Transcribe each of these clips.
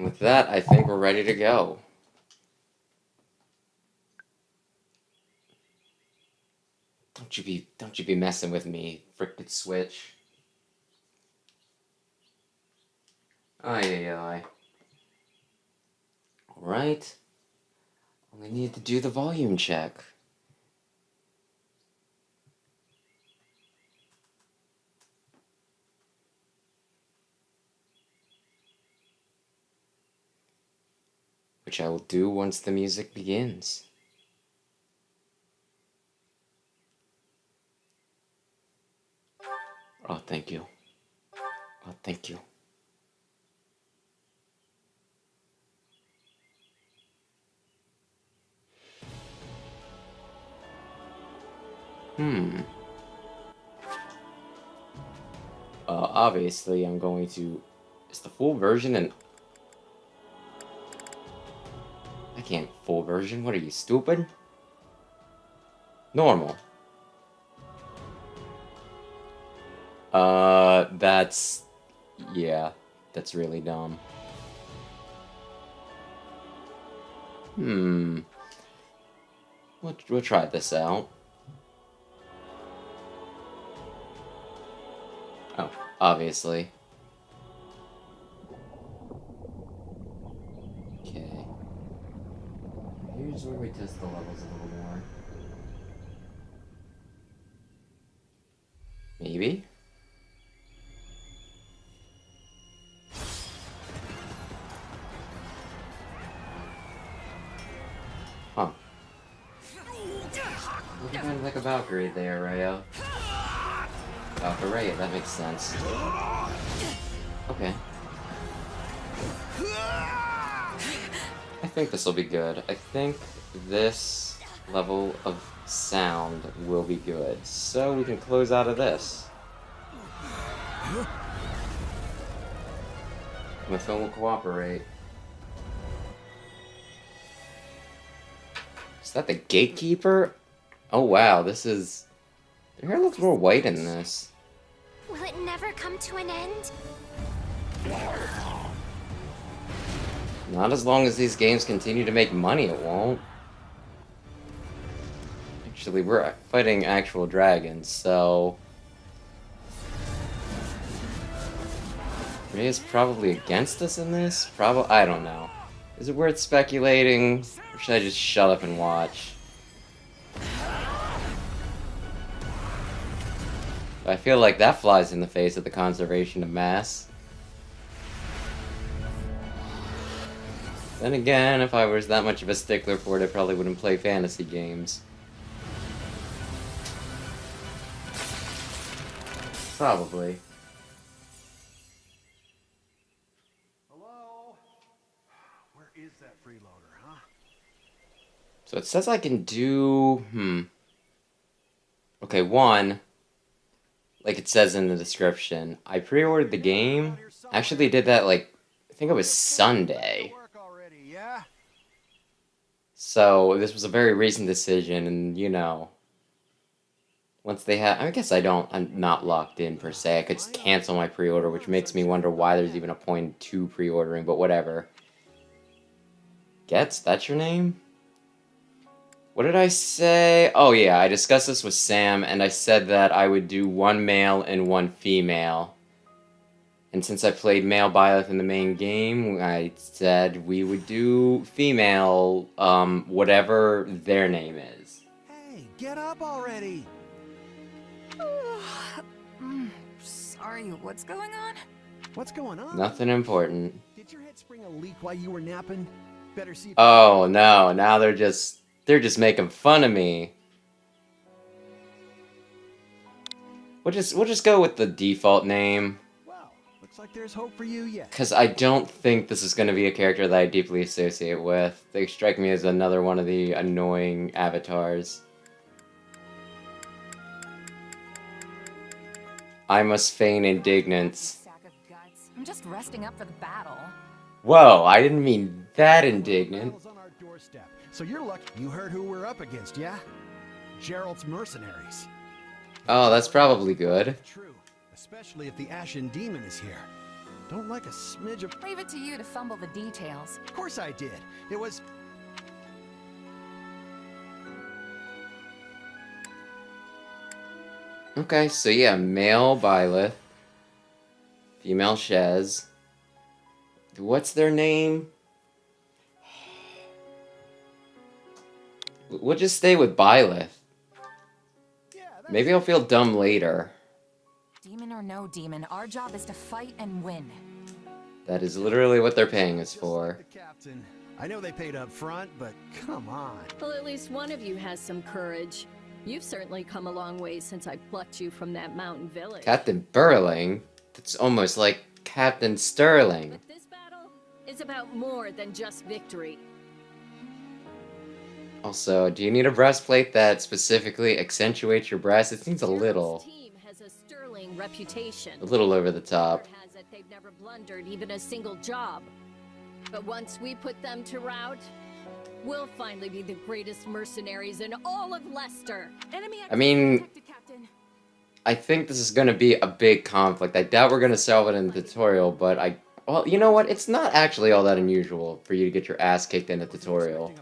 And with that, I think we're ready to go. Don't you be messing with me, frickin' Switch. Aye, aye, aye. Alright. Only need to do the volume check. Which I will do once the music begins. Oh, thank you. Oh, thank you. Obviously, I'm going to... It's the full version and... I can't full version. What are you, stupid? Normal. That's... Yeah, that's really dumb. We'll try this out. Oh, obviously. Okay. Here's where we test the levels a little more. Maybe? Huh. Looking kind of like a Valkyrie there, Rayo. Valkyrie, that makes sense. Okay. I think this will be good. I think this level of sound will be good. So we can close out of this. My phone will cooperate. Is that the gatekeeper? Oh wow, this is... The hair looks more white in this. Will it never come to an end? Not as long as these games continue to make money, it won't. Actually, we're fighting actual dragons, so... Rhea is probably against us in this? I don't know. Is it worth speculating? Or should I just shut up and watch? I feel like that flies in the face of the conservation of mass. Then again, if I was that much of a stickler for it, I probably wouldn't play fantasy games. Probably. Hello? Where is that freeloader, huh? So it says I can do... Okay, one... Like it says in the description, I pre-ordered the game. Actually did that like, I think it was Sunday. So this was a very recent decision, and you know, once they have, I guess I'm not locked in per se. I could just cancel my pre-order, which makes me wonder why there's even a point to pre-ordering, but whatever. Gets, that's your name? What did I say? Oh yeah, I discussed this with Sam, and I said that I would do one male and one female. And since I played male Byleth in the main game, I said we would do female, whatever their name is. Hey, get up already! Sorry, what's going on? What's going on? Nothing important. Did your head spring a leak while you were napping? Better see. Oh no, now they're just making fun of me. We'll just go with the default name. Well, looks like there's hope for you yet. Because I don't think this is going to be a character that I deeply associate with. They strike me as another one of the annoying avatars. I must feign indignance. Sack of guts. I'm just resting up for the battle. Whoa, I didn't mean that indignant. Battle's on our doorstep, so you're lucky. You heard who we're up against, yeah? Geralt's mercenaries. Oh, that's probably good. True, especially if the Ashen Demon is here. Don't like a smidge of... Leave it to you to fumble the details. Of course I did. It was... Okay, so yeah, male Byleth, female Shez. What's their name? We'll just stay with Byleth. Yeah, that's... Maybe I'll feel dumb later. Demon or no demon, our job is to fight and win. That is literally what they're paying us Just for. like the captain. I know they paid up front, but come on. Well, at least one of you has some courage. You've certainly come a long way since I plucked you from that mountain village. Captain Burling? That's almost like Captain Sterling. But this battle is about more than just victory. Also, do you need a breastplate that specifically accentuates your breast? It seems a Gerald's little team has a sterling reputation. over the top. Word has it they've never blundered even a single job. But once we put them to rout, we'll finally be the greatest mercenaries in all of Leicester. I mean, I think this is going to be a big conflict. I doubt we're going to solve it in the tutorial, but well, you know what? It's not actually all that unusual for you to get your ass kicked in a tutorial.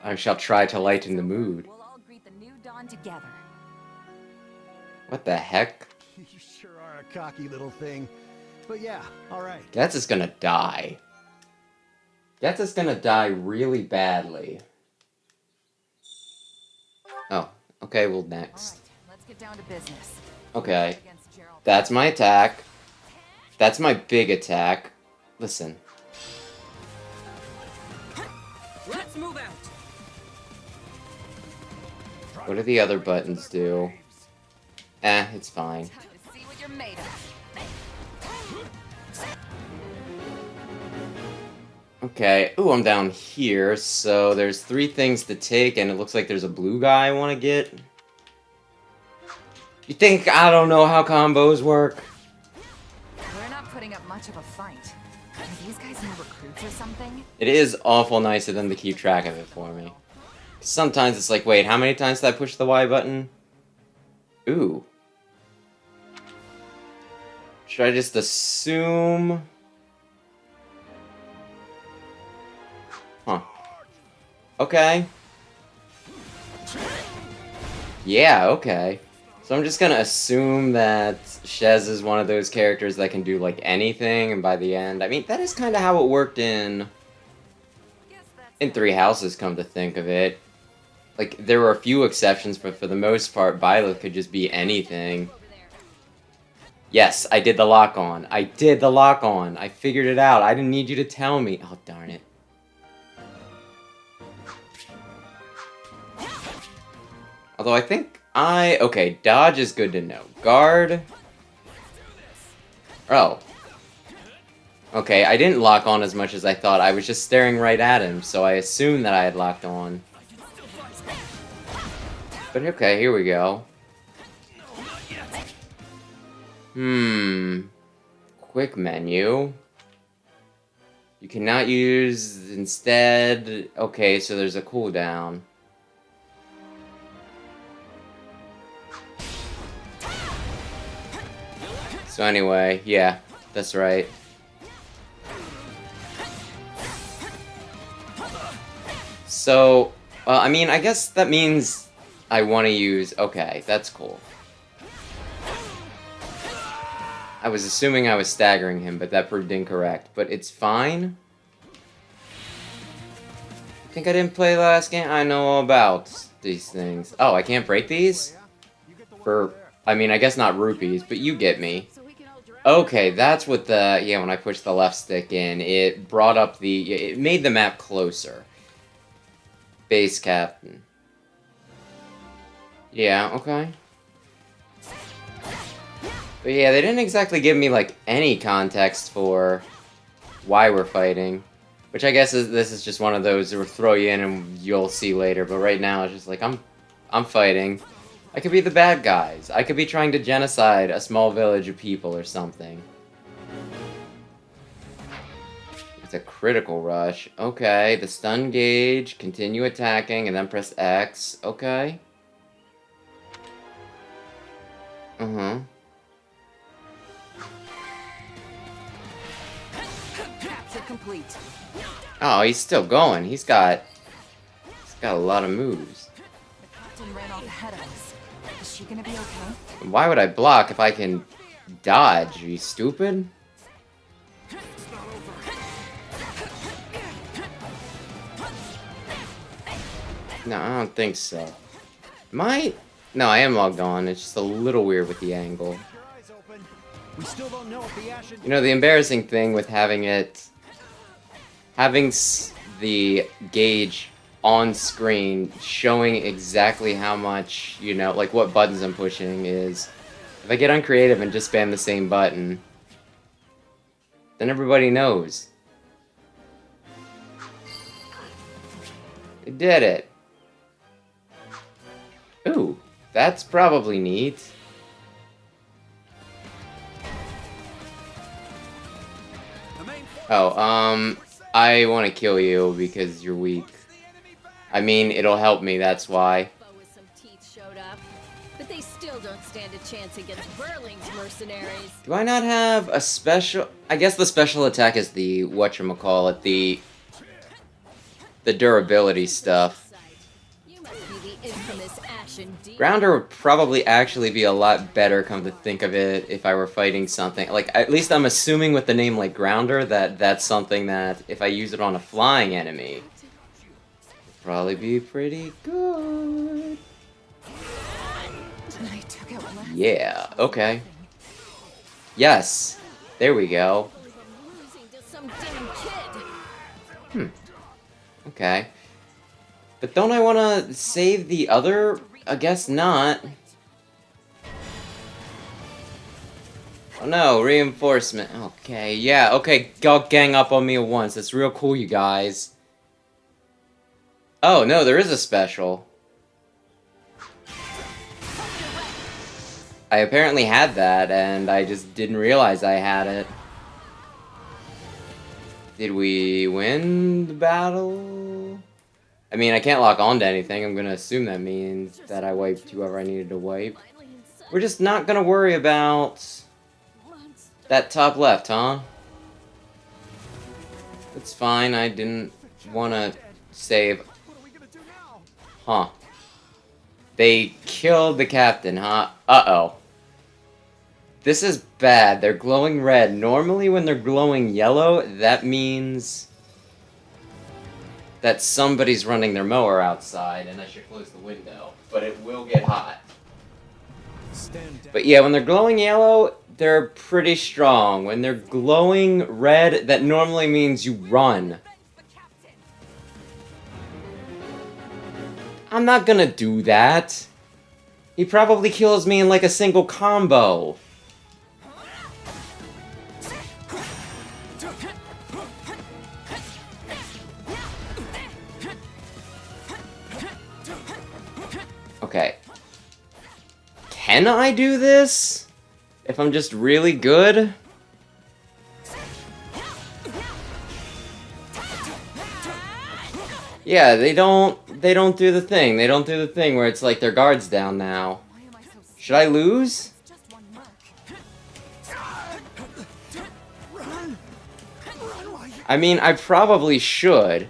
I shall try to lighten the mood. We'll all greet the new dawn together. What the heck? You sure are a cocky little thing. But yeah, alright. Getz is gonna die. Getz is gonna die really badly. Oh, okay, well, next. All right, let's get down to business. Okay, Against Gerald. that's my attack. That's my big attack. Listen. Let's move out. What do the other buttons do? It's fine. Time to see what you're made of. Okay, ooh, I'm down here, so there's 3 things to take, and it looks like there's a blue guy I want to get. You think I don't know how combos work? We're not putting up much of a fight. Are these guys new recruits or something? It is awful nice of them to keep track of it for me. Sometimes it's like, wait, how many times did I push the Y button? Ooh. Should I just assume... Huh. Okay. Yeah, okay. So I'm just gonna assume that Shez is one of those characters that can do, like, anything, and by the end... I mean, that is kind of how it worked in Three Houses, come to think of it. Like, there were a few exceptions, but for the most part, Byleth could just be anything. Yes, I did the lock-on. I did the lock-on. I figured it out. I didn't need you to tell me. Oh, darn it. Although I think okay, dodge is good to know. Guard... Oh. Okay, I didn't lock on as much as I thought. I was just staring right at him, so I assumed that I had locked on. But okay, here we go. Quick menu. You cannot use instead... Okay, so there's a cooldown. So anyway, yeah, that's right. So, I mean, I guess that means I want to use... Okay, that's cool. I was assuming I was staggering him, but that proved incorrect. But it's fine. I think I didn't play the last game. I know all about these things. Oh, I can't break these? I mean, I guess not rupees, but you get me. Okay, that's what yeah, when I pushed the left stick in, it brought up it made the map closer. Base Captain. Yeah, okay. But yeah, they didn't exactly give me, like, any context for why we're fighting. Which I guess this is just one of those that will throw you in and you'll see later. But right now, it's just like, I'm fighting. I could be the bad guys. I could be trying to genocide a small village of people or something. It's a critical rush. Okay, the stun gauge, continue attacking, and then press X. Okay. complete. Oh, he's still going. He's got a lot of moves. The captain ran off ahead of us. Is she gonna be okay? Why would I block if I can dodge? Are you stupid? No, I don't think so. Am I? No, I am logged on. It's just a little weird with the angle. Your eyes open. We still don't know if the Ashen... You know, the embarrassing thing with having the gauge on screen showing exactly how much, you know, like what buttons I'm pushing is, if I get uncreative and just spam the same button, then everybody knows. They did it. Ooh, that's probably neat. Oh, I want to kill you because you're weak. I mean, it'll help me, that's why. With some teeth showed up, but they still don't stand a chance against Burling's mercenaries. Do I not have a special... I guess the special attack is the whatchamacallit, the durability stuff. You must be the infamous Ashen Demon. Grounder would probably actually be a lot better, come to think of it, if I were fighting something. Like, at least I'm assuming with the name like Grounder that that's something that, if I use it on a flying enemy, would probably be pretty good. I took it left. Yeah, okay. Yes, there we go. Losing to some damn kid. Okay. But don't I want to save the other? I guess not. Oh no, reinforcement. Okay, yeah, okay, go gang up on me at once. That's real cool, you guys. Oh, no, there is a special. I apparently had that, and I just didn't realize I had it. Did we win the battle? I mean, I can't lock on to anything. I'm gonna assume that means that I wiped whoever I needed to wipe. We're just not gonna worry about that top left, huh? It's fine. I didn't want to save. What are we gonna do now? Huh. They killed the captain, huh? Uh-oh. This is bad. They're glowing red. Normally when they're glowing yellow, that means that somebody's running their mower outside and I should close the window. But it will get hot. Stand down. But yeah, when they're glowing yellow, they're pretty strong. When they're glowing red, that normally means you run. I'm not gonna do that. He probably kills me in like a single combo. Okay. Can I do this? If I'm just really good? Yeah, they don't do the thing. They don't do the thing where it's like their guard's down now. Why am I so Should I lose? just one mark? I mean, I probably should.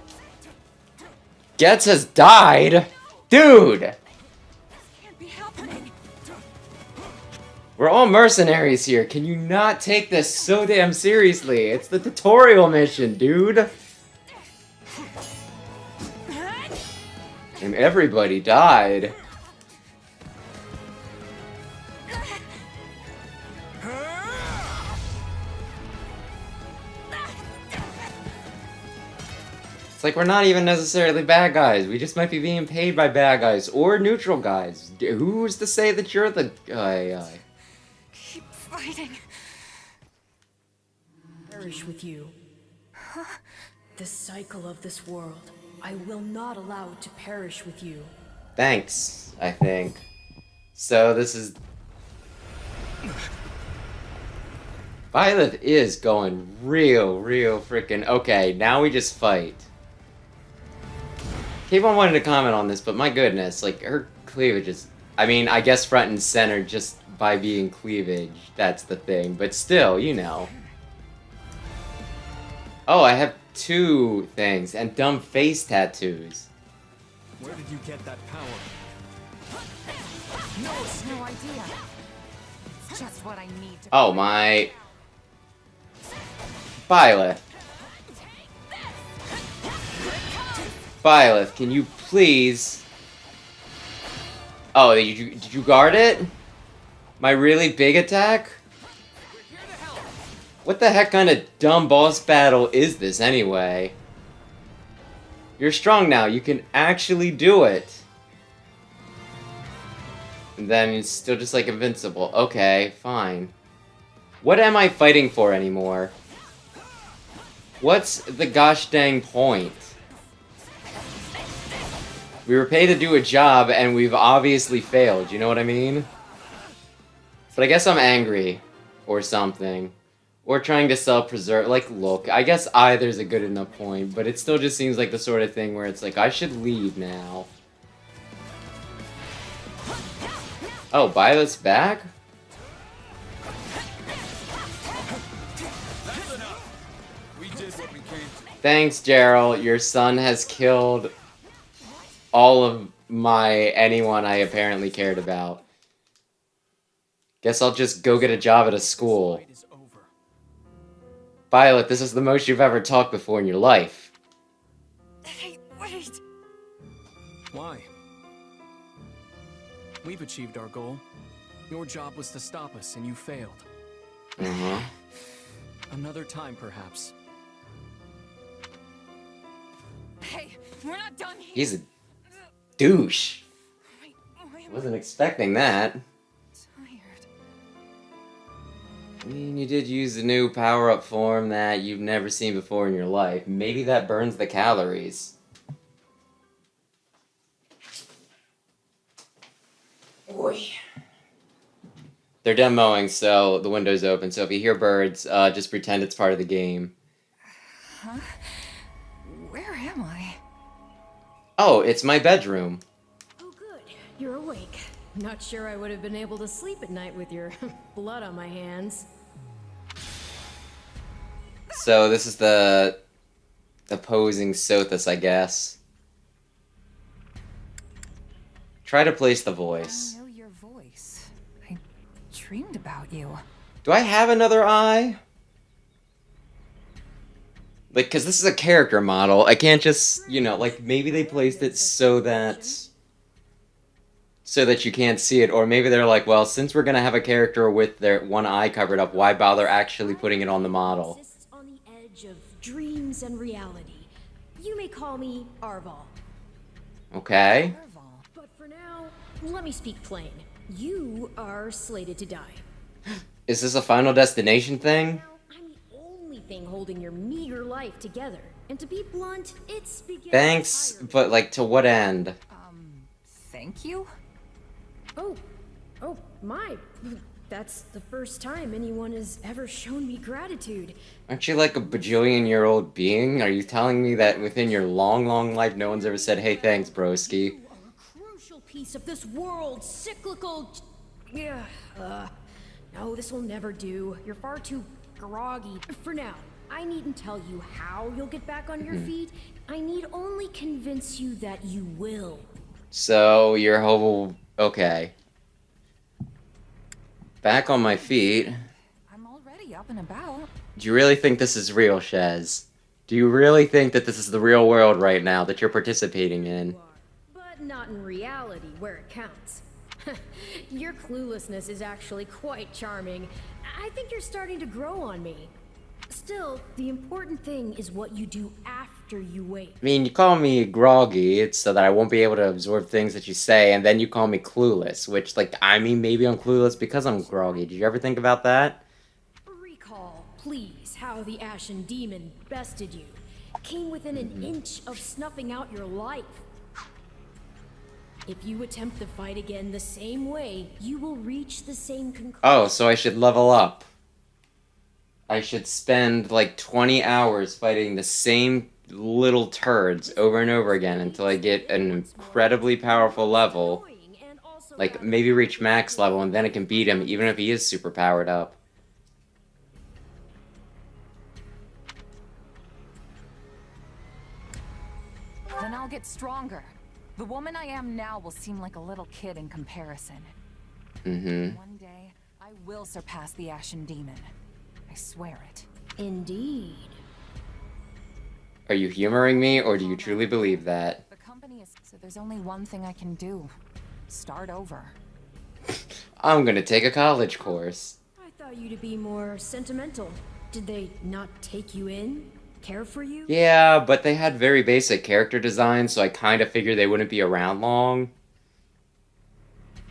Getz has died? Dude! Can't be happening. We're all mercenaries here. Can you not take this so damn seriously? It's the tutorial mission, dude. And everybody died. It's like we're not even necessarily bad guys. We just might be being paid by bad guys or neutral guys. Who's to say that you're the guy? Keep fighting. Perish with you. The cycle of this world. I will not allow it to perish with you. Thanks, I think. So this is... Violet is going real freaking... Okay, now we just fight. Keep on wanting to comment on this, but my goodness, like, her cleavage is... I mean, I guess front and center just by being cleavage, that's the thing. But still, you know. Oh, I have 2 things and dumb face tattoos. Where did you get that power? No idea. It's just what I need to. Oh, my... Byleth. Byleth, can you please... Oh, did you guard it? My really big attack? What the heck kind of dumb boss battle is this anyway? You're strong now, you can actually do it. And then it's still just like invincible. Okay, fine. What am I fighting for anymore? What's the gosh dang point? We were paid to do a job and we've obviously failed, you know what I mean? But I guess I'm angry. Or something. Or trying to self-preserve. Like, look, I guess either's a good enough point, but it still just seems like the sort of thing where it's like, I should leave now. Oh, Byleth's back? Thanks, Gerald. Your son has killed all of anyone I apparently cared about. Guess I'll just go get a job at a school. Byleth, this is the most you've ever talked before in your life. Hey, wait! Why? We've achieved our goal. Your job was to stop us, and you failed. Uh-huh. Another time, perhaps. Hey, we're not done here. He's a douche. Why am Wasn't expecting that. I tired? I mean, you did use the new power-up form that you've never seen before in your life. Maybe that burns the calories. Boy. They're done mowing, so the window's open. So if you hear birds, just pretend it's part of the game. Huh? Where am I? Oh, it's my bedroom. Oh, good. You're awake. Not sure I would have been able to sleep at night with your blood on my hands. So this is the opposing Sothis, I guess. Try to place the voice. I know your voice. I dreamed about you. Do I have another eye? Like, because this is a character model. I can't just, you know, like, maybe they placed it so that you can't see it. Or maybe they're like, well, since we're going to have a character with their one eye covered up, why bother actually putting it on the model? Exists on the edge of dreams and reality. You may call me Arval. Okay. Arval. But for now, let me speak plain. You are slated to die. Is this a Final Destination thing? Now, I'm the only thing holding your meager life together. And to be blunt, it's beginning to Thanks, tire me. but, like, to what end? Thank you? Oh, my. That's the first time anyone has ever shown me gratitude. Aren't you like a bajillion-year-old being? Are you telling me that within your long, long life no one's ever said, hey, thanks, broski? You are a crucial piece of this world's cyclical... Yeah, no, this will never do. You're far too groggy. For now, I needn't tell you how you'll get back on your feet. I need only convince you that you will. So, your whole... Okay. Back on my feet. I'm already up and about. Do you really think this is real, Shez? Do you really think that this is the real world right now that you're participating in? But not in reality, where it counts. Your cluelessness is actually quite charming. I think you're starting to grow on me. Still, the important thing is what you do after you wake. I mean, you call me groggy, it's so that I won't be able to absorb things that you say, and then you call me clueless, which, like, I mean, maybe I'm clueless because I'm groggy. Did you ever think about that? Recall, please, how the Ashen Demon bested you. Came within an inch of snuffing out your life. If you attempt the fight again the same way, you will reach the same conclusion. Oh, so I should level up. I should spend like 20 hours fighting the same little turds over and over again until I get an incredibly powerful level. Like, maybe reach max level, and then I can beat him even if he is super powered up. Then I'll get stronger. The woman I am now will seem like a little kid in comparison. Mm-hmm. One day, I will surpass the Ashen Demon. I swear it. Indeed. Are you humoring me, or do you truly believe that? The company is... So there's only one thing I can do. Start over. I'm gonna take a college course. I thought you to be more sentimental. Did they not take you in? Care for you? Yeah, but they had very basic character designs, so I kind of figured they wouldn't be around long.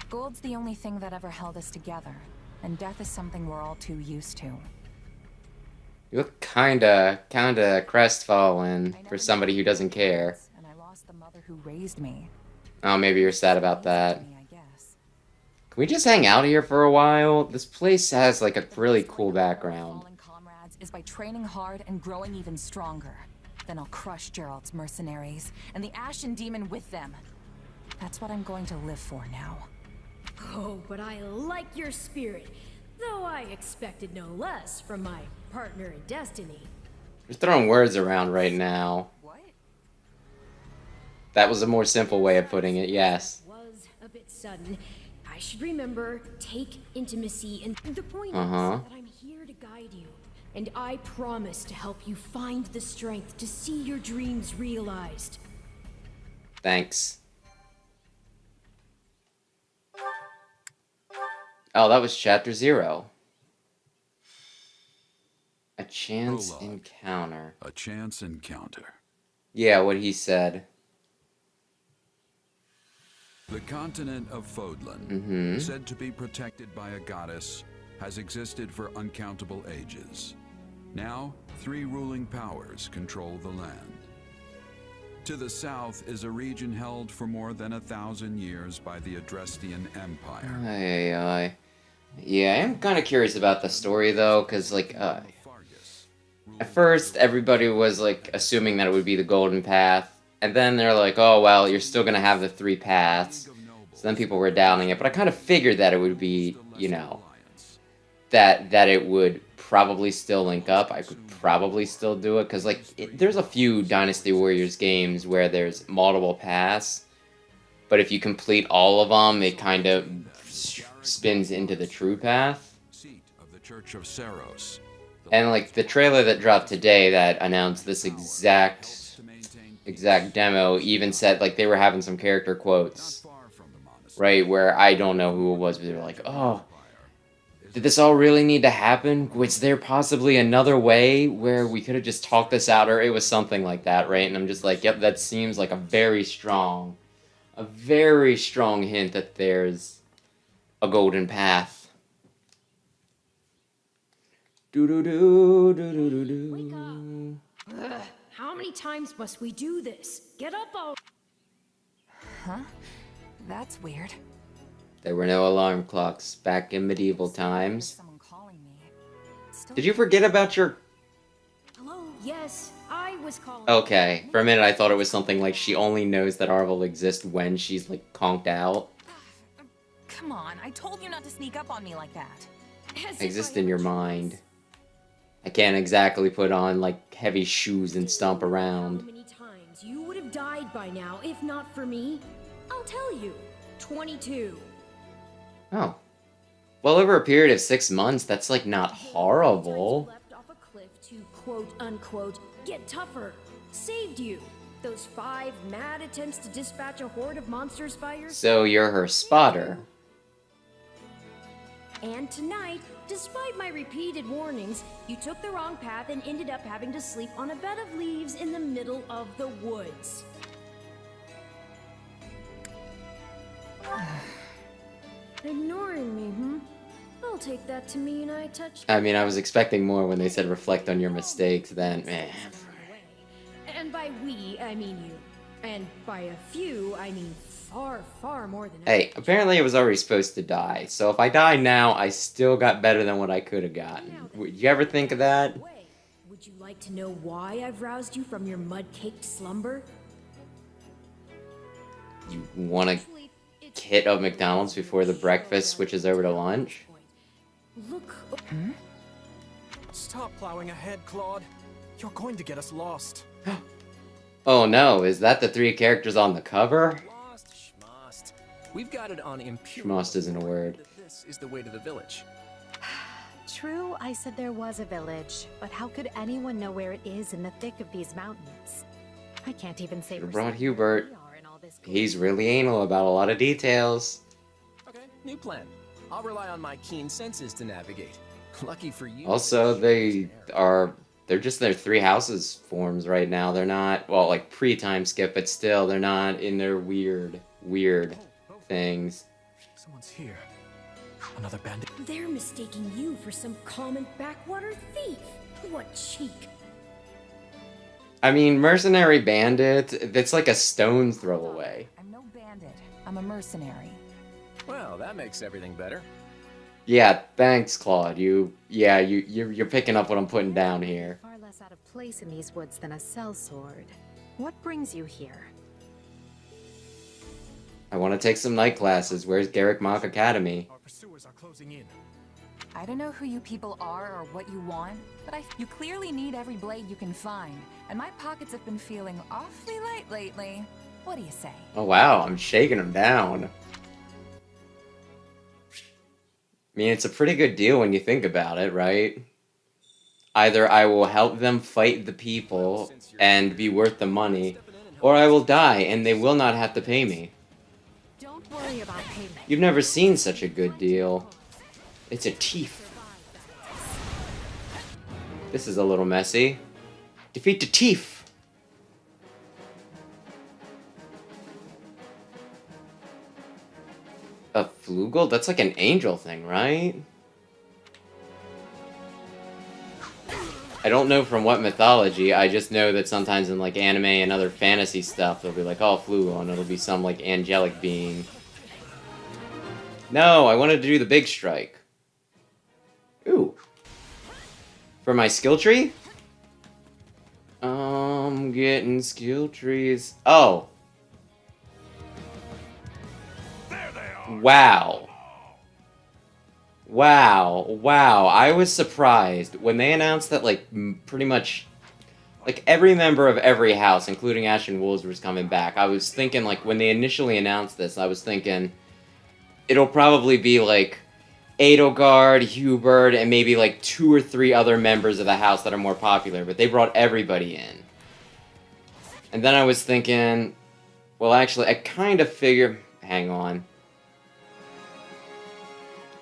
Gold's the only thing that ever held us together, and death is something we're all too used to. You look kinda crestfallen I for never somebody who doesn't care. And I lost the mother who raised me. Oh, maybe you're sad about that. To me, I guess. Can we just hang out here for a while? This place has, like, a really The best way cool to reward background. fallen comrades is by training hard and growing even stronger. Then I'll crush Gerald's mercenaries, and the Ashen Demon with them. That's what I'm going to live for now. Oh, but I like your spirit. Though I expected no less from my partner in destiny. You're throwing words around right now. What? That was a more simple way of putting it, yes. Was a bit sudden. I should remember, take intimacy, and the point Uh-huh. is that I'm here to guide you. And I promise to help you find the strength to see your dreams realized. Thanks. Oh, that was chapter 0. A chance Prologue. encounter. A chance encounter. Yeah, what he said. The continent of Fodlan, said to be protected by a goddess, has existed for uncountable ages. Now, 3 ruling powers control the land. To the south is a region held for more than 1,000 years by the Adrestian Empire. Aye, aye. Yeah, I am kind of curious about the story, though, because, like, Fargus, at first, everybody was, like, assuming that it would be the Golden Path, and then they're like, oh, well, you're still gonna have the 3 paths. So then people were doubting it, but I kind of figured that it would be, you know, that it would probably still link up. I could probably still do it, because, like, there's a few Dynasty Warriors games where there's multiple paths, but if you complete all of them, it kind of spins into the true path. Seat of the Church of Saros. And, like, the trailer that dropped today that announced this exact demo even said, like, they were having some character quotes, right, where I don't know who it was, but they were like, oh, did this all really need to happen? Was there possibly another way where we could have just talked this out? Or it was something like that, right? And I'm just like, yep, that seems like a very strong hint that there's a golden path. Do-do-do, Wake up. Ugh, how many times must we do this? Get up all... Huh? That's weird. There were no alarm clocks back in medieval There's times. someone calling me. Still Did you forget about your... Hello? Yes, I was calling. Okay, for a minute I thought it was something like she only knows that Arvel exists when she's, like, conked out. Come on, I told you not to sneak up on me like that. As if Exist I in your ever mind. chose. I can't exactly put on, like, heavy shoes and stomp How around. many times you would have died by now if not for me? I'll tell you. 22. Oh. Well, over a period of 6 months, that's, like, not Times you horrible. leapt off a cliff to quote unquote get tougher. Saved you. Those 5 mad attempts to dispatch a horde of monster spiders. So you're her spotter. And tonight, despite my repeated warnings, you took the wrong path and ended up having to sleep on a bed of leaves in the middle of the woods. Ignoring me, hmm? I'll take that to mean I touched... I mean, I was expecting more when they said reflect on your mistakes, then, eh. And by we, I mean you. And by a few, I mean far, far more than Hey, apparently I was already supposed to die, so if I die now, I still got better than what I could have gotten. Would you ever think of that? Way. Would you like to know why I've roused you from your mud-caked slumber? You want to Actually, it's hit up McDonald's before the breakfast switches over to lunch? Look, Stop plowing ahead, Claude. You're going to get us lost. Oh no, is that the 3 characters on the cover? Lost schmost. We've got it on Imperial. Schmost isn't a word. that This is the way to the village. True, I said there was a village, but how could anyone know where it is in the thick of these mountains? I can't even say Should've for brought certain Hubert. where we are in all this He's really anal about a lot of details. Okay, new plan. I'll rely on my keen senses to navigate. Lucky for you. Also, they're just their 3 houses forms right now. They're not, well, like pre-time skip, but still, they're not in their weird things. Someone's here. Another bandit. They're mistaking you for some common backwater thief. What cheek. I mean, mercenary bandit, that's like a stone's throw away. I'm no bandit. I'm a mercenary. Well, that makes everything better. Yeah, thanks, Claude. You're picking up what I'm putting down here. far less out of place in these woods than a sellsword. What brings you here? I want to take some night classes. Where's Garrick Mock Academy? Our pursuers are closing in. I don't know who you people are or what you want, but you clearly need every blade you can find, and my pockets have been feeling awfully light lately. What do you say? Oh wow, I'm shaking them down. I mean, it's a pretty good deal when you think about it, right? Either I will help them fight the people and be worth the money, or I will die and they will not have to pay me. Don't worry about payment. You've never seen such a good deal. It's a thief. This is a little messy. Defeat the thief. A flugel? That's like an angel thing, right? I don't know from what mythology, I just know that sometimes in like anime and other fantasy stuff, they'll be like, oh, flugel, and it'll be some like angelic being. No, I wanted to do the big strike. Ooh. For my skill tree? Getting skill trees. Oh. Wow. Wow. I was surprised when they announced that, like, pretty much, like, every member of every house, including Ashen Wolves, was coming back. I was thinking, like, when they initially announced this, I was thinking it'll probably be, like, Edelgard, Hubert, and maybe, like, 2 or 3 other members of the house that are more popular, but they brought everybody in. And then I was thinking, well, actually, I kind of figured, hang on.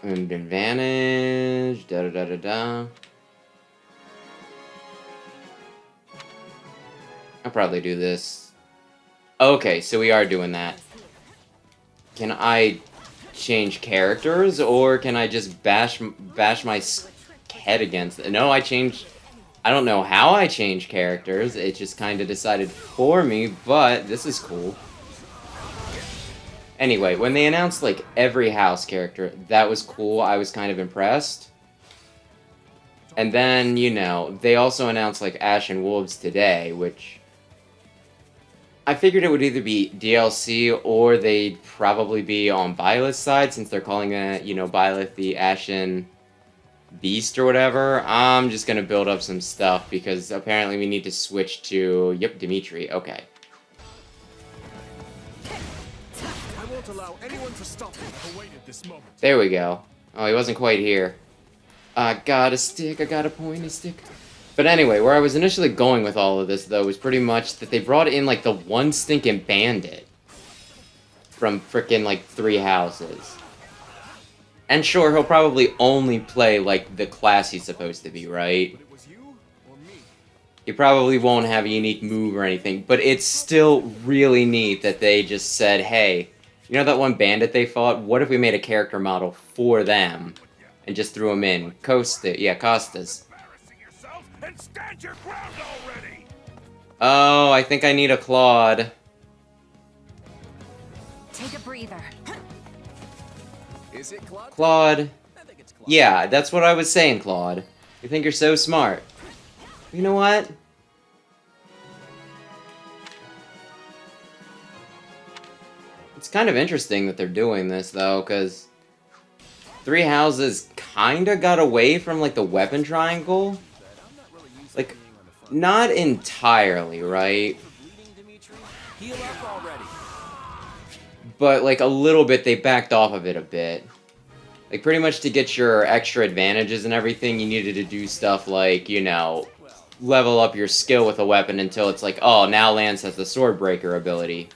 And advantage, da-da-da-da-da. I'll probably do this. Okay, so we are doing that. Can I change characters, or can I just bash my head against it? No, I changed... I don't know how I changed characters. It just kind of decided for me, but this is cool. Anyway, when they announced, like, every house character, that was cool. I was kind of impressed. And then, you know, they also announced, like, Ashen Wolves today, which... I figured it would either be DLC, or they'd probably be on Byleth's side, since they're calling it, you know, Byleth the Ashen Beast or whatever. I'm just gonna build up some stuff, because apparently we need to switch to... Yep, Dimitri. Okay. Allow anyone to stop me. I awaited this moment. There we go. Oh, he wasn't quite here. I got a stick, I got a pointy stick. But anyway, where I was initially going with all of this, though, was pretty much that they brought in, like, the one stinking bandit from frickin', like, 3 houses. And sure, he'll probably only play, like, the class he's supposed to be, right? But it was you or me? He probably won't have a unique move or anything, but it's still really neat that they just said, hey, you know that one bandit they fought? What if we made a character model for them and just threw him in? Costas. Embarrassing yourself and stand your ground already. Oh, I think I need a Claude. Take a breather. Is it Claude? Claude. I think it's Claude. Yeah, that's what I was saying, Claude. You think you're so smart. You know what? It's kind of interesting that they're doing this, though, because 3 houses kind of got away from, like, the weapon triangle. Like, not entirely, right? Heal up already. But, like, a little bit, they backed off of it a bit. Like, pretty much to get your extra advantages and everything, you needed to do stuff like, you know, level up your skill with a weapon until it's like, oh, now Lance has the Sword Breaker ability.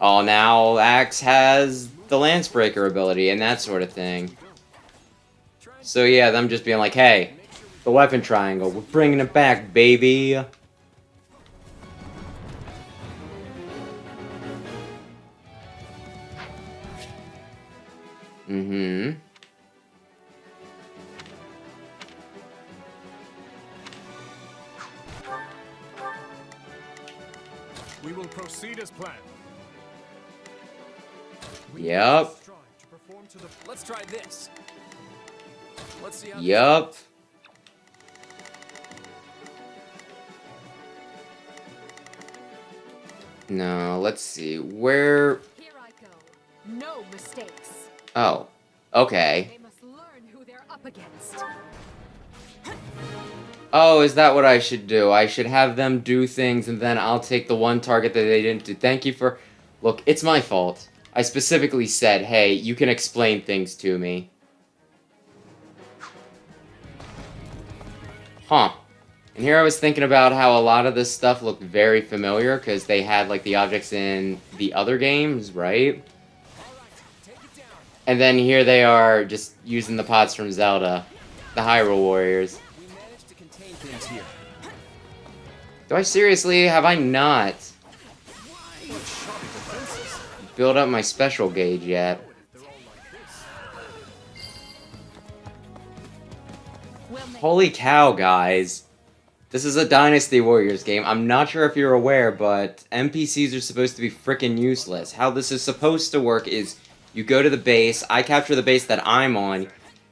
Oh, now Axe has the Lance Breaker ability, and that sort of thing. So yeah, them just being like, hey, the weapon triangle, we're bringing it back, baby! Mm-hmm. We will proceed as planned. Yep. Let's try this. Let's see how Yup. No, let's see. Where... Here I go. No mistakes. Oh. Okay. They must learn who they're up against. Oh, is that what I should do? I should have them do things and then I'll take the one target that they didn't do. Thank you for... Look, it's my fault. I specifically said, hey, you can explain things to me. Huh. And here I was thinking about how a lot of this stuff looked very familiar because they had, like, the objects in the other games, right? And then here they are just using the pots from Zelda. The Hyrule Warriors. we managed to contain things here. Do I seriously? Have I not built up my special gauge yet? Holy cow, guys. This is a Dynasty Warriors game. I'm not sure if you're aware, but NPCs are supposed to be frickin' useless. How this is supposed to work is you go to the base, I capture the base that I'm on,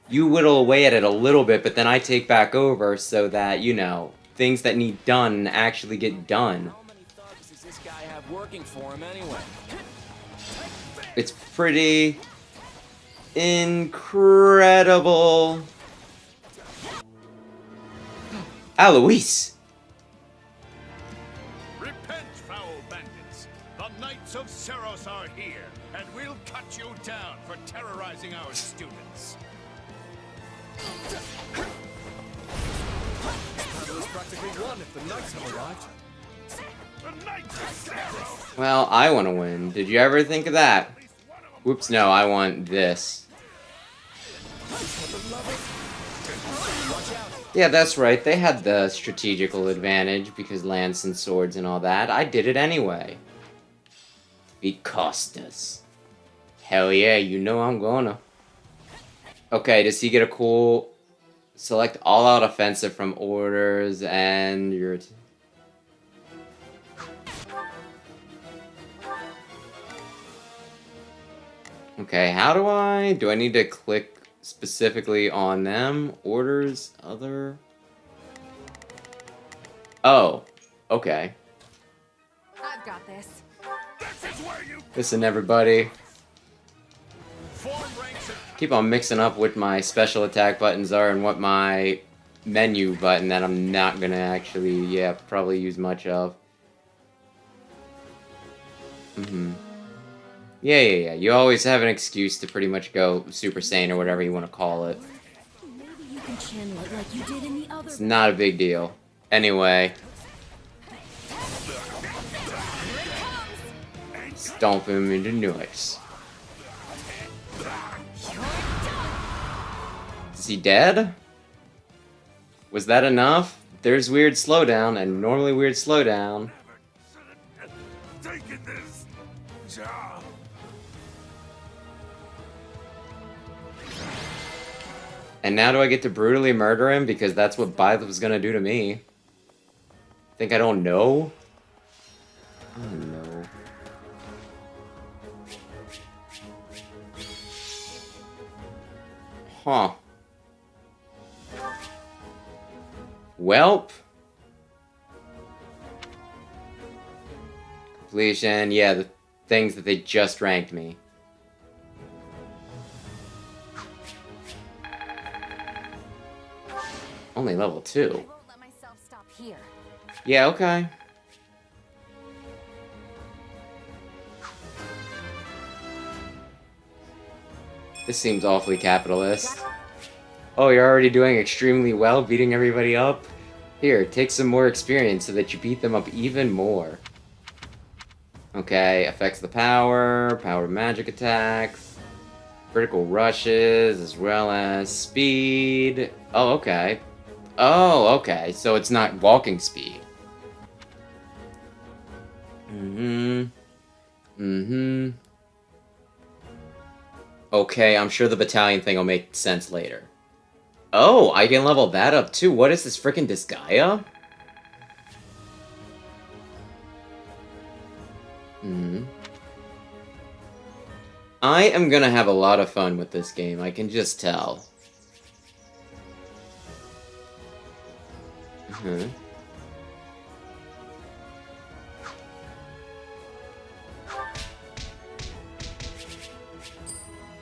you whittle away at it a little bit, but then I take back over so that, you know, things that need done actually get done. How many thugs does this guy have working for him anyway? It's pretty incredible. Alois! Repent, foul bandits. The Knights of Seros are here, and we'll cut you down for terrorizing our students. Battle is practically won if the Knights have arrived. The Knights of Seros! Well, I want to win. Did you ever think of that? Whoops, no, I want this. Yeah, that's right. They had the strategical advantage because lance and swords and all that. I did it anyway. Beat Costas. Hell yeah, you know I'm gonna. Okay, does he get a cool... Select all-out offensive from orders and your... Okay, how do I... Do I need to click specifically on them? Orders? Other? Oh. Okay. I've got this. This is where you Listen, everybody. form ranks and Keep on mixing up what my special attack buttons are and what my menu button that I'm not gonna actually, yeah, probably use much of. Yeah. You always have an excuse to pretty much go Super Saiyan or whatever you want to call it. Maybe you can channel it like you did in the other. It's not a big deal. Anyway. Stomp him into noise. Is he dead? Was that enough? There's weird slowdown and normally weird slowdown. taking this job. And now do I get to brutally murder him because that's what Blythe was gonna do to me? Think I don't know? I don't know. Huh. Welp. Completion, yeah, the things that they just ranked me. Only level 2. I won't let myself stop here. Yeah, okay. This seems awfully capitalist. Oh, you're already doing extremely well, beating everybody up? Here, take some more experience so that you beat them up even more. Okay, affects the power magic attacks, critical rushes, as well as speed. Oh, okay. Oh, okay, so it's not walking speed. Okay, I'm sure the battalion thing will make sense later. Oh, I can level that up too. What is this, frickin' Disgaea? I am gonna have a lot of fun with this game, I can just tell.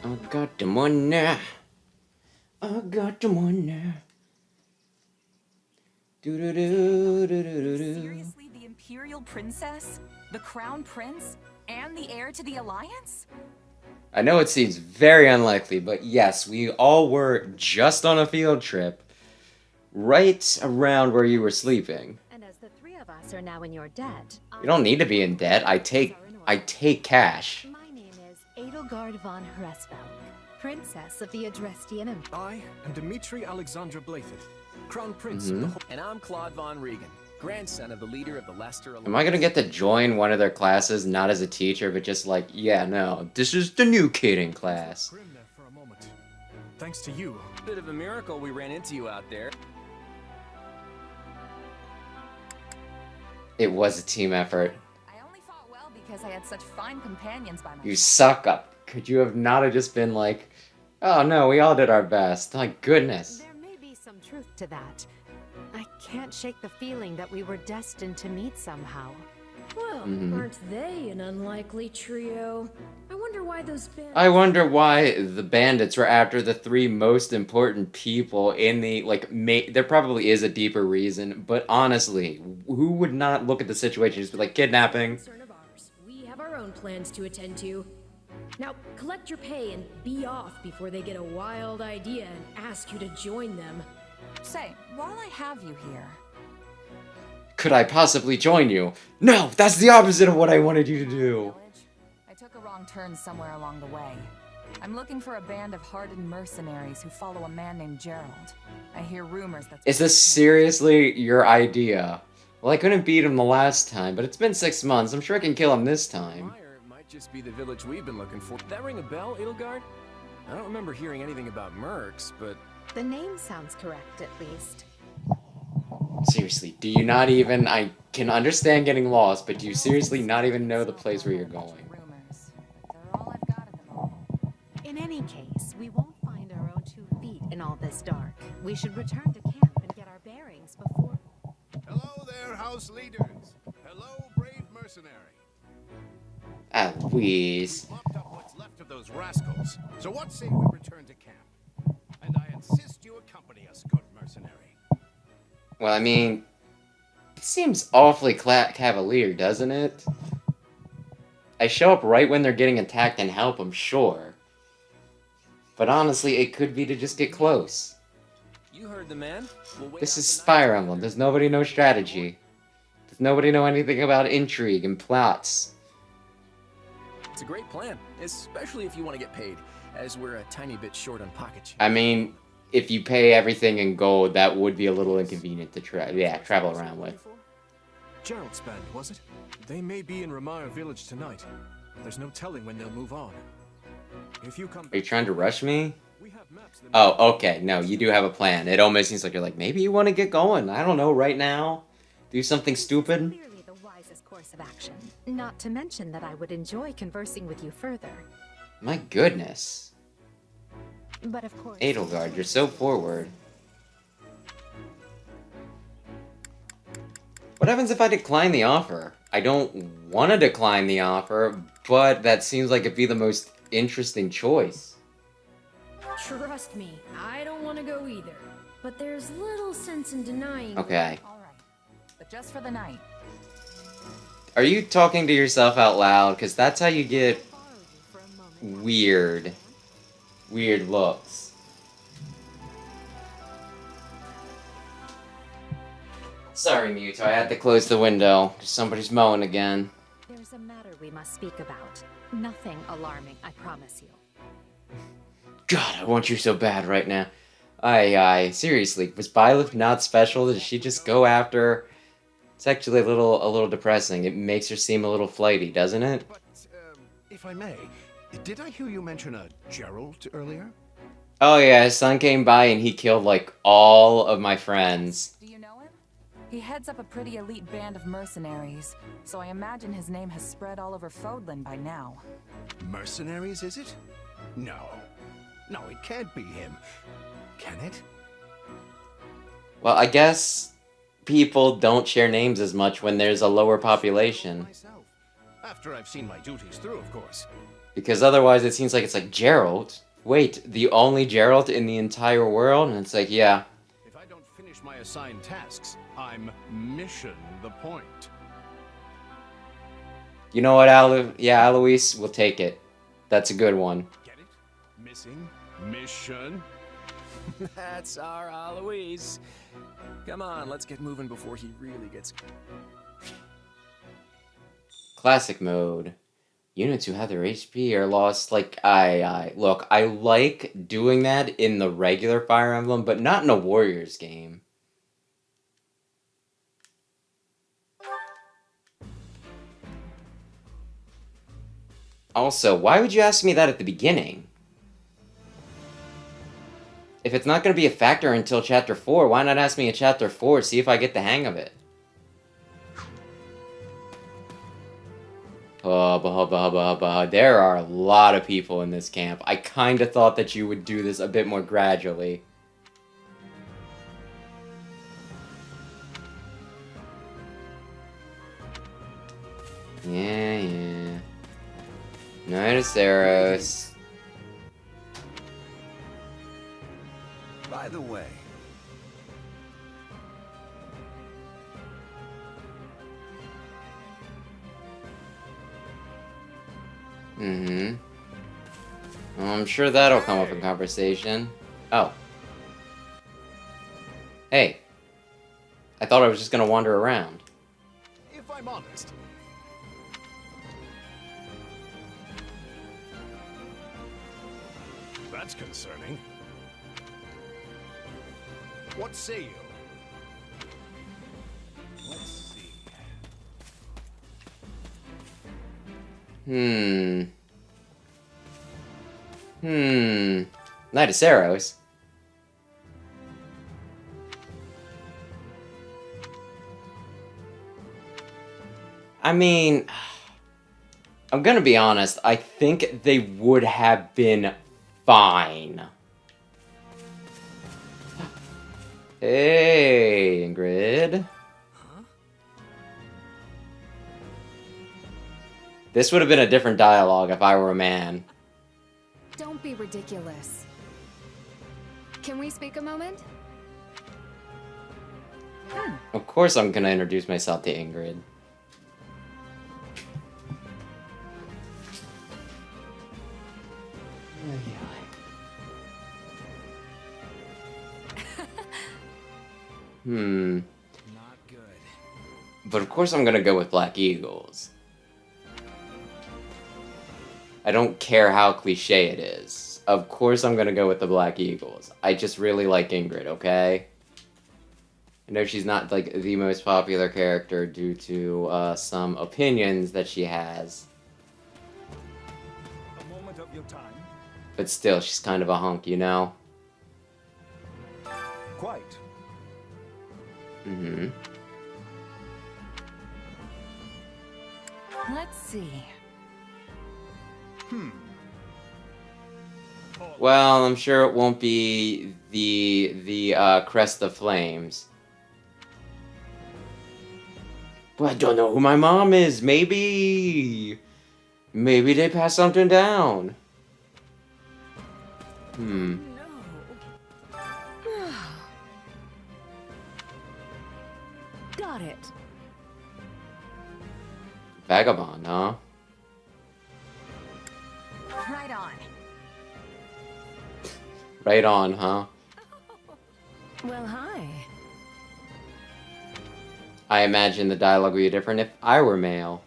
I got the money. I got the money. Seriously, the Imperial Princess? The Crown Prince? And the heir to the Alliance? I know it seems very unlikely, but yes, we all were just on a field trip right around where you were sleeping. And as the three of us are now in your debt... You don't need to be in debt. I take cash. My name is Edelgard von Hresfeld, Princess of the Adrestian Empire. I am Dmitri Alexandra Blathed, Crown Prince of the whole... And I'm Claude von Regan, grandson of the leader of the Leicester Alliance. Am I gonna get to join one of their classes, not as a teacher, but just like, yeah, no, this is the new kid in class. Grim there for a moment. Thanks to you. Bit of a miracle we ran into you out there. It was a team effort. I only fought well because I had such fine companions by my You side. suck up. Could you have not have just been like, oh no, we all did our best. My goodness. There may be some truth to that. I can't shake the feeling that we were destined to meet somehow. Well, aren't they an unlikely trio? I wonder why those bandits... I wonder why the bandits were after the three most important people in the, like, there probably is a deeper reason, but honestly, who would not look at the situation and just be like, kidnapping? Concern of ours. We have our own plans to attend to. Now, collect your pay and be off before they get a wild idea and ask you to join them. Say, while I have you here, Could I possibly join you? No, that's the opposite of what I wanted you to do. village, I took a wrong turn somewhere along the way. I'm looking for a band of hardened mercenaries who follow a man named Gerald. I hear rumors that... Is this seriously your idea? Well, I couldn't beat him the last time, but it's been 6 months. I'm sure I can kill him this time. Fire might just be the village we've been looking for. That ring a bell, Edelgard? I don't remember hearing anything about mercs, but... The name sounds correct, at least. Seriously, do you not even... I can understand getting lost, but do you seriously not even know the place where you're going? Rumors. They're all I've got at the moment. In any case, we won't find our own 2 feet in all this dark. We should return to camp and get our bearings before... Hello there, house leaders. Hello, brave mercenary. Ah, Louise. Mopped up what's left of those rascals. So what say we return to camp? And I insist you accompany us, good mercenary. Well, I mean... It seems awfully cavalier, doesn't it? I show up right when they're getting attacked and help them, sure. But honestly, it could be to just get close. You heard the man. We'll wait This out is the night Fire together. Emblem. Does nobody know strategy? Does nobody know anything about intrigue and plots? It's a great plan, especially if you want to get paid, as we're a tiny bit short on pocket change. I mean, if you pay everything in gold, that would be a little inconvenient to travel around with. Gerald's band, was it? They may be in Ramire village tonight. There's no telling when they'll move on. If you come Are you trying to rush me? we have maps that Oh, okay. No, you do have a plan. It almost seems like you're like, maybe you want to get going. I don't know, right now? Do something stupid? Clearly the wisest course of action. Not to mention that I would enjoy conversing with you further. My goodness. But of course... Edelgard, you're so forward. What happens if I decline the offer? I don't want to decline the offer, but that seems like it'd be the most interesting choice. Trust me, I don't want to go either. But there's little sense in denying... Okay. Alright. But just for the night. Are you talking to yourself out loud? Because that's how you get weird. weird looks. Sorry, Mewtwo, I had to close the window. Somebody's mowing again. There's a matter we must speak about. Nothing alarming, I promise you. God, I want you so bad right now. Aye, seriously, was Byleth not special? Did she just go after her? It's actually a little depressing. It makes her seem a little flighty, doesn't it? But, if I may, did I hear you mention a Gerald earlier? Oh yeah, his son came by and he killed, like, all of my friends. Do you know him? He heads up a pretty elite band of mercenaries, so I imagine his name has spread all over Fodlan by now. Mercenaries, is it? No. No, it can't be him. Can it? Well, I guess people don't share names as much when there's a lower population. Myself. After I've seen my duties through, of course. Because otherwise it seems like it's like, Gerald? Wait, the only Gerald in the entire world? And it's like, yeah. If I don't finish my assigned tasks, I'm mission the point. You know what, yeah, Alois, we'll take it. That's a good one. Get it? Missing mission. That's our Alois. Come on, let's get moving before he really gets... Classic mode. Units who have their HP are lost. Like, look, I like doing that in the regular Fire Emblem, but not in a Warriors game. Also, why would you ask me that at the beginning? If it's not going to be a factor until Chapter 4, why not ask me in Chapter 4, see if I get the hang of it? Hubba, hubba, hubba, hubba. There are a lot of people in this camp. I kind of thought that you would do this a bit more gradually. Yeah. Notice arrows. By the way, Well, I'm sure that'll come up in conversation. Oh. Hey. I thought I was just gonna wander around. If I'm honest. That's concerning. What say you? Let's see. Nidus arrows. I mean, I'm gonna be honest, I think they would have been fine. Hey, Ingrid. Huh? This would have been a different dialogue if I were a man. Don't be ridiculous. Can we speak a moment? Of course I'm gonna introduce myself to Ingrid. Not good. But of course I'm gonna go with Black Eagles. I don't care how cliche it is. Of course I'm gonna go with the Black Eagles. I just really like Ingrid, okay? I know she's not, like, the most popular character due to, some opinions that she has. A moment of your time. But still, she's kind of a hunk, you know? Quite. Let's see. Well, I'm sure it won't be the Crest of Flames. But I don't know who my mom is. Maybe they passed something down. No. Got it. Vagabond, huh? Right on. Right on, huh? Well, hi. I imagine the dialogue would be different if I were male.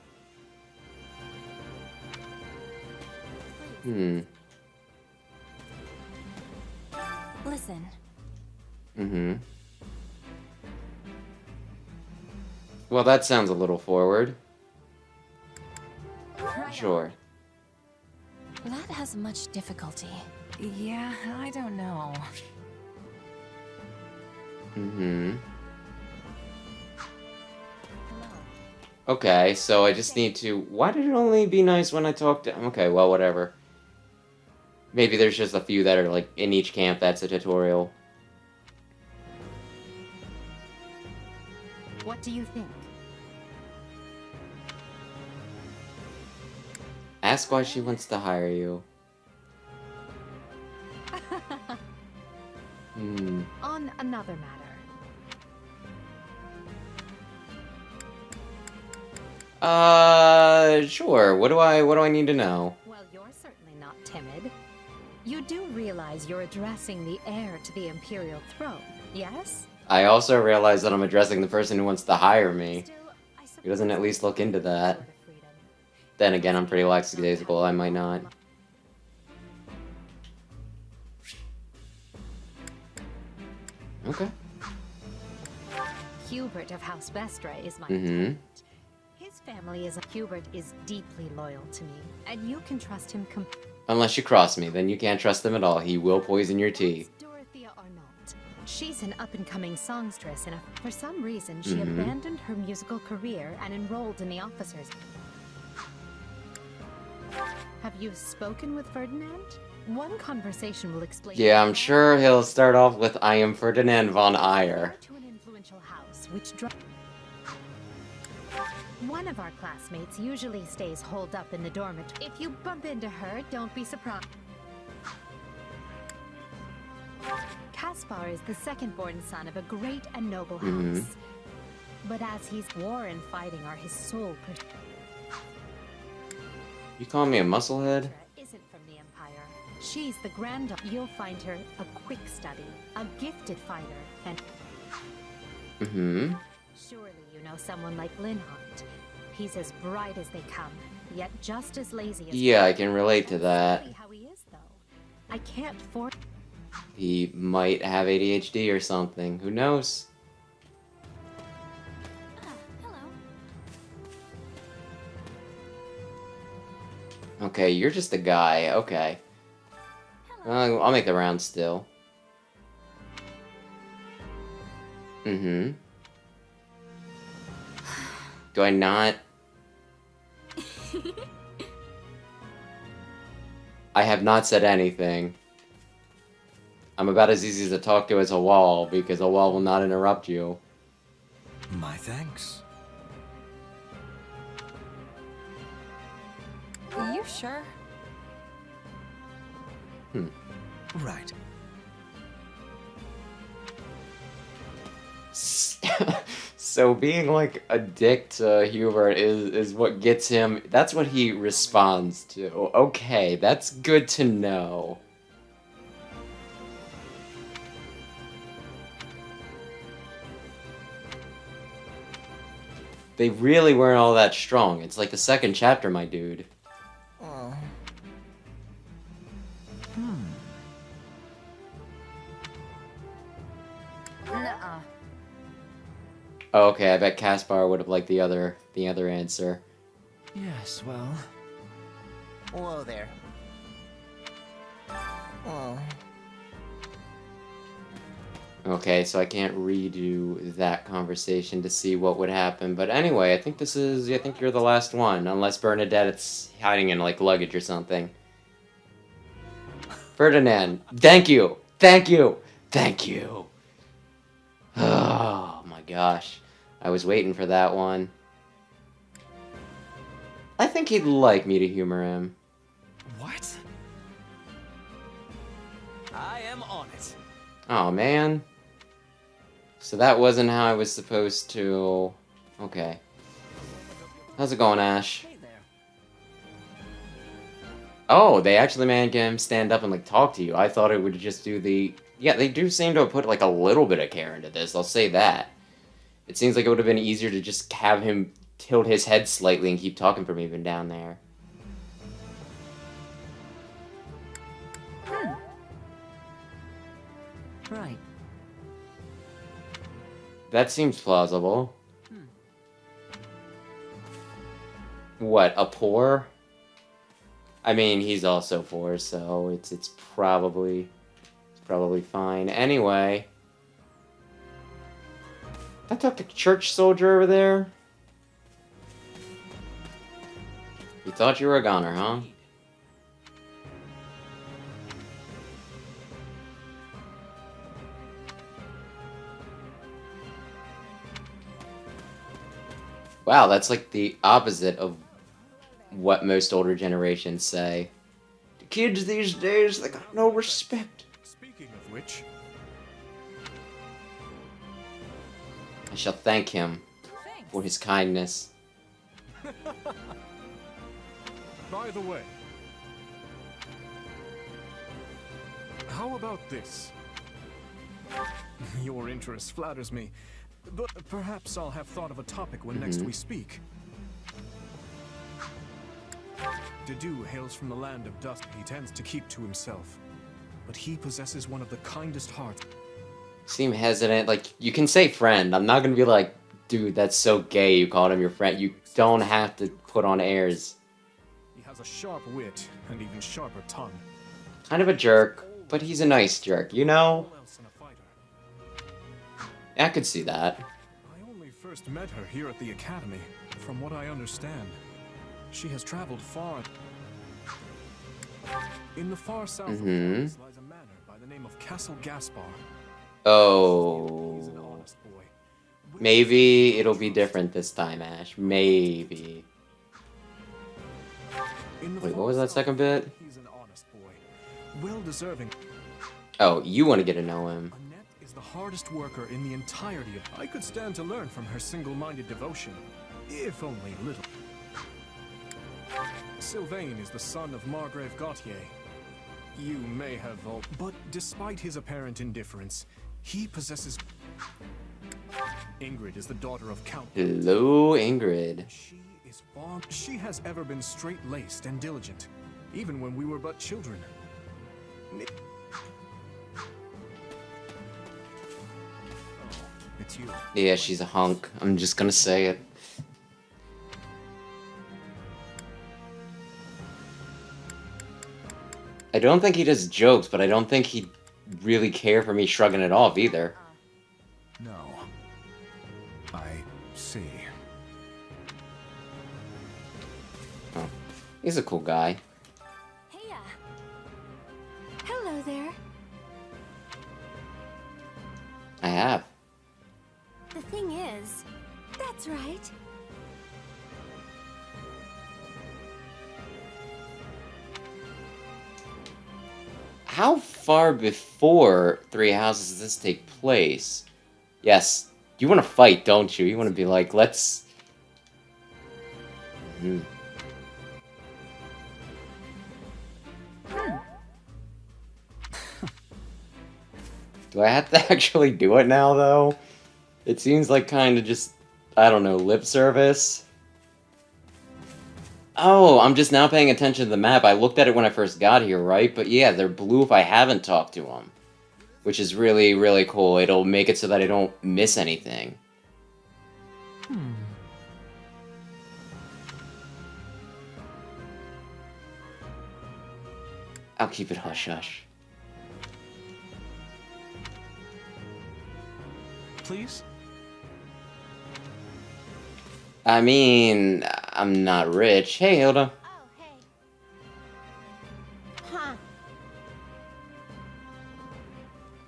Listen. Mm-hmm. Well, that sounds a little forward. Sure. That has much difficulty. Yeah, I don't know. Mm-hmm. Okay, so I just need to... Why did it only be nice when I talk to... Okay, well, whatever. Maybe there's just a few that are, like, in each camp that's a tutorial. What do you think? Ask why she wants to hire you. On another matter. Sure. What do I need to know? Well, you're certainly not timid. You do realize you're addressing the heir to the Imperial throne, yes? I also realize that I'm addressing the person who wants to hire me. Still, I Who doesn't at least look into that. sort of freedom. Then again, I'm pretty lackadaisical. I might not. Okay. Hubert of House Vestra is my Mm-hmm. lieutenant. His family is Hubert is deeply loyal to me, and you can trust him Unless you cross me, then you can't trust him at all. He will poison your tea. Dorothea Arnault. She's an up-and-coming songstress, and for some reason she Mhm. abandoned her musical career and enrolled in the officers. Have you spoken with Ferdinand? One conversation will explain. Yeah, I'm sure he'll start off with I am Ferdinand von Eyre. To an influential house, which one of our classmates usually stays holed up in the dormitory. If you bump into her, don't be surprised. Caspar is the second-born son of a great and noble house. But as he's war and fighting are his sole pursuit. You calling me a musclehead? Isn't from the Empire. She's the granddaughter. You'll find her a quick study, a gifted fighter, and Mm-hmm. surely you know someone like Linhardt. He's as bright as they come, yet just as lazy as. Yeah, I can relate to that. That's how he is, though. I can't force. He might have ADHD or something. Who knows? Hello. Okay, you're just a guy. Okay. I'll make the round still. Mm-hmm. Do I not? I have not said anything. I'm about as easy to talk to as a wall, because a wall will not interrupt you. My thanks. You sure? Right. So being like a dick to Hubert is what gets him. That's what he responds to. Okay, that's good to know. They really weren't all that strong. It's like the second chapter, my dude. Nuh-uh. Oh, okay, I bet Caspar would have liked the other answer. Yes, well. Whoa there. Oh. Okay, so I can't redo that conversation to see what would happen. But anyway, I think you're the last one. Unless Bernadette's hiding in, like, luggage or something. Ferdinand, thank you! Thank you! Thank you! Oh, my gosh. I was waiting for that one. I think he'd like me to humor him. What? I am on it. Oh, man. So that wasn't how I was supposed to... Okay. How's it going, Ash? Hey there. Oh, they actually made him stand up and, like, talk to you. I thought it would just do the... Yeah, they do seem to have put, like, a little bit of care into this. I'll say that. It seems like it would have been easier to just have him tilt his head slightly and keep talking from even down there. Right. That seems plausible. What, a poor? I mean, he's also poor, so it's probably fine. Anyway, I talked to church soldier over there. You thought you were a goner, huh? Wow, that's like the opposite of what most older generations say. The kids these days, they got no respect. Speaking of which, I shall thank him for his kindness. by the way, how about this? Your interest flatters me, but perhaps I'll have thought of a topic when next we speak. Dedu hails from the land of dust. He tends to keep to himself, but he possesses one of the kindest hearts. Seem hesitant. Like, you can say friend. I'm not gonna be like, dude, that's so gay you called him your friend. You don't have to put on airs. He has a sharp wit and even sharper tongue. Kind of a jerk, but he's a nice jerk, you know? I could see that. I only first met her here at the academy. From what I understand, she has traveled far. In the far south of France lies a manor by the name of Castle Gaspar. Oh. Maybe it'll be different this time, Ash. Maybe. Wait, what was that second bit? He's an honest boy, well deserving. Oh, you want to get to know him. Annette is the hardest worker in the entirety of... I could stand to learn from her single-minded devotion, if only a little. Sylvain is the son of Margrave Gautier. You may have all... But despite his apparent indifference, he possesses... Ingrid is the daughter of Count... Hello, Ingrid. She has ever been straight-laced and diligent, even when we were but children. It's you. Yeah, she's a hunk. I'm just gonna say it. I don't think he does jokes, but I don't think he'd really care for me shrugging it off either. No. I see. Oh, he's a cool guy. Heya. Hello there. I have. The thing is, that's right. How far before Three Houses does this take place? Yes, you want to fight, don't you? You want to be like, let's... Do I have to actually do it now, though? It seems like kind of just, I don't know, lip service. Oh, I'm just now paying attention to the map. I looked at it when I first got here, right? But yeah, they're blue if I haven't talked to them. Which is really, really cool. It'll make it so that I don't miss anything. I'll keep it hush-hush. Please? I mean, I'm not rich. Hey, Hilda. Oh, hey. Huh.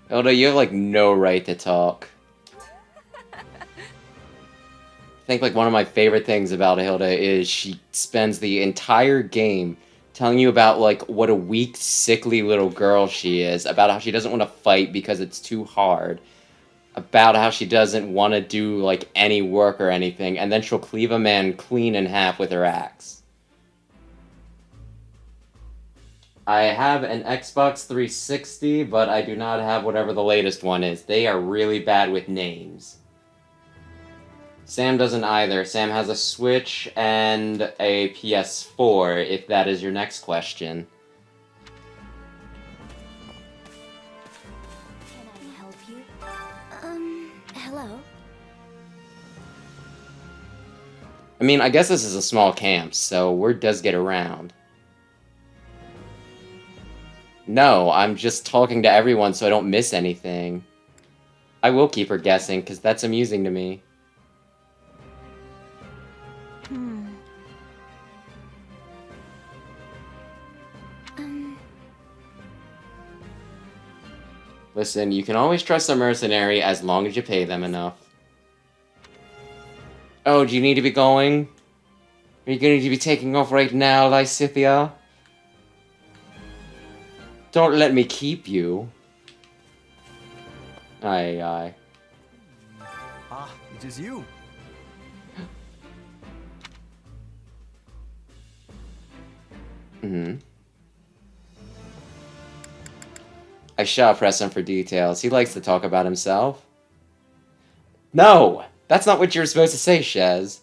Hilda, you have, like, no right to talk. I think, like, one of my favorite things about Hilda is she spends the entire game telling you about, like, what a weak, sickly little girl she is, about how she doesn't want to fight because it's too hard, about how she doesn't want to do, like, any work or anything, and then she'll cleave a man clean in half with her axe. I have an Xbox 360, but I do not have whatever the latest one is. They are really bad with names. Sam doesn't either. Sam has a Switch and a PS4, if that is your next question. Can I help you? Hello? I mean, I guess this is a small camp, so word does get around. No, I'm just talking to everyone so I don't miss anything. I will keep her guessing, because that's amusing to me. Listen, you can always trust a mercenary as long as you pay them enough. Oh, do you need to be going? Are you going to be taking off right now, Lysithia? Don't let me keep you. Aye, aye. Ah, it is you. Mm-hmm. I shall press him for details. He likes to talk about himself. No! That's not what you were supposed to say, Shez.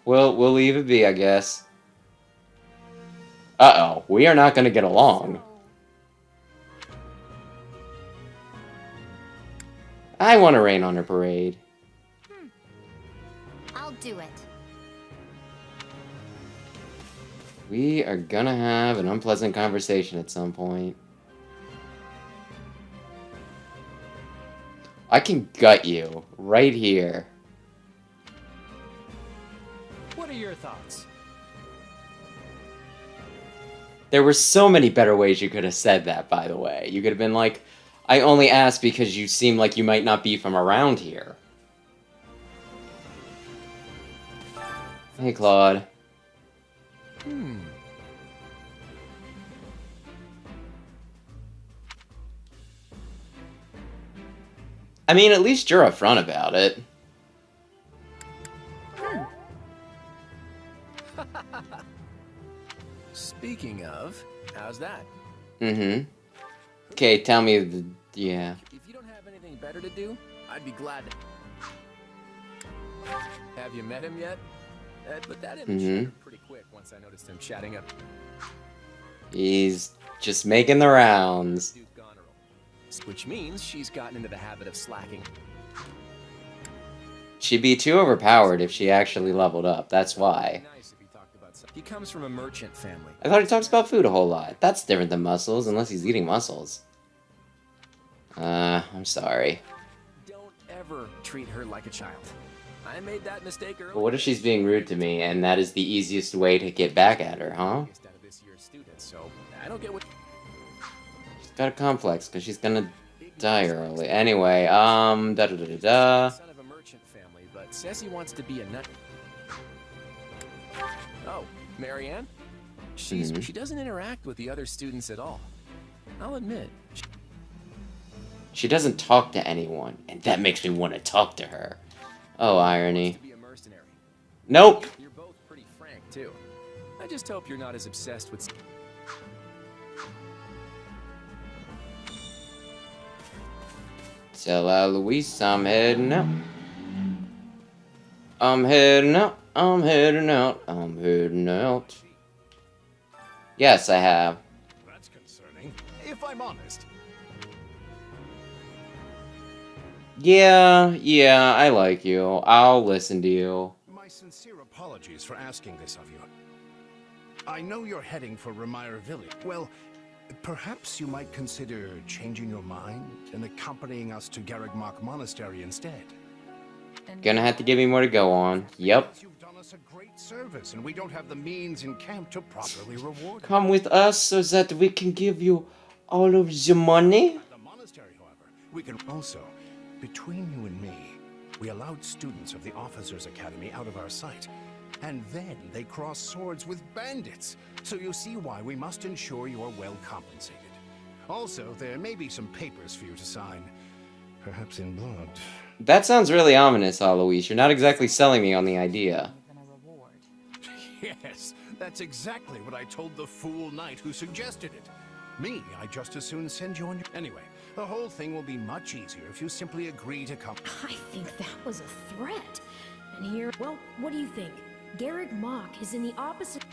We'll leave it be, I guess. Uh-oh, we are not gonna get along. I want to rain on her parade. I'll do it. We are gonna have an unpleasant conversation at some point. I can gut you right here. What are your thoughts? There were so many better ways you could have said that, by the way. You could have been like, I only asked because you seem like you might not be from around here. Hey, Claude. I mean, at least you're upfront about it. Speaking of, how's that? Mm-hmm. Okay, tell me the... yeah. If you don't have anything better to do, I'd be glad to... Have you met him yet? But that image shifted pretty quick once I noticed him chatting up. He's just making the rounds. Which means she's gotten into the habit of slacking. She'd be too overpowered if she actually leveled up, that's why. He comes from a merchant family. I thought he talks about food a whole lot. That's different than muscles, unless he's eating mussels. I'm sorry. Don't ever treat her like a child. I made that mistake earlier. But what if she's being rude to me, and that is the easiest way to get back at her, huh? So I don't get what... She's got a complex, because she's gonna die early. Anyway, da-da-da-da-da. Son of a merchant family, but says he wants to be a nut. Oh, Marianne? She doesn't interact with the other students at all. I'll admit. She doesn't talk to anyone, and that makes me want to talk to her. Oh, irony. Nope. You're both pretty frank, too. I just hope you're not as obsessed with... Tell Luis I'm heading out. I'm heading out. I'm heading out. I'm heading out. Yes, I have. That's concerning, if I'm honest. Yeah, I like you. I'll listen to you. My sincere apologies for asking this of you. I know you're heading for Remire Village. Well, perhaps you might consider changing your mind and accompanying us to Garrigmach Monastery instead. Gonna have to give me more to go on. Yep. You've done us a great service, and we don't have the means in camp to properly reward you. Come with us so that we can give you all of the money. At the monastery, however, we can also, between you and me, we allowed students of the Officers' Academy out of our sight. And then they cross swords with bandits. So you see why we must ensure you are well compensated. Also, there may be some papers for you to sign. perhaps in blood. That sounds really ominous, Alois. You're not exactly selling me on the idea. Yes, that's exactly what I told the fool knight who suggested it. Me, I'd just as soon send you on your... Anyway, the whole thing will be much easier if you simply agree to come. I think that was a threat. And here, well, what do you think? Garrick Mach is in the opposite...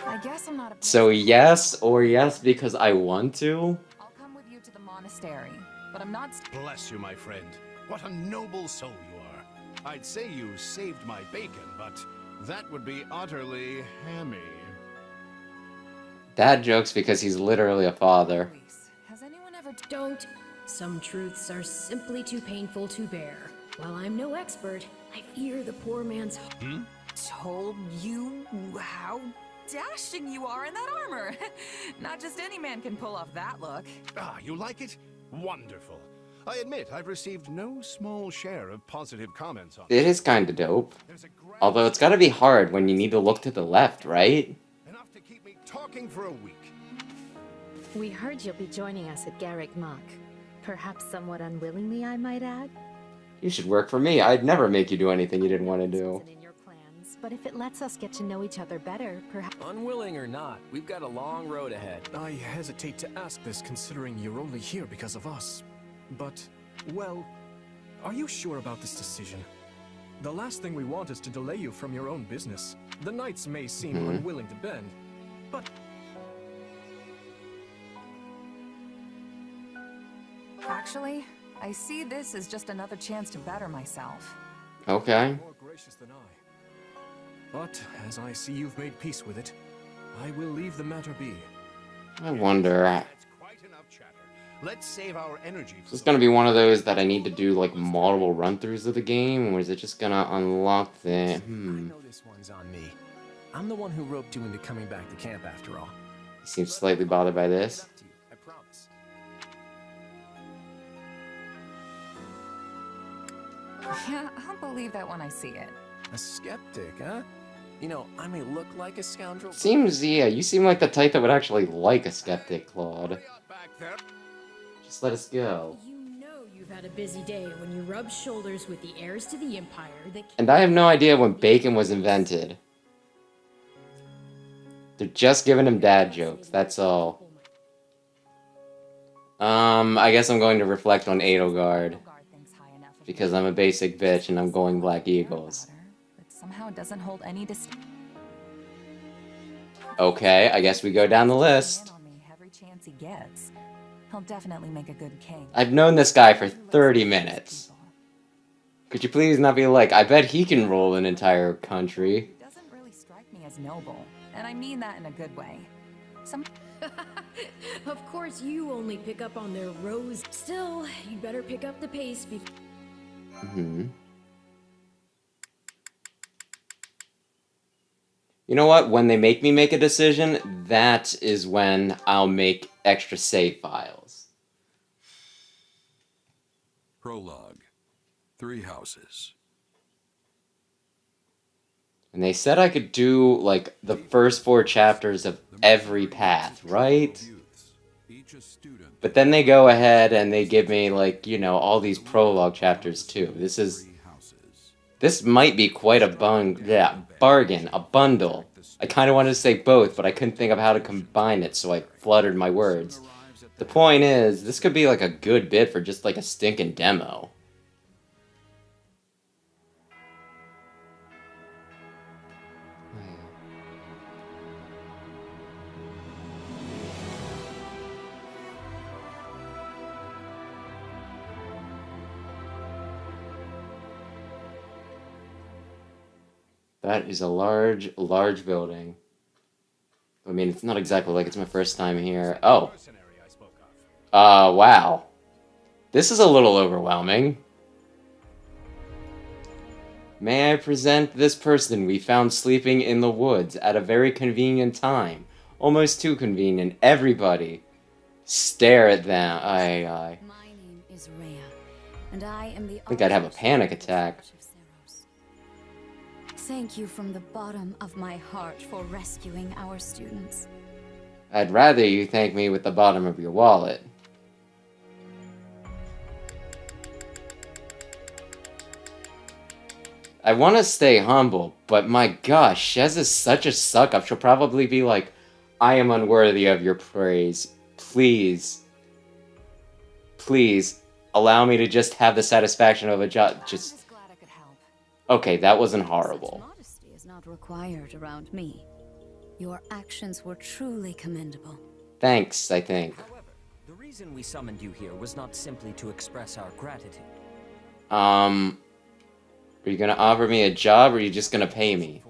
I guess I'm not a... So yes, or yes because I want to? I'll come with you to the monastery, but I'm not... Bless you, my friend. What a noble soul you are. I'd say you saved my bacon, but that would be utterly hammy. Dad jokes because he's literally a father. Has anyone ever... Don't. Some truths are simply too painful to bear. While I'm no expert, I fear the poor man's... Told you how dashing you are in that armor. Not just any man can pull off that look. Ah, you like it? Wonderful. I admit I've received no small share of positive comments on it. It is kinda dope. Although it's gotta be hard when you need to look to the left, right? Enough to keep me talking for a week. We heard you'll be joining us at Garrick Mach. Perhaps somewhat unwillingly, I might add. You should work for me. I'd never make you do anything you didn't want to do. In your plans, but if it lets us get to know each other better, perhaps... Unwilling or not, we've got a long road ahead. I hesitate to ask this considering you're only here because of us. But, well, are you sure about this decision? The last thing we want is to delay you from your own business. The knights may seem unwilling to bend, but... Actually, I see this as just another chance to better myself. Okay. More gracious than I. But, as I see you've made peace with it, I will leave the matter be. I wonder. That's quite enough chatter. Let's save our energy. Is this gonna be one of those that I need to do like multiple run-throughs of the game, or is it just gonna unlock the... I know this one's on me. I'm the one who roped you into coming back to camp after all. He seems slightly bothered by this. I promise. Yeah, I'll believe that when I see it. A skeptic, huh? You know, I may look like a scoundrel. Seems, yeah, you seem like the type that would actually like a skeptic, Claude. Just let us go. You know you've had a busy day when you rub shoulders with the heirs to the Empire that... And I have no idea when bacon was invented. They're just giving him dad jokes, that's all. I guess I'm going to reflect on Edelgard. Because I'm a basic bitch and I'm going Black Eagles. But somehow it doesn't hold any Okay, I guess we go down the list. Every chance he gets. He'll definitely make a good king. I've known this guy for 30 minutes. Could you please not be like, I bet he can rule an entire country. He doesn't really strike me as noble, and I mean that in a good way. Of course you only pick up on their rose. Still, you'd better pick up the pace before... You know what? When they make me make a decision, that is when I'll make extra save files. Prologue. 3 houses. And they said I could do, like, the first 4 chapters of every path, right? But then they go ahead and they give me, like, you know, all these prologue chapters, too. This might be quite a bargain, a bundle. I kind of wanted to say both, but I couldn't think of how to combine it, so I fluttered my words. The point is, this could be, like, a good bit for just, like, a stinking demo. That is a large, large building. I mean, it's not exactly like it's my first time here. Oh. Wow. This is a little overwhelming. May I present this person we found sleeping in the woods at a very convenient time. Almost too convenient. Everybody stare at them. My name is Rhea, and I am the... I think I'd have a panic attack. Thank you from the bottom of my heart for rescuing our students. I'd rather you thank me with the bottom of your wallet. I want to stay humble, but my gosh, Shez is such a suck-up. She'll probably be like, I am unworthy of your praise. Please. Please, allow me to just have the satisfaction of a job. Just... Okay, that wasn't horrible. Modesty is not required around me. Your actions were truly commendable. Thanks, I think. However, the reason we summoned you here was not simply to express our gratitude. Are you gonna offer me a job, or are you just gonna pay me?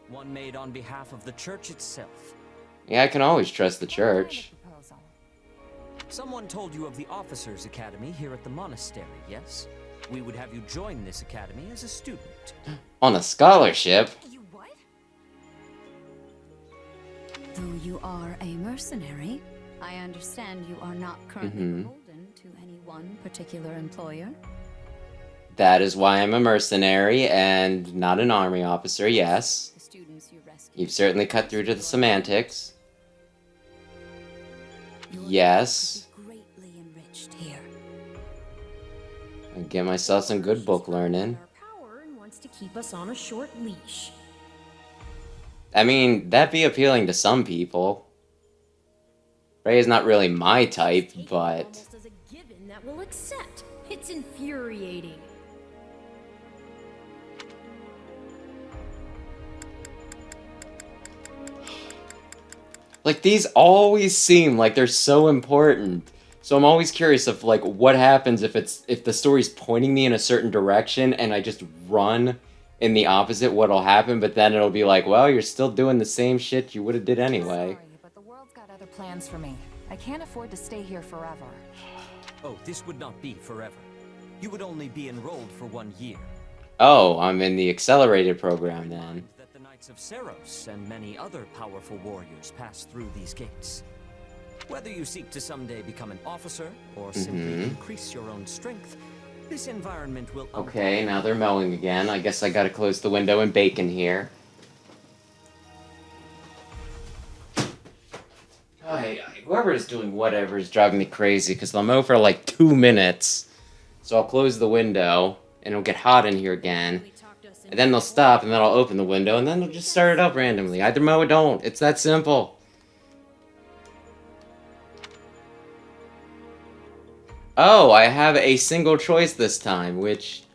One made on behalf of the church itself. Yeah, I can always trust the church. Someone told you of the Officers' Academy here at the monastery, yes? We would have you join this academy as a student. On a scholarship? Though you are a mercenary, I understand you are not currently beholden to any one particular employer. That is why I'm a mercenary and not an army officer, yes. The students you rescued. You've certainly cut through to the semantics. Yes. Greatly enriched here. I get myself some good book learning. Power and wants to keep us on a short leash. I mean, that'd be appealing to some people. Ray is not really my type, but... Almost as a given that we'll accept. It's infuriating. Like, these always seem like they're so important. So I'm always curious of, like, what happens if the story's pointing me in a certain direction and I just run in the opposite, what'll happen, but then it'll be like, well, you're still doing the same shit you would have did anyway. Sorry, but the world's got other plans for me. I can't afford to stay here forever. Oh, this would not be forever. You would only be enrolled for 1 year. Oh, I'm in the accelerated program then. That the Knights of Seros and many other powerful warriors pass through these gates. Whether you seek to someday become an officer or simply increase your own strength, this environment will... Okay, now they're mowing again. I guess I gotta close the window and bake in here. Whoever is doing whatever is driving me crazy, because they'll mow for like 2 minutes. So I'll close the window, and it'll get hot in here again. And then they'll stop, and then I'll open the window, and then they'll just start it up randomly. Either mow or don't. It's that simple. Oh, I have a single choice this time, which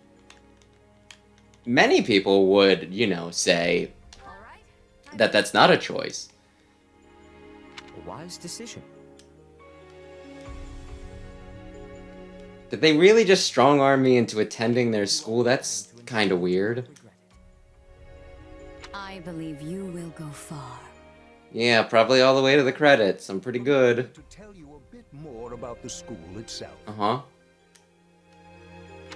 many people would, you know, say that that's not a choice. A wise decision. Did they really just strong-arm me into attending their school? That's kind of weird. I believe you will go far. Yeah, probably all the way to the credits. I'm pretty good. To tell you a bit more about the school itself. Uh-huh.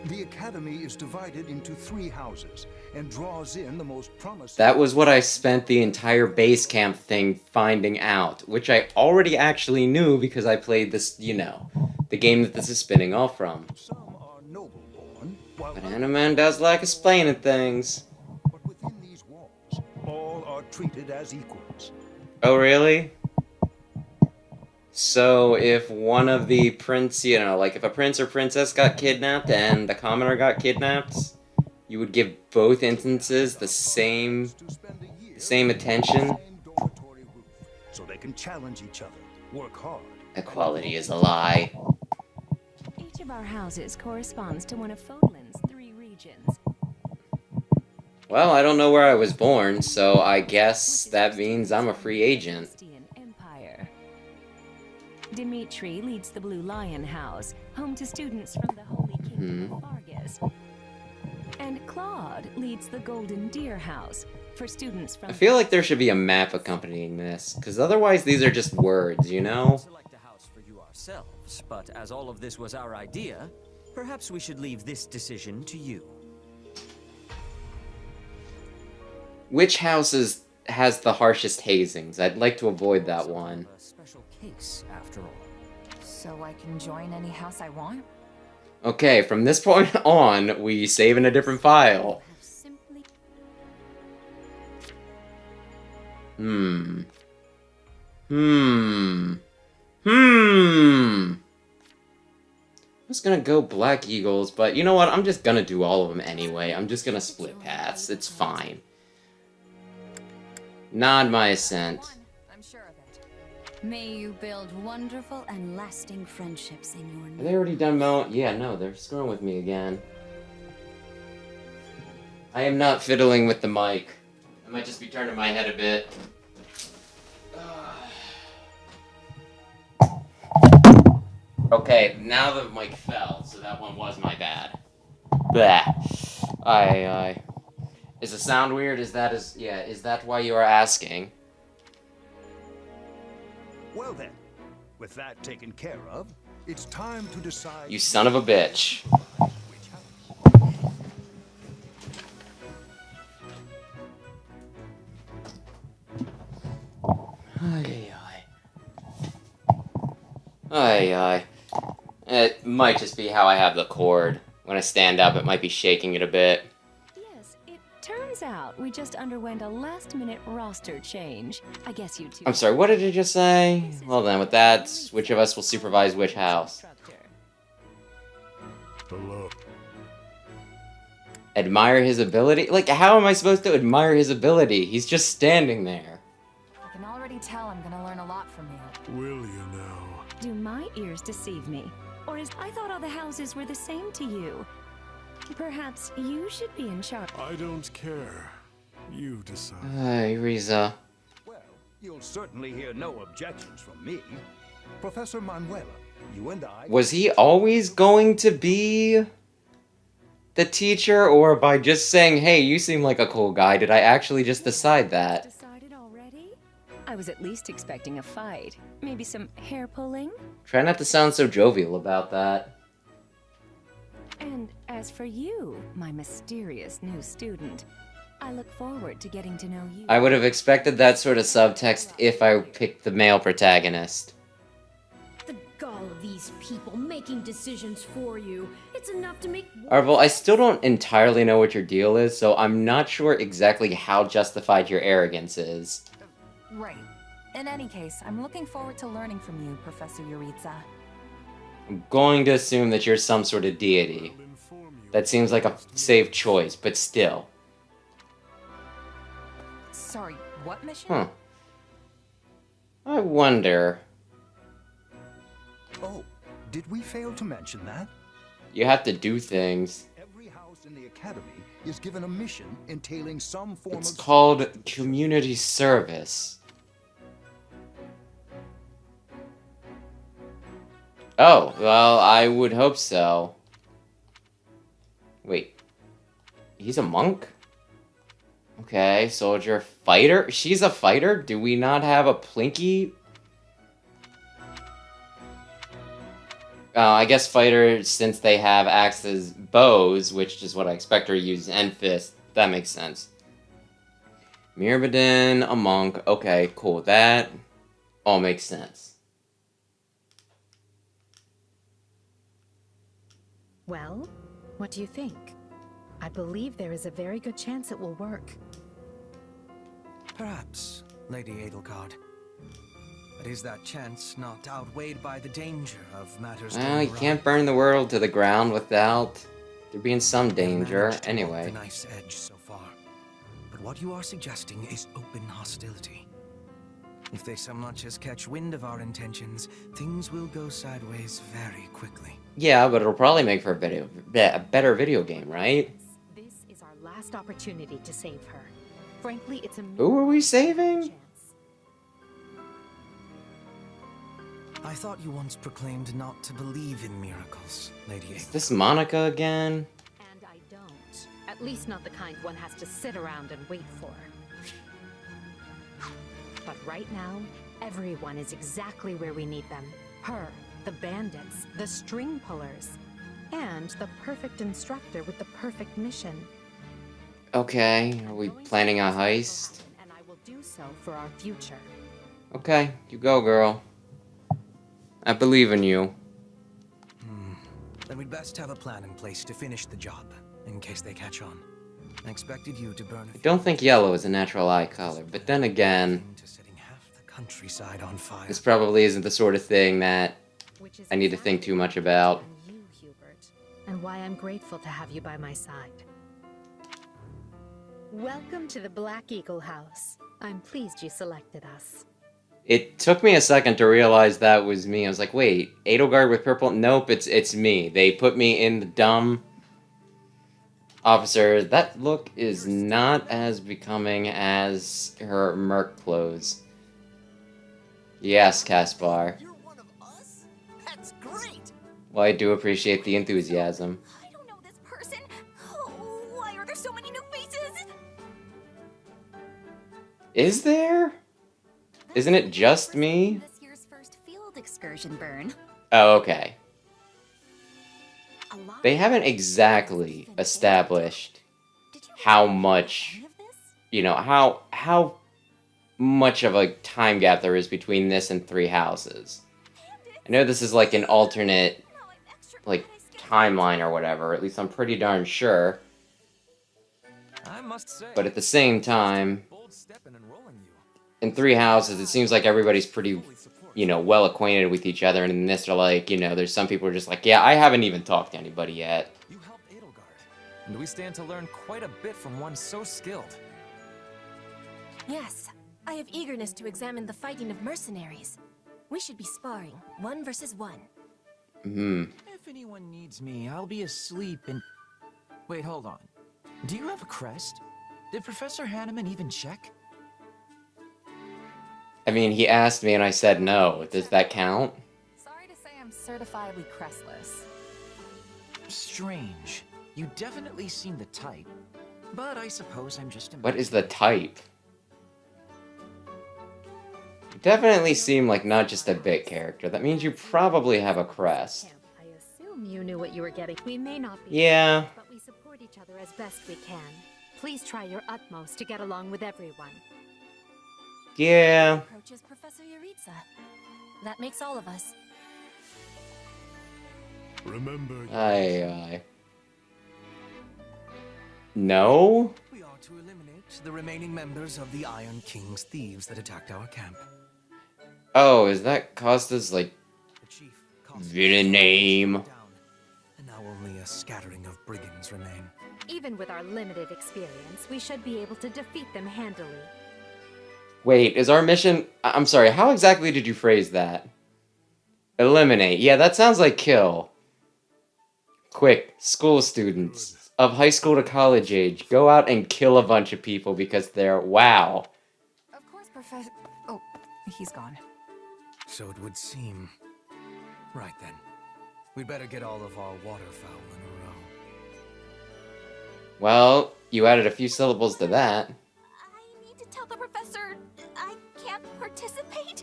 The academy is divided into 3 houses and draws in the most promising... That was what I spent the entire base camp thing finding out, which I already actually knew because I played this, you know, the game that this is spinning off from. Some are noble-born, while But Animan does like explaining things. But within these walls, all are treated as equals. Oh, really? So if one of the prince, you know, like if a prince or princess got kidnapped and the commoner got kidnapped, you would give both instances the same attention? So they can challenge each other, work hard. Equality is a lie. Each of our houses corresponds to one of Fodlan's 3 regions. Well, I don't know where I was born, so I guess that means I'm a free agent. Empire. Dimitri leads the Blue Lion House, home to students from the Holy Kingdom of Argus. And Claude leads the Golden Deer House, for students from... I feel like there should be a map accompanying this, because otherwise these are just words, you know? Select a house for you ourselves, but as all of this was our idea, perhaps we should leave this decision to you. Which house has the harshest hazings? I'd like to avoid that one. A special case, after all. So I can join any house I want? Okay, from this point on, we save in a different file. I was gonna go Black Eagles, but you know what? I'm just gonna do all of them anyway. I'm just gonna split paths. It's fine. Nod my assent. I'm sure of it. May you build wonderful and lasting friendships in your Are they already done mowing? Yeah, no, they're screwing with me again. I am not fiddling with the mic. I might just be turning my head a bit. Okay, now the mic fell, so that one was my bad. Bleh. Aye. Is the sound weird? Is that why you are asking? Well then, with that taken care of, it's time to decide... You son of a bitch. Aye. It might just be how I have the cord. When I stand up, it might be shaking it a bit. Yes, it turns out we just underwent a last-minute roster change. I guess you two... I'm sorry, what did you just say? Well then, with that, which of us will supervise which house? Hello. Admire his ability? Like, how am I supposed to admire his ability? He's just standing there. I can already tell I'm gonna learn a lot from you. Will you now? Do my ears deceive me? Or is I thought all the houses were the same to you? Perhaps you should be in charge. I don't care. You decide. Hey, Riza. Well, you'll certainly hear no objections from me. Professor Manuela, you and I... Was he always going to be the teacher, or by just saying, hey, you seem like a cool guy, did I actually just decide that? Decided already? I was at least expecting a fight. Maybe some hair pulling? Try not to sound so jovial about that. And as for you, my mysterious new student, I look forward to getting to know you. I would have expected that sort of subtext if I picked the male protagonist. The gall of these people making decisions for you. It's enough to make... Arvel, I still don't entirely know what your deal is, so I'm not sure exactly how justified your arrogance is. Right. In any case, I'm looking forward to learning from you, Professor Yuritsa. I'm going to assume that you're some sort of deity. That seems like a safe choice, but still. Sorry, what mission? Huh. I wonder... Oh, did we fail to mention that? You have to do things. Every house in the academy is given a mission entailing some form It's of... called community service. Oh, well, I would hope so. Wait. He's a monk? Okay, soldier, fighter? She's a fighter? Do we not have a Plinky? I guess fighters, since they have axes, bows, which is what I expect her to use, and fists. That makes sense. Myrmidon, a monk. Okay, cool. That all makes sense. Well, what do you think? I believe there is a very good chance it will work. Perhaps, Lady Edelgard. But is that chance not outweighed by the danger of matters Well, going you wrong? can't burn the world to the ground without there being some danger, Managed to walk anyway. the knife's edge so far. But what you are suggesting is open hostility. If they so much as catch wind of our intentions, things will go sideways very quickly. Yeah, but it'll probably make for a better video game, right? This is our last opportunity to save her. Frankly, it's a... Who are we saving? I thought you once proclaimed not to believe in miracles, Lady Is Edelgard. this Monica again? And I don't. At least not the kind one has to sit around and wait for. But right now, everyone is exactly where we need them. Her, the bandits, the string pullers, and the perfect instructor with the perfect mission. Okay, are we planning a heist? And I will do so for our future. Okay, you go, girl. I believe in you. Then we'd best have a plan in place to finish the job, in case they catch on. I expected you to burn I don't think yellow is a natural eye color, but then again... to setting half the countryside on fire. This probably isn't the sort of thing that Which is I need to think too much about. you, Hubert, and why I'm grateful to have you by my side. Welcome to the Black Eagle House. I'm pleased you selected us. It took me a second to realize that was me. I was like, wait, Edelgard with purple? Nope, it's me. They put me in the dumb officer. That look is not as becoming as her merc clothes. Yes, Caspar. You're one of us? That's great! Well, I do appreciate the enthusiasm. I don't know this person. Oh, why are there so many new faces? Is there? Isn't it just me? This year's first field excursion, Burn. Oh, okay. They haven't exactly established how much, you know, how much of a time gap there is between this and Three Houses. I know this is like an alternate, like, timeline or whatever. At least I'm pretty darn sure. I must say, But at the same time, in Three Houses, it seems like everybody's pretty, you know, well acquainted with each other. And in this, they're like, you know, there's some people who are just like, yeah, I haven't even talked to anybody yet. you helped Edelgard, and we stand to learn quite a bit from one so skilled. Yes, I have eagerness to examine the fighting of mercenaries. We should be sparring, 1 versus 1. If anyone needs me, I'll be asleep and... Wait, hold on. Do you have a crest? Did Professor Hanneman even check? I mean, he asked me and I said no. Does that count? Sorry to say I'm certifiably crestless. Strange. You definitely seem the type. But I suppose I'm just... What is the type? You definitely seem like not just a bit character. That means you probably have a crest. I assume you knew what you were getting. We may not be Yeah. friends, but we support each other as best we can. Please try your utmost to get along with everyone. Yeah. Approaches Professor Yuritsa. That makes all of us. Remember. Aye. No? We are to eliminate the remaining members of the Iron King's thieves that attacked our camp. Oh, is that Costa's, like, villain name? And now only a scattering of brigands remain. Even with our limited experience, we should be able to defeat them handily. Wait, is our mission... I'm sorry, how exactly did you phrase that? Eliminate. Yeah, that sounds like kill. Quick, school students of high school to college age, go out and kill a bunch of people because they're... Wow. Of course, Professor... Oh, he's gone. So it would seem. Right then. We'd better get all of our waterfowl in a row. Well, you added a few syllables to that. I need to tell the professor I can't participate.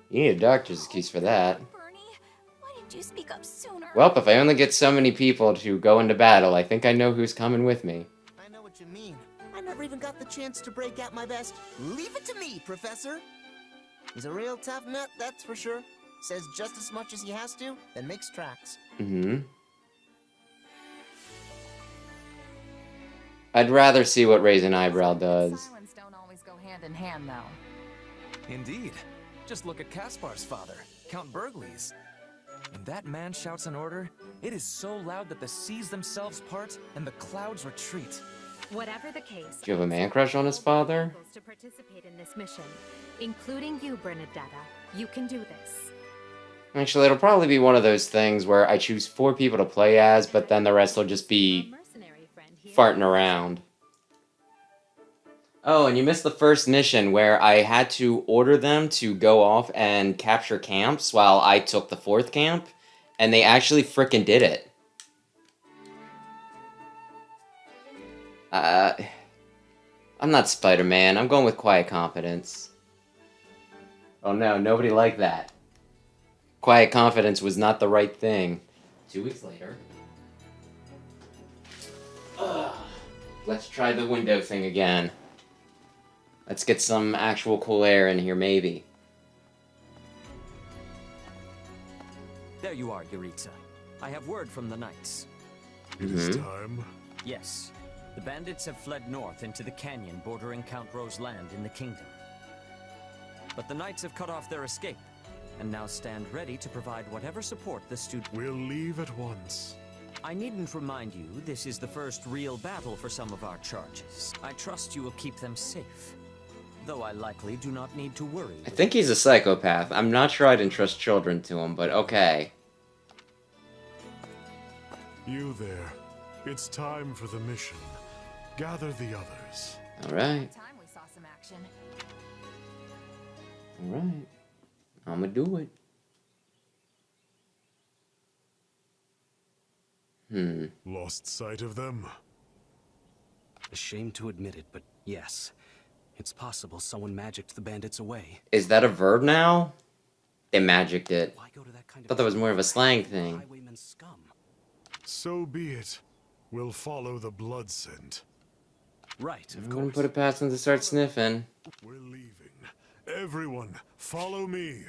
You need a doctor's excuse for that. Why didn't you speak up sooner? Well, if I only get so many people to go into battle, I think I know who's coming with me. I know what you mean. I never even got the chance to break out my best. Leave it to me, Professor. He's a real tough nut, that's for sure. Says just as much as he has to, then makes tracks. I'd rather see what Raise an Eyebrow does. Silence don't always go hand in hand, though. Indeed. Just look at Caspar's father, Count Burgles. When that man shouts an order, it is so loud that the seas themselves part and the clouds retreat. Whatever the case, Do you have a man crush on his father? to participate in this mission, including you, Bernadetta. You can do this. Actually, it'll probably be one of those things where I choose 4 people to play as, but then the rest will just be farting around. Oh, and you missed the first mission where I had to order them to go off and capture camps while I took the 4th camp, and they actually frickin' did it. I'm not Spider-Man. I'm going with quiet confidence. Oh no, nobody liked that. Quiet confidence was not the right thing. 2 weeks later. Let's try the window thing again. Let's get some actual cool air in here, maybe. There you are, Yuritsa. I have word from the knights. It is time. Yes. The bandits have fled north into the canyon bordering Count Ro's land in the kingdom. but the Knights have cut off their escape, and now stand ready to provide whatever support the student... We'll leave at once. I needn't remind you, this is the first real battle for some of our charges. I trust you will keep them safe, though I likely do not need to worry. I think he's a psychopath. I'm not sure I'd entrust children to him, but okay. You there. It's time for the mission. Gather the others. Alright. Time we saw some action. Alright. I'ma do it. Lost sight of them? Ashamed to admit it, but yes. It's possible someone magicked the bandits away. Is that a verb now? They magicked it. Thought that was more of a slang thing. So be it. We'll follow the blood scent. Right, I'm gonna put it past them to start sniffing. We're leaving. Everyone, follow me.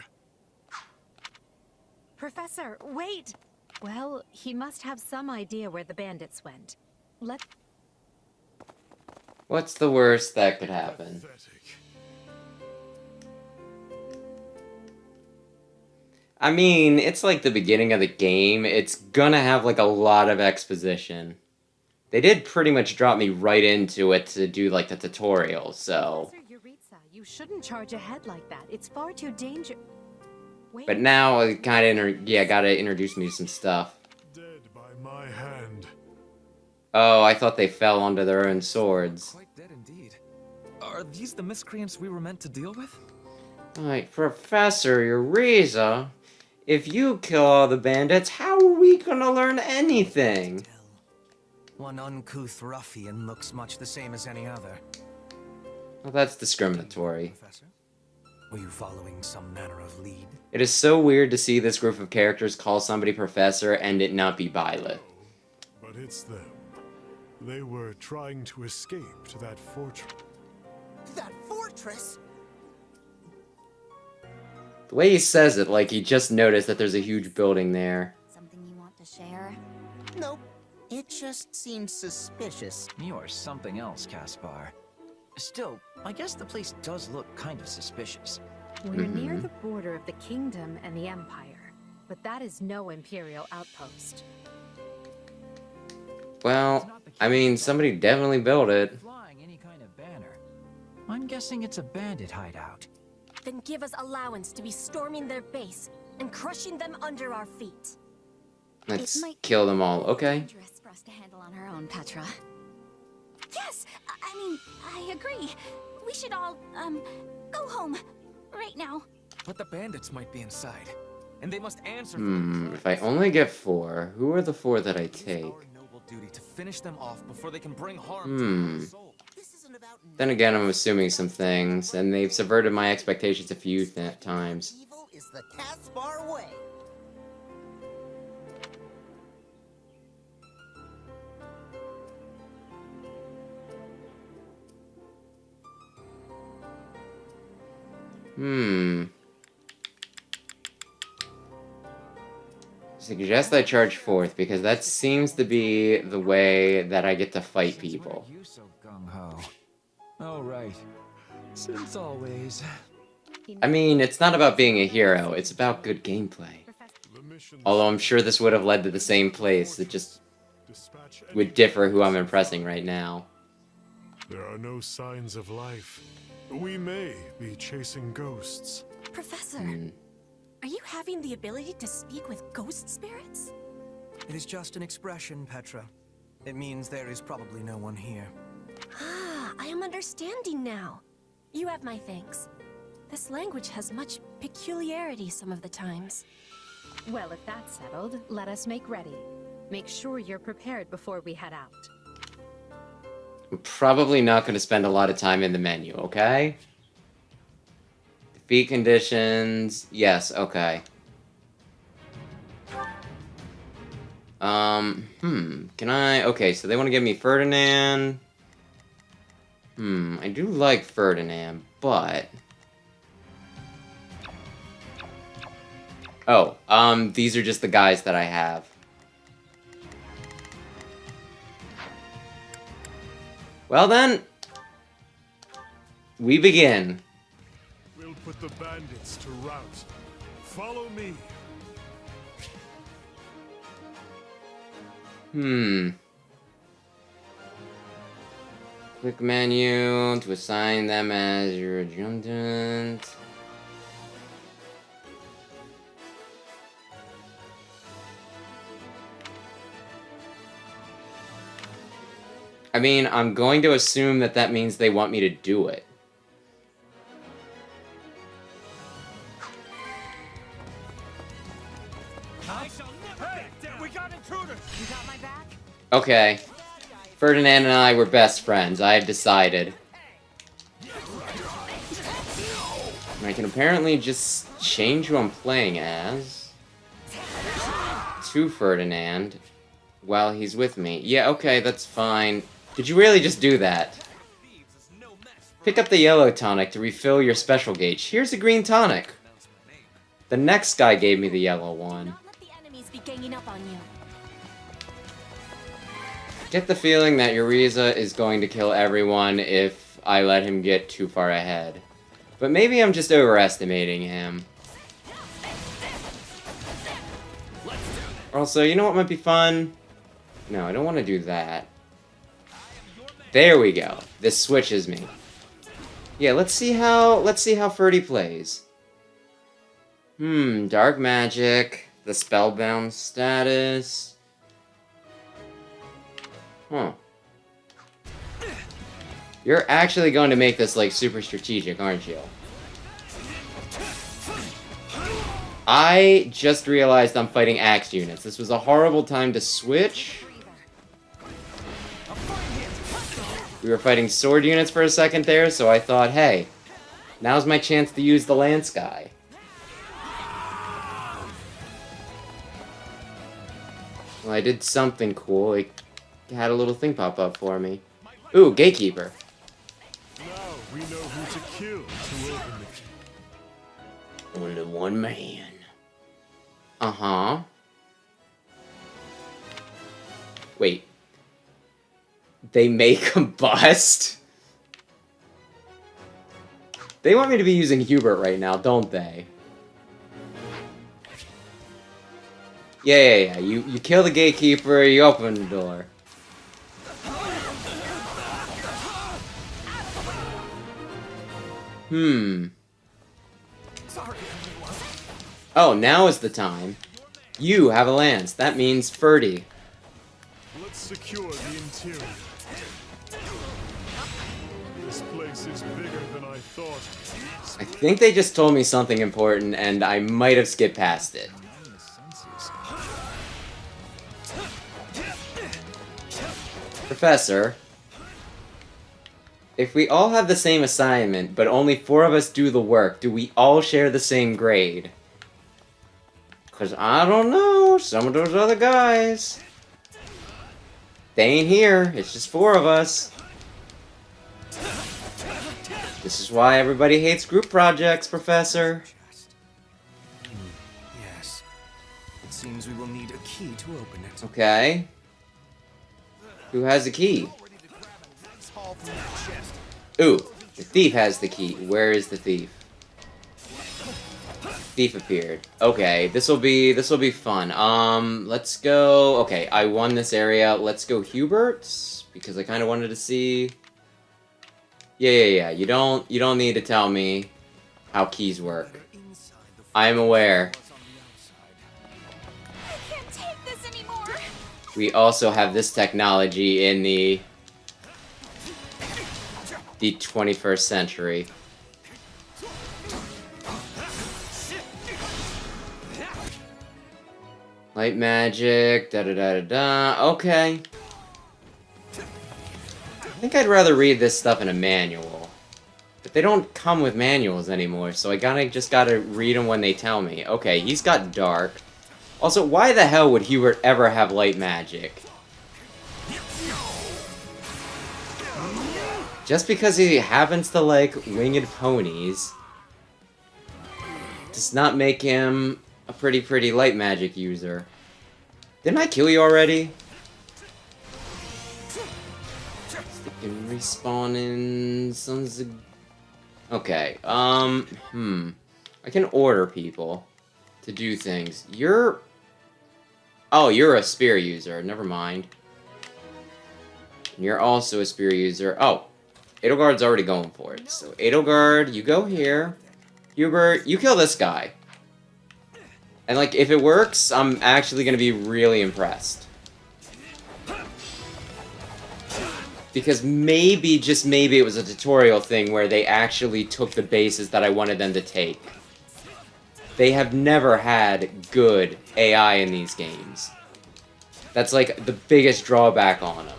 Professor, wait! Well, he must have some idea where the bandits went. What's the worst that could happen? I mean, it's like the beginning of the game. It's gonna have like a lot of exposition. They did pretty much drop me right into it to do like the tutorial, so... Professor Yuritsa, you shouldn't charge ahead like that. It's far too dangerous. But now it kind of, gotta introduce me to some stuff. Dead by my hand. Oh, I thought they fell onto their own swords. Quite dead indeed. Are these the miscreants we were meant to deal with? Like, Professor Yuritsa, if you kill all the bandits, how are we gonna learn anything? One uncouth ruffian looks much the same as any other. Well, that's discriminatory. Were you following some manner of lead? It is so weird to see this group of characters call somebody Professor and it not be Violet. But it's them. They were trying to escape to that fortress. That fortress? The way he says it, like he just noticed that there's a huge building there. Something you want to share? Nope. It just seems suspicious. You are something else, Caspar. Still, I guess the place does look kind of suspicious. We're near the border of the kingdom and the empire, but that is no imperial outpost. Well, I mean, somebody definitely built it. Flying any kind of banner. I'm guessing it's a bandit hideout. Then give us allowance to be storming their base and crushing them under our feet. Let's kill them all, okay? Dangerous for us to handle on our own, Petra. Yes, I mean, I agree. We should all, go home. Right now. But the bandits might be inside, and they must answer for If I only get 4, who are the 4 that I take? our noble duty to finish them off before they can bring harm to our soul. Then again, I'm assuming some things, and they've subverted my expectations a few times. Evil is the Caspar way. Suggest I charge 4th, because that seems to be the way that I get to fight people. You so gung-ho. Oh, right. Since always. I mean, it's not about being a hero, it's about good gameplay. Although I'm sure this would have led to the same place, it just would differ who I'm impressing right now. There are no signs of life. We may be chasing ghosts. Professor, are you having the ability to speak with ghost spirits? It is just an expression, Petra. It means there is probably no one here. Ah, I am understanding now. You have my thanks. This language has much peculiarity some of the times. Well, if that's settled, let us make ready. Make sure you're prepared before we head out. I'm probably not going to spend a lot of time in the menu, okay? Defeat conditions. Yes, okay. Can I... Okay, so they want to give me Ferdinand. I do like Ferdinand, but... Oh, these are just the guys that I have. Well then, we begin. We'll put the bandits to rout. Follow me. Click menu to assign them as your adjutant. I mean, I'm going to assume that that means they want me to do it. We got intruders! You got my back? Okay. Ferdinand and I were best friends, I have decided. And I can apparently just change who I'm playing as to Ferdinand while he's with me. Yeah, okay, that's fine. Did you really just do that? Pick up the yellow tonic to refill your special gauge. Here's a green tonic. The next guy gave me the yellow one. Enemies be ganging up on you. Get the feeling that Uriza is going to kill everyone if I let him get too far ahead. But maybe I'm just overestimating him. Also, you know what might be fun? No, I don't want to do that. There we go. This switches me. Yeah, let's see how Ferdy plays. Dark magic, the spellbound status. Huh. You're actually going to make this, like, super strategic, aren't you? I just realized I'm fighting axe units. This was a horrible time to switch. We were fighting sword units for a second there, so I thought, hey, now's my chance to use the lance guy. Well, I did something cool. It had a little thing pop up for me. Ooh, gatekeeper. Now we know who to kill to open the key. Only one man. Uh-huh. Wait. They may combust? They want me to be using Hubert right now, don't they? Yeah. You kill the gatekeeper, you open the door. Oh, now is the time. You have a lance. That means Ferdy. Let's secure the interior. This place is bigger than I thought. I think they just told me something important, and I might have skipped past it. Professor, if we all have the same assignment, but only 4 of us do the work, do we all share the same grade? Because I don't know, some of those other guys, they ain't here, it's just 4 of us. This is why everybody hates group projects, Professor. Yes. It seems we will need a key to open it. Okay. Who has the key? Ooh, the thief has the key. Where is the thief? Thief appeared. Okay, this will be fun. Let's go. Okay, I won this area. Let's go Hubert's because I kind of wanted to see. Yeah. You don't need to tell me how keys work. I am aware. I can't take this anymore. We also have this technology in the 21st century. Light magic, da-da-da-da-da. Okay. I think I'd rather read this stuff in a manual. But they don't come with manuals anymore, so I just gotta read them when they tell me. Okay, he's got dark. Also, why the hell would Hubert ever have light magic? Just because he happens to like winged ponies does not make him a pretty light magic user. Didn't I kill you already? Respawning sons of... Okay, I can order people to do things. Oh, you're a spear user. Never mind. And you're also a spear user. Oh, Edelgard's already going for it. So, Edelgard, you go here. Hubert, you kill this guy. And, like, if it works, I'm actually going to be really impressed. Because maybe, just maybe, it was a tutorial thing where they actually took the bases that I wanted them to take. They have never had good AI in these games. That's, like, the biggest drawback on them.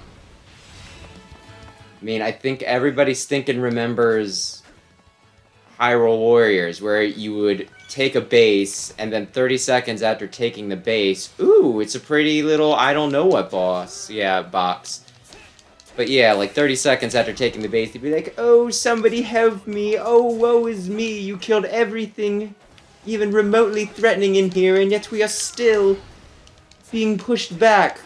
I mean, I think everybody stinking remembers Hyrule Warriors, where you would take a base, and then 30 seconds after taking the base, ooh, it's a pretty little I don't know what boss. Yeah, box. But yeah, like 30 seconds after taking the base, they'd be like, oh, somebody help me. Oh, woe is me. You killed everything, even remotely threatening in here, and yet we are still being pushed back.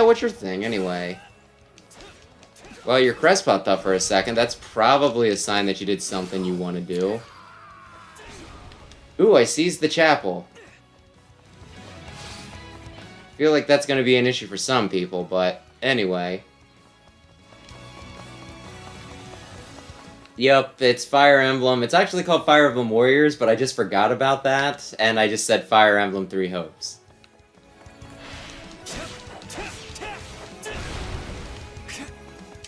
What's your thing, anyway? Well, your crest popped up for a second. That's probably a sign that you did something you want to do. Ooh, I seized the chapel. Feel like that's going to be an issue for some people, but anyway. Yep, it's Fire Emblem. It's actually called Fire Emblem Warriors, but I just forgot about that, and I just said Fire Emblem Three Hopes.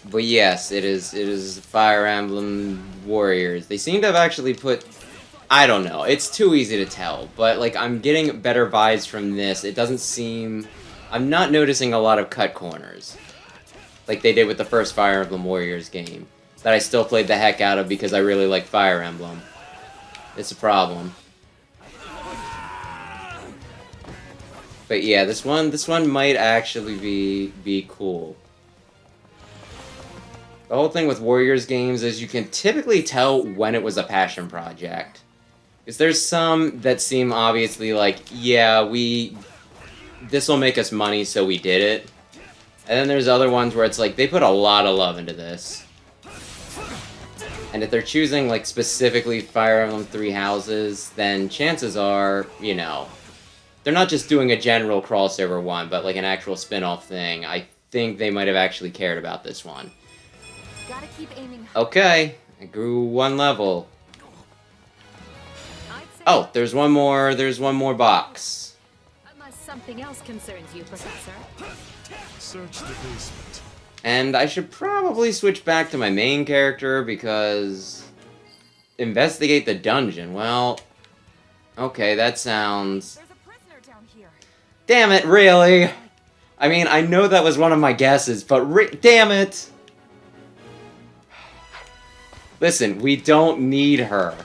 But yes, it is Fire Emblem Warriors. They seem to have actually put... I don't know. It's too easy to tell. But, like, I'm getting better vibes from this. It doesn't seem... I'm not noticing a lot of cut corners. Like they did with the first Fire Emblem Warriors game. That I still played the heck out of because I really like Fire Emblem. It's a problem. But yeah, this one might actually be cool. The whole thing with Warriors games is you can typically tell when it was a passion project. Because there's some that seem obviously like, yeah, this will make us money, so we did it. And then there's other ones where it's like, they put a lot of love into this. And if they're choosing, like, specifically Fire Emblem Three Houses, then chances are, you know, they're not just doing a general crossover one, but like an actual spin-off thing. I think they might have actually cared about this one. Gotta keep aiming. Okay, I grew one level. Oh, there's one more box. Unless something else concerns you, Professor. Search the basement. And I should probably switch back to my main character because... Investigate the dungeon. Well, okay, that sounds... There's a prisoner down here. Damn it, really? I mean, I know that was one of my guesses, but damn it! Listen, we don't need her.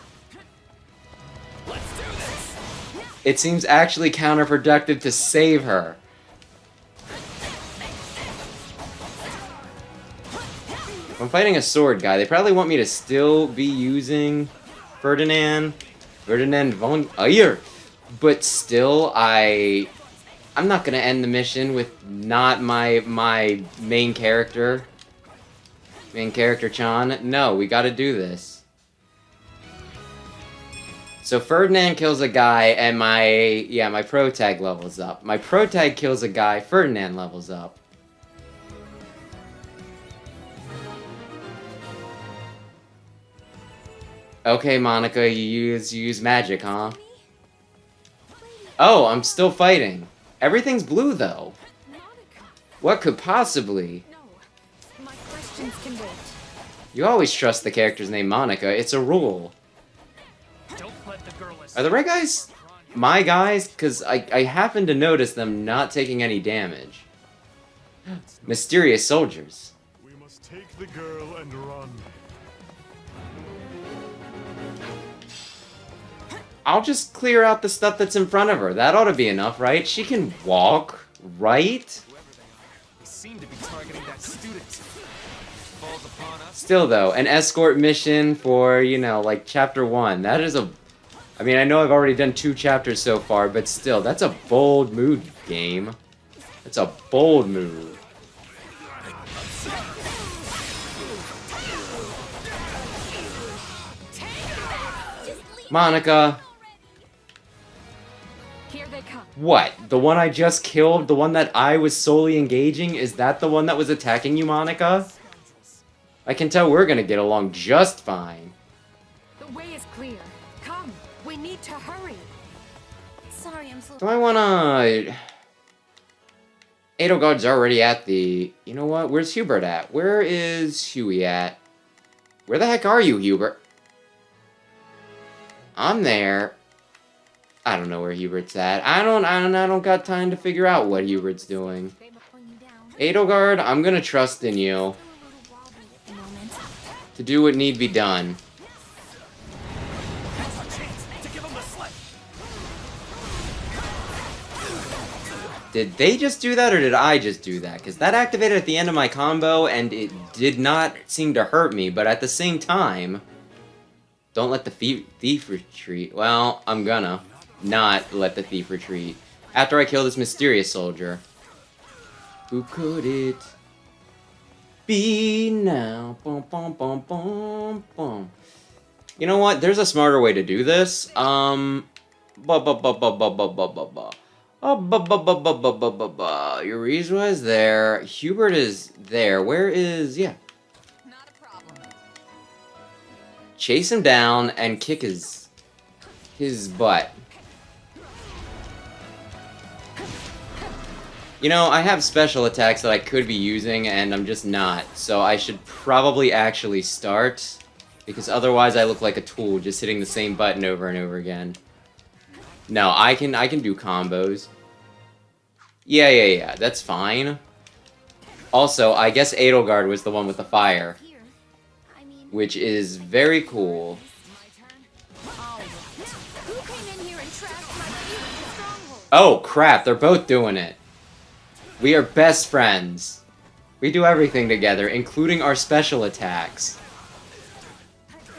It seems actually counterproductive to save her. If I'm fighting a sword guy, they probably want me to still be using Ferdinand von Ayer. But still, I'm not gonna end the mission with not my main character. Main character Chan. No, we gotta do this. So Ferdinand kills a guy, and my pro tag levels up. My pro tag kills a guy, Ferdinand levels up. Okay, Monica, you use magic, huh? Oh, I'm still fighting. Everything's blue, though. What could possibly? My questions can wait. You always trust the character's name Monica. It's a rule. Are the red guys my guys? Because I happen to notice them not taking any damage. Mysterious soldiers. We must take the girl and run. I'll just clear out the stuff that's in front of her. That ought to be enough, right? She can walk, right? We seem to be targeting that student. Falls upon us. Still, though, an escort mission for, you know, like, chapter 1. That is a... I mean, I know I've already done 2 chapters so far, but still, that's a bold move, game. That's a bold move. Monica! Here they come. What? The one I just killed? The one that I was solely engaging? Is that the one that was attacking you, Monica? I can tell we're gonna get along just fine. The way is clear. Come, we need to hurry. Sorry, I'm so... Do I wanna... Edelgard's already at the... You know what? Where's Hubert at? Where is Huey at? Where the heck are you, Hubert? I'm there. I don't know where Hubert's at. I don't got time to figure out what Hubert's doing. Edelgard, I'm gonna trust in you to do what need be done. Did they just do that, or did I just do that? Because that activated at the end of my combo, and it did not seem to hurt me, but at the same time... Don't let the thief retreat. Well, I'm gonna not let the thief retreat. After I kill this mysterious soldier. Who could it be now? Bum, bum, bum, bum, bum. You know what? There's a smarter way to do this. Eurizwa is there. Hubert is there. Where is... Yeah. Chase him down and kick his butt. You know, I have special attacks that I could be using, and I'm just not. So I should probably actually start, because otherwise I look like a tool just hitting the same button over and over again. No, I can do combos. Yeah, that's fine. Also, I guess Edelgard was the one with the fire. Which is very cool. Oh crap, they're both doing it. We are best friends. We do everything together, including our special attacks.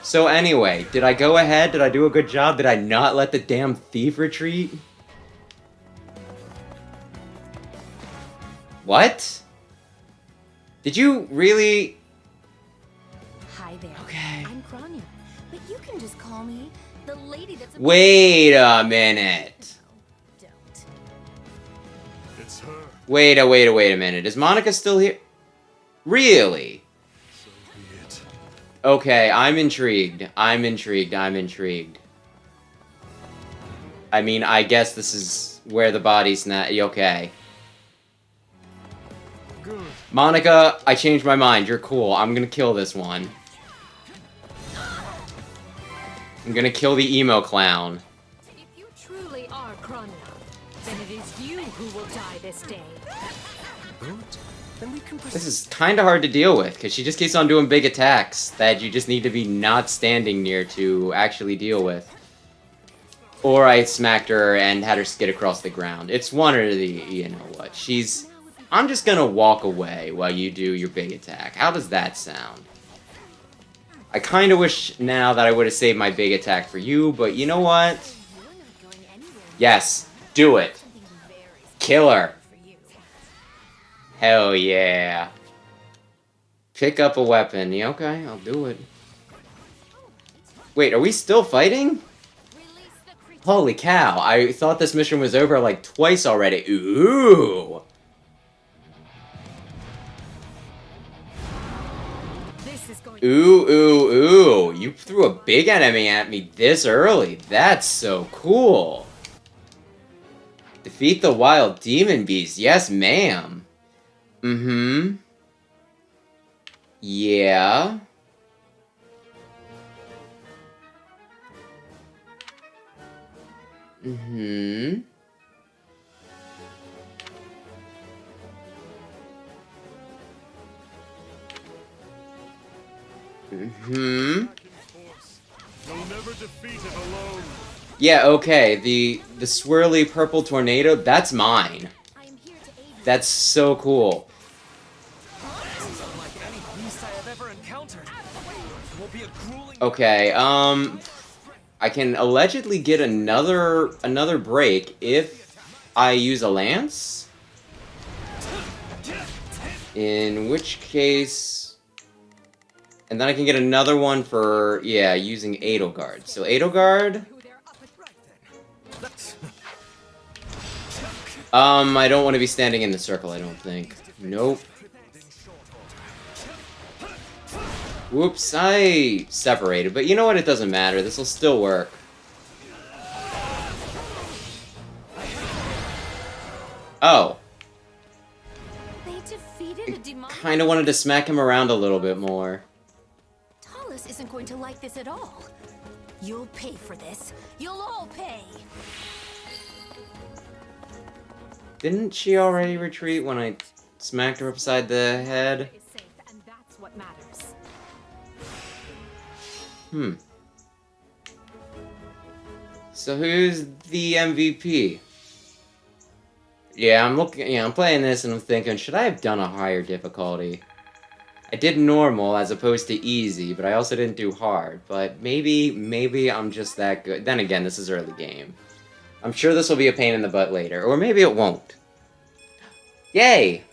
So anyway, did I go ahead? Did I do a good job? Did I not let the damn thief retreat? What? Did you really... Hi there. Okay. I'm Grania, but you can just call me the lady that's... Wait a minute. It's her. Wait a minute. Is Monica still here? Really? So be it. Okay, I'm intrigued. I mean, I guess this is where the body's not... Okay. Good. Monica, I changed my mind. You're cool. I'm gonna kill this one. I'm gonna kill the emo clown. If you truly are Grania, then it is you who will die this day. Good. Then we can This is kind of hard to deal with, because she just keeps on doing big attacks that you just need to be not standing near to actually deal with. Or I smacked her and had her skid across the ground. It's one or the... You know what? She's... I'm just gonna walk away while you do your big attack. How does that sound? I kind of wish now that I would have saved my big attack for you, but you know what? Yes, do it. Kill her. Hell yeah. Pick up a weapon. Yeah, okay, I'll do it. Wait, are we still fighting? Holy cow, I thought this mission was over like twice already. Ooh. Ooh. You threw a big enemy at me this early. That's so cool. Defeat the wild demon beast. Yes, ma'am. Mm-hmm. Yeah. Mm-hmm. Mm-hmm. You'll never defeat it alone. Yeah, okay. The swirly purple tornado, that's mine. That's so cool. Okay, I can allegedly get another break if I use a lance. In which case... And then I can get another one for, yeah, using Edelgard. So Edelgard... I don't want to be standing in the circle, I don't think. Nope. Whoops, I separated. But you know what? It doesn't matter. This will still work. Oh. They defeated a demon. Kind of wanted to smack him around a little bit more. Talus isn't going to like this at all. You'll pay for this. You'll all pay. Didn't she already retreat when I smacked her upside the head? And that's what matters. So who's the MVP? Yeah, I'm playing this and I'm thinking, should I have done a higher difficulty? I did normal as opposed to easy, but I also didn't do hard. But maybe I'm just that good. Then again, this is early game. I'm sure this will be a pain in the butt later, or maybe it won't. Yay!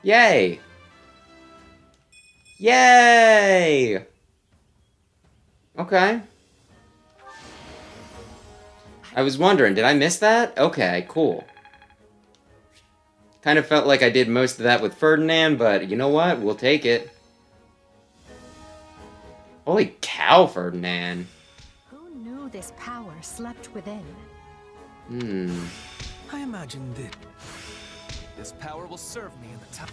Yay! Yay! Okay. I was wondering, did I miss that? Okay, cool. Kind of felt like I did most of that with Ferdinand, but you know what? We'll take it. Holy cow, Ferdinand. Who knew this power slept within? I imagine that This power will serve me in the time.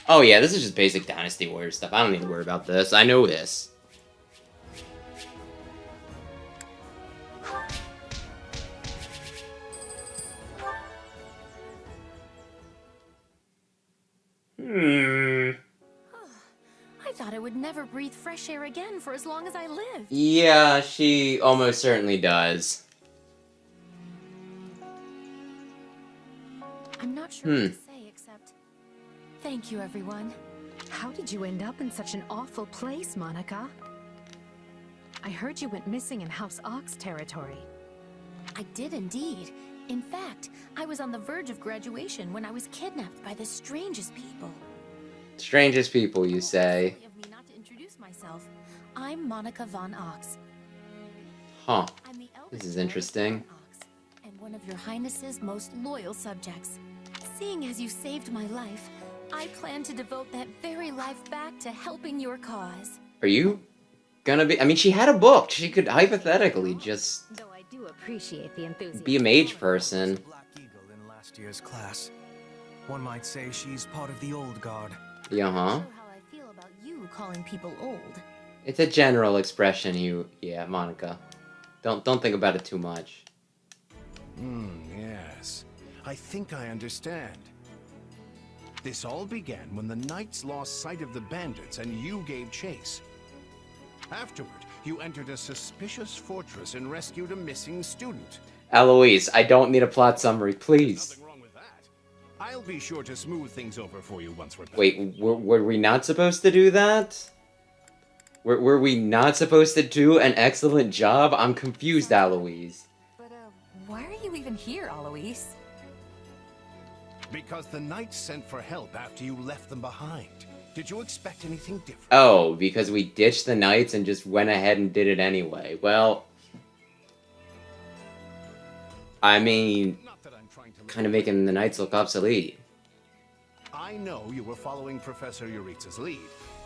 Oh yeah, this is just basic Dynasty Warrior stuff. I don't need to worry about this. I know this. I thought I would never breathe fresh air again for as long as I lived. Yeah, she almost certainly does. I'm not sure what to say except thank you, everyone. How did you end up in such an awful place, Monica? I heard you went missing in House Ox territory. I did indeed. In fact, I was on the verge of graduation when I was kidnapped by the strangest people. Strangest people, you say. Of me not to introduce myself. I'm Monica von Ox. Huh. I'm the This is interesting. and one of your highness's most loyal subjects. Seeing as you saved my life, I plan to devote that very life back to helping your cause. Are you gonna be... I mean, she had a book. She could hypothetically just Though I do appreciate the enthusiasm. be a mage person. Black Eagle in last year's class. One might say she's part of the old guard. Yeah, huh? How I feel about you calling people old. It's a general expression, yeah, Monica. Don't think about it too much. Yes. I think I understand. This all began when the knights lost sight of the bandits and you gave chase. Afterward, you entered a suspicious fortress and rescued a missing student. Eloise, I don't need a plot summary, please. Nothing wrong with that. I'll be sure to smooth things over for you once we're back. Wait, were we not supposed to do that? Were we not supposed to do an excellent job? I'm confused, Eloise. But, why are you even here, Alois? Because the knights sent for help after you left them behind. Did you expect anything different? Oh, because we ditched the knights and just went ahead and did it anyway. Well, I mean, kind of making the knights look obsolete. I know you were following Professor Yuritsa's lead,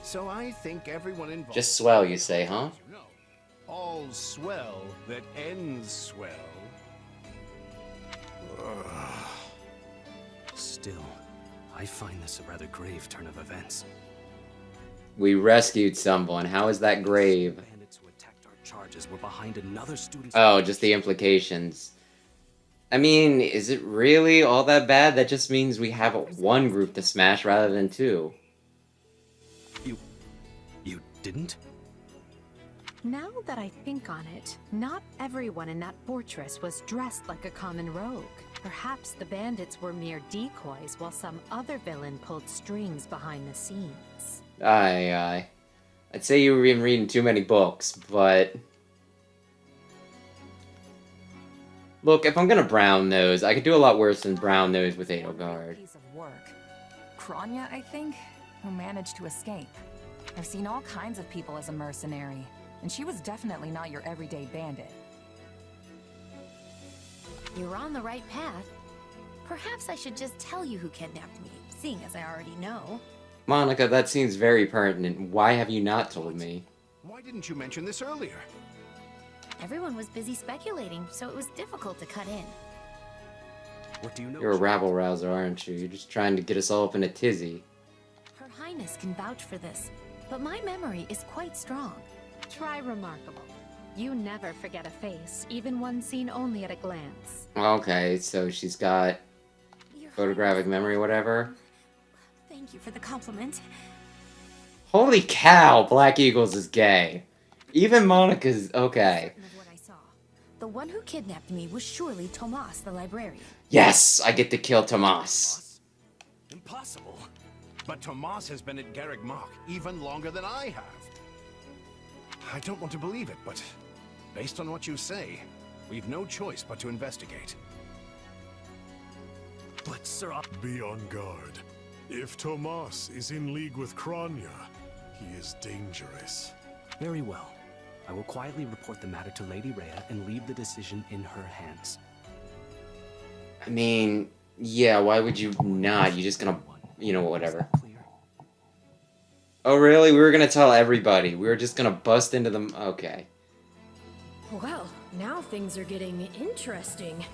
so I think everyone involved... Just swell, you say, huh? All's swell that ends swell. Still, I find this a rather grave turn of events. We rescued someone. How is that grave? Bandits who attacked our charges were behind another student's... Oh, just the implications. I mean, is it really all that bad? That just means we have one group to smash rather than two. You didn't? Now that I think on it, not everyone in that fortress was dressed like a common rogue. Perhaps the bandits were mere decoys while some other villain pulled strings behind the scenes. Aye. I'd say you were even reading too many books, but... Look, if I'm gonna brown nose, I could do a lot worse than brown nose with Edelgard. Piece of work. Kranya, I think, who managed to escape. I've seen all kinds of people as a mercenary, and she was definitely not your everyday bandit. You're on the right path. Perhaps I should just tell you who kidnapped me, seeing as I already know. Monica, that seems very pertinent. Why have you not told me? Why didn't you mention this earlier? Everyone was busy speculating, so it was difficult to cut in. What do you know? You're a rabble-rouser, aren't you? You're just trying to get us all up in a tizzy. Her Highness can vouch for this, but my memory is quite strong. Try remarkable. You never forget a face, even one seen only at a glance. Okay, so she's got photographic memory, whatever. Thank you for the compliment. Holy cow, Black Eagles is gay. Even Monica's okay. The one who kidnapped me was surely Tomas, the librarian. Yes, I get to kill Tomas. Impossible. But Tomas has been at Garreg Mach even longer than I have. I don't want to believe it, but based on what you say, we've no choice but to investigate. But, sir, Be on guard. If Tomas is in league with Kranya, he is dangerous. Very well. I will quietly report the matter to Lady Rhea and leave the decision in her hands. I mean, yeah, why would you not? You're just gonna, you know, whatever. Oh, really? We were gonna tell everybody. We were just gonna bust into them. Okay. Well, now things are getting interesting.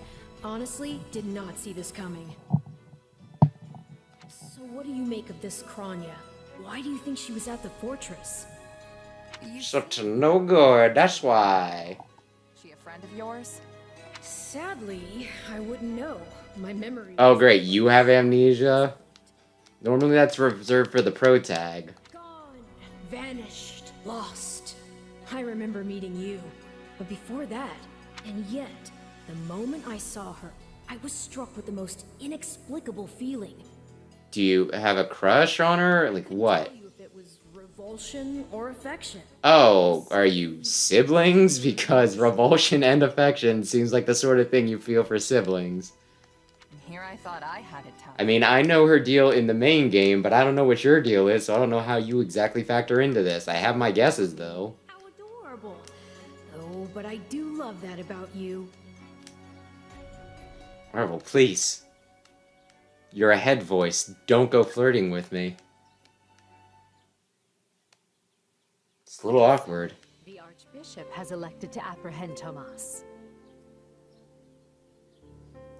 Honestly, did not see this coming. So what do you make of this Kranya? Why do you think she was at the fortress? She's up to no good, that's why. She a friend of yours? Sadly, I wouldn't know. My memory... Oh, great, you have amnesia? Normally that's reserved for the pro tag. Vanished. Lost. I remember meeting you. But before that, and yet, the moment I saw her, I was struck with the most inexplicable feeling. Do you have a crush on her? Like what? If it was revulsion or affection. Oh, are you siblings? Because revulsion and affection seems like the sort of thing you feel for siblings. Here I thought I had it tough. I mean, I know her deal in the main game, but I don't know what your deal is, so I don't know how you exactly factor into this. I have my guesses, though. How adorable. Oh, but I do love that about you. Marvel, please. You're a head voice. Don't go flirting with me. It's a little awkward. The Archbishop has elected to apprehend Tomas.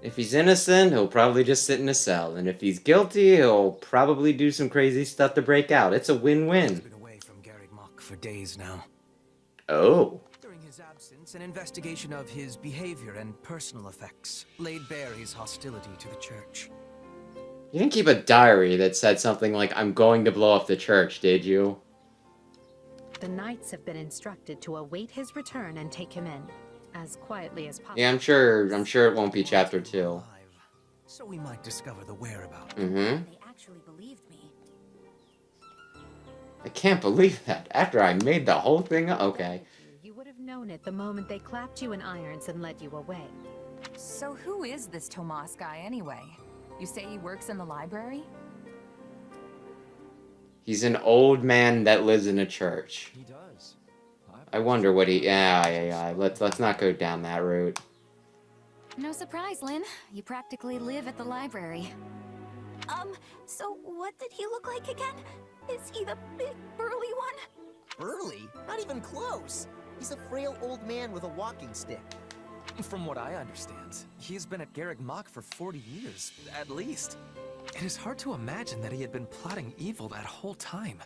If he's innocent, he'll probably just sit in a cell. And if he's guilty, he'll probably do some crazy stuff to break out. It's a win-win. been away from Garreg Mach for days now. Oh. During his absence, an investigation of his behavior and personal effects laid bare his hostility to the church. You didn't keep a diary that said something like, I'm going to blow up the church, did you? The knights have been instructed to await his return and take him in, as quietly as possible. Yeah, I'm sure it won't be chapter 2. So we might discover the whereabouts. Mm-hmm. They actually believed me. I can't believe that. After I made the whole thing up. Okay. You would have known it the moment they clapped you in irons and led you away. So who is this Tomas guy anyway? You say he works in the library? He's an old man that lives in a church. He does. I wonder what he... Yeah. Let's not go down that route. No surprise, Lynn. You practically live at the library. So what did he look like again? Is he the big, burly one? Burly? Not even close. He's a frail old man with a walking stick. From what I understand, he's been at Garreg Mach for 40 years, at least. It is hard to imagine that he had been plotting evil that whole time.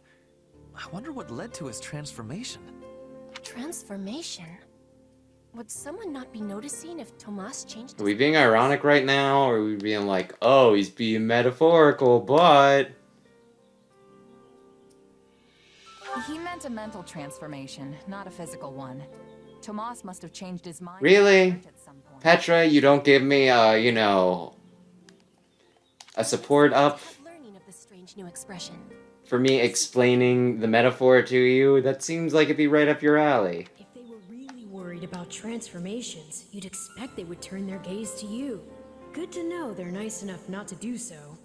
I wonder what led to his transformation. Transformation? Would someone not be noticing if Tomas changed? Are we being ironic right now? Or are we being like, oh, he's being metaphorical, but... He meant a mental transformation, not a physical one. Tomas must have changed his mind. Really? Petra, you don't give me, you know... a support up Learning of this strange new expression. for me explaining the metaphor to you? That seems like it'd be right up your alley. If they were really worried worried about transformations, you'd expect they would turn their gaze to you. Good to know they're nice enough not to do so.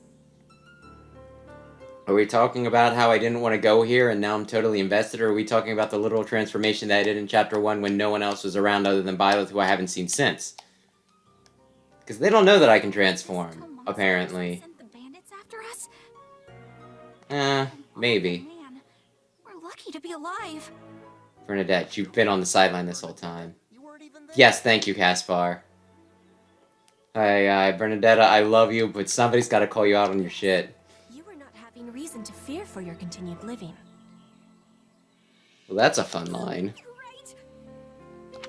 Are we talking about how I didn't want to go here and now I'm totally invested, or are we talking about the literal transformation that I did in Chapter 1 when no one else was around other than Byleth, who I haven't seen since? Because they don't know that I can transform, apparently. Maybe. Man, we're lucky to be alive. Bernadette, you've been on the sideline this whole time. Yes, thank you, Caspar. Hi, Bernadetta, I love you, but somebody's got to call you out on your shit. You were not having reason to fear for your continued living. Well, that's a fun line.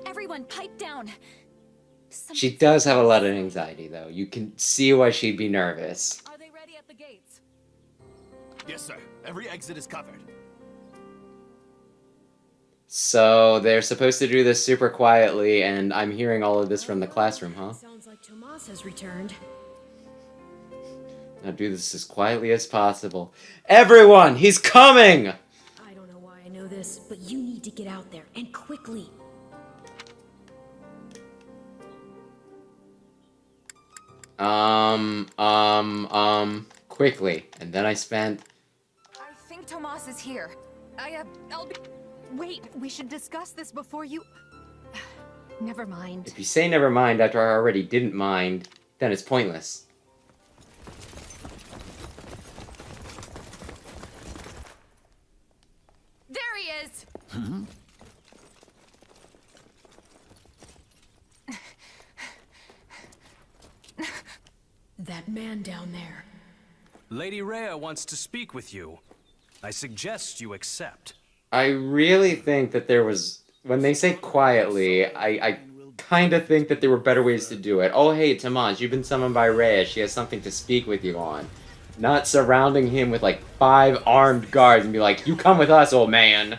Everyone, pipe down. She does have a lot of anxiety, though. You can see why she'd be nervous. Are they ready at the gates? Yes, sir. Every exit is covered. So, they're supposed to do this super quietly, and I'm hearing all of this from the classroom, huh? Sounds like Tomas has returned. Now do this as quietly as possible. Everyone! He's coming! I don't know why I know this, but you need to get out there, and quickly. Quickly. And then I spent... I think Tomas is here. I'll be... Wait, we should discuss this before you... Never mind. If you say never mind after I already didn't mind, then it's pointless. There he is! That man down there. Lady Rhea wants to speak with you. I suggest you accept. I really think that there was... When they say quietly, I kind of think that there were better ways to do it. Oh, hey, Tomas, you've been summoned by Rhea. She has something to speak with you on. Not surrounding him with, like, 5 armed guards and be like, you come with us, old man.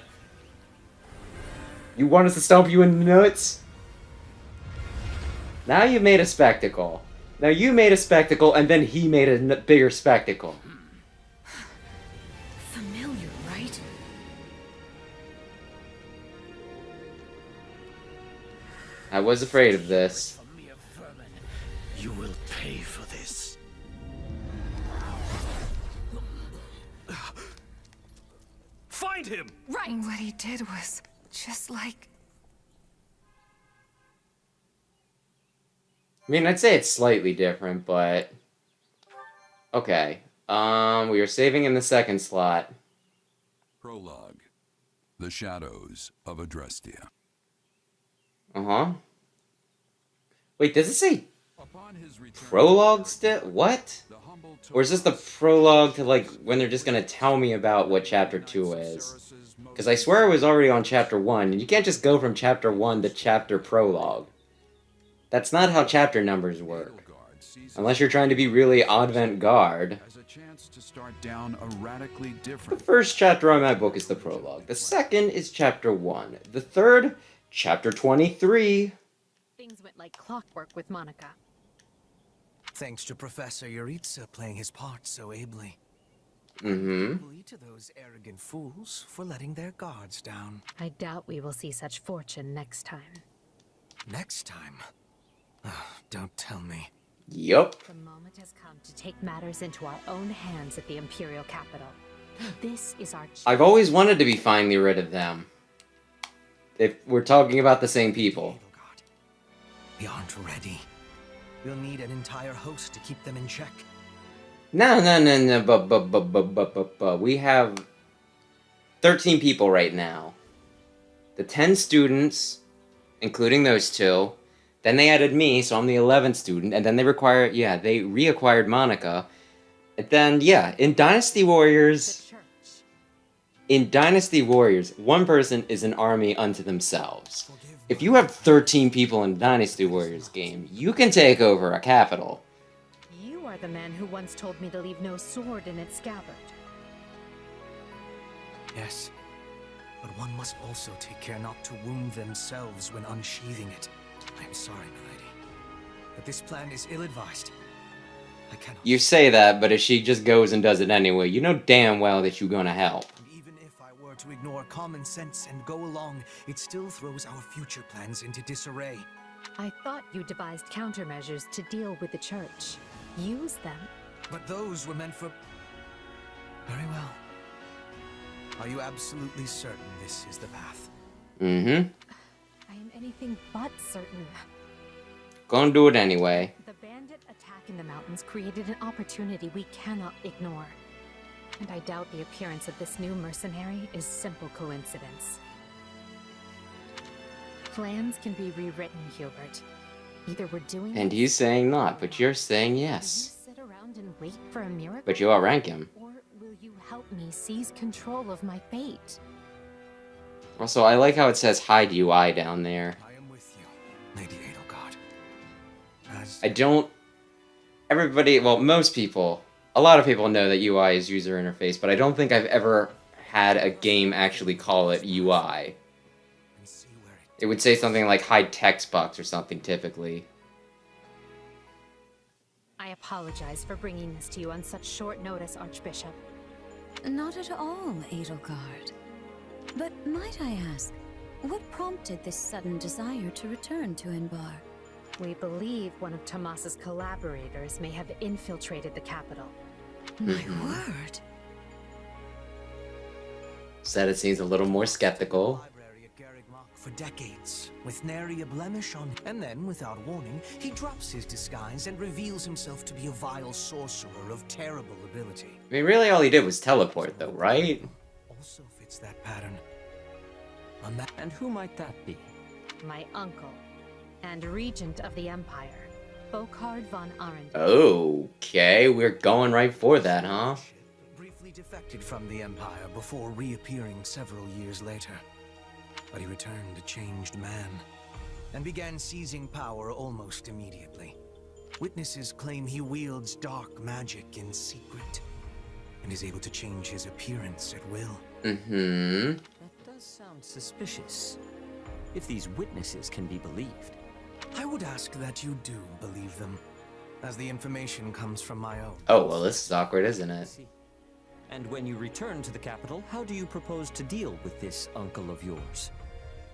You want us to stomp you in the nuts? Now you've made a spectacle. Now you made a spectacle, and then he made a bigger spectacle. Familiar, right? I was afraid of this. You will pay for this. Find him! Right. What he did was just like... I mean, I'd say it's slightly different, but... Okay. We are saving in the second slot. Prologue. The Shadows of Adrestia. Uh-huh. Wait, does it say prologue still? What? Or is this the prologue to, like, when they're just gonna tell me about what Chapter 2 is? Because I swear it was already on Chapter 1, and you can't just go from Chapter 1 to Chapter Prologue. That's not how chapter numbers work. Unless you're trying to be really avant-garde. The first chapter on my book is the prologue. The second is Chapter 1. The third, Chapter 23. Things went like clockwork with Monica. Thanks to Professor Yuritsa playing his part so ably. Mm-hmm. To those arrogant fools for letting their guards down. I doubt we will see such fortune next time. Next time? Oh, don't tell me. Yup. The moment has come to take matters into our own hands at the Imperial capital. This is our... I've always wanted to be finally rid of them. If we're talking about the same people. We aren't ready. We'll need an entire host to keep them in check. No, but we have 13 people right now. The 10 students, including those 2. Then they added me, so I'm the 11th student, and then they reacquired Monica. And then, yeah, in Dynasty Warriors, one person is an army unto themselves. If you have 13 people in Dynasty Warriors game, you can take over a capital. You are the man who once told me to leave no sword in its scabbard. Yes, but one must also take care not to wound themselves when unsheathing it. I am sorry, milady, but this plan is ill-advised. I cannot... You say that, but if she just goes and does it anyway, you know damn well that you're gonna help. Even if I were to ignore common sense and go along, it still throws our future plans into disarray. I thought you devised countermeasures to deal with the church. Use them. But those were meant for... Very well. Are you absolutely certain this is the path? Mm-hmm. I am anything but certain. Gonna do it anyway. The bandit attack in the mountains created an opportunity we cannot ignore. And I doubt the appearance of this new mercenary is simple coincidence. Plans can be rewritten, Hubert. Either we're doing And he's saying not, but you're saying yes. sit around and wait for a miracle, But you outrank him. or will you help me seize control of my fate? Also, I like how it says hide UI down there. I am with you, Lady Edelgard. I don't... Everybody, well, most people, a lot of people know that UI is user interface, but I don't think I've ever had a game actually call it UI. It would say something like hide text box or something, typically. I apologize for bringing this to you on such short notice, Archbishop. Not at all, Edelgard. But might I ask, what prompted this sudden desire to return to Inbar? We believe one of Tomas's collaborators may have infiltrated the capital. My word. Said it seems a little more skeptical. For decades, with nary a blemish on him. And then, without warning, he drops his disguise and reveals himself to be a vile sorcerer of terrible ability. I mean, really all he did was teleport, though, right? Also fits that pattern. And who might that be? My uncle, and regent of the Empire, Bokhard von Arendal. Okay, we're going right for that, huh? Briefly defected from the Empire before reappearing several years later. But he returned a changed man, and began seizing power almost immediately. Witnesses claim he wields dark magic in secret, and is able to change his appearance at will. Mm-hmm. That does sound suspicious, if these witnesses can be believed. I would ask that you do believe them, as the information comes from my own. Oh, well, this is awkward, isn't it? And when you return to the capital, how do you propose to deal with this uncle of yours?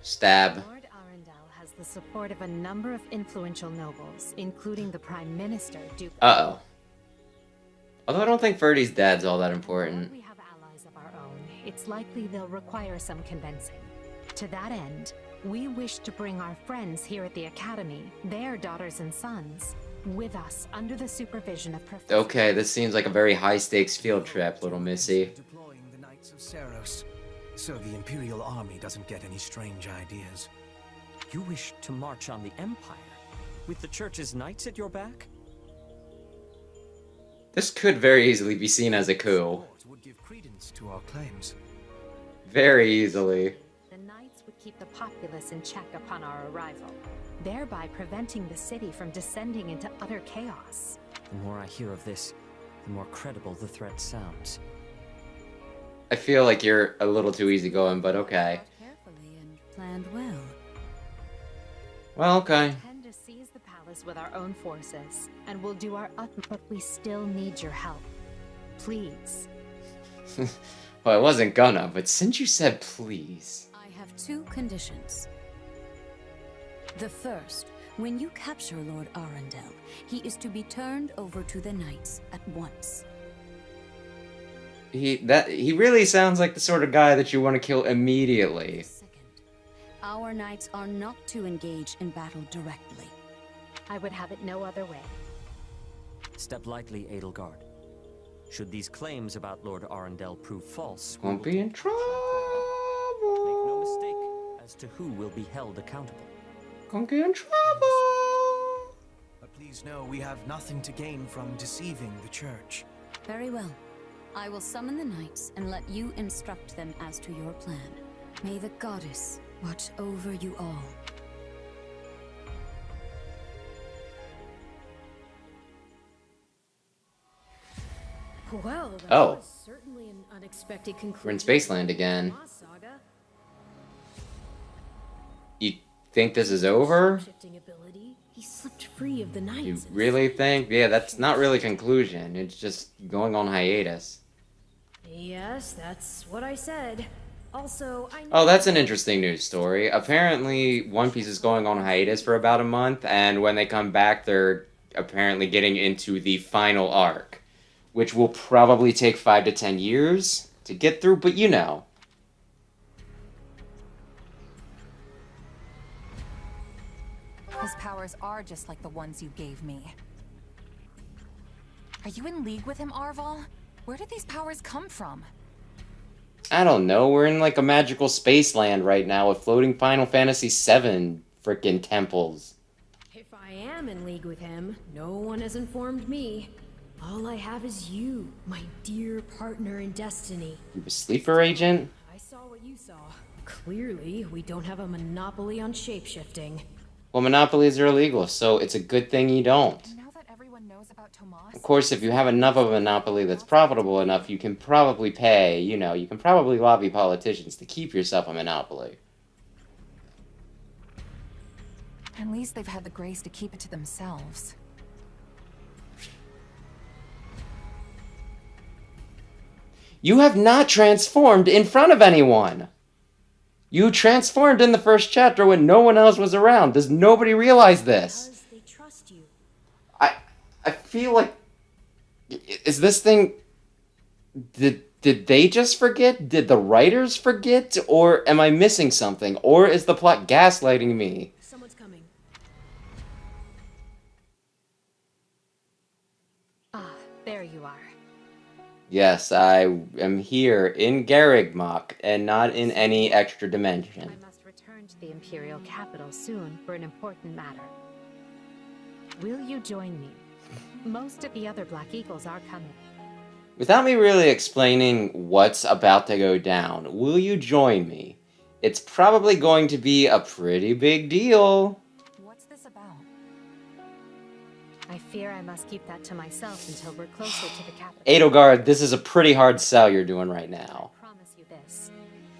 Stab. Lord Arendal has the support of a number of influential nobles, including the Prime Minister, Duke. Uh-oh. Although I don't think Ferdy's dad's all that important. We have allies of our own. It's likely they'll require some convincing. To that end, we wish to bring our friends here at the Academy, their daughters and sons, with us under the supervision of Professor... Okay, this seems like a very high-stakes field trip, little Missy. Deploying the Knights of Saros, so the Imperial Army doesn't get any strange ideas. You wish to march on the Empire, with the Church's knights at your back? This could very easily be seen as a coup. Would give credence to our claims. Very easily. The Knights would keep the populace in check upon our arrival, thereby preventing the city from descending into utter chaos. The more I hear of this, the more credible the threat sounds. I feel like you're a little too easygoing, but okay. Carefully and planned well. Well, okay. We intend to seize the palace with our own forces, and we'll do our utmost, but we still need your help. Please. Well, I wasn't gonna, but since you said please... I have two conditions. The first, when you capture Lord Arendal, he is to be turned over to the Knights at once. He really sounds like the sort of guy that you want to kill immediately. Our Knights are not to engage in battle directly. I would have it no other way. Step lightly, Edelgard. Should these claims about Lord Arendal prove false, Won't be in trouble. Make no mistake as to who will be held accountable. Gonna get in trouble. But please know we have nothing to gain from deceiving the Church. Very well. I will summon the Knights and let you instruct them as to your plan. May the Goddess watch over you all. Well, that Oh. was certainly an unexpected conclusion. We're in Spaceland again. Saga. You think this is over? Shifting ability. He slipped free of the Knights. You really think? Yeah, that's not really conclusion. It's just going on hiatus. Yes, that's what I said. Also, Oh, that's an interesting news story. Apparently, One Piece is going on hiatus for about a month, and when they come back, they're apparently getting into the final arc, which will probably take 5 to 10 years to get through, but you know. His powers are just like the ones you gave me. Are you in league with him, Arval? Where did these powers come from? I don't know, we're in like a magical space land right now with floating Final Fantasy VII frickin' temples. If I am in league with him, no one has informed me. All I have is you, my dear partner in destiny. You a sleeper agent? I saw what you saw. Clearly, we don't have a monopoly on shapeshifting. Well, monopolies are illegal, so it's a good thing you don't. Of course, if you have enough of a monopoly that's profitable enough, you can probably pay, you know, you can probably lobby politicians to keep yourself a monopoly. At least they've had the grace to keep it to themselves. You have not transformed in front of anyone! You transformed in the first chapter when no one else was around. Does nobody realize this? Because they trust you. I feel like... Is this thing... Did they just forget? Did the writers forget? Or am I missing something? Or is the plot gaslighting me? Someone's coming. Ah, there you are. Yes, I am here in Garrigmach, and not in any extra dimension. I must return to the Imperial capital soon for an important matter. Will you join me? Most of the other Black Eagles are coming. Without me really explaining what's about to go down, will you join me? It's probably going to be a pretty big deal. What's this about? I fear I must keep that to myself until we're closer to the capital. Edelgard, this is a pretty hard sell you're doing right now. I promise you this.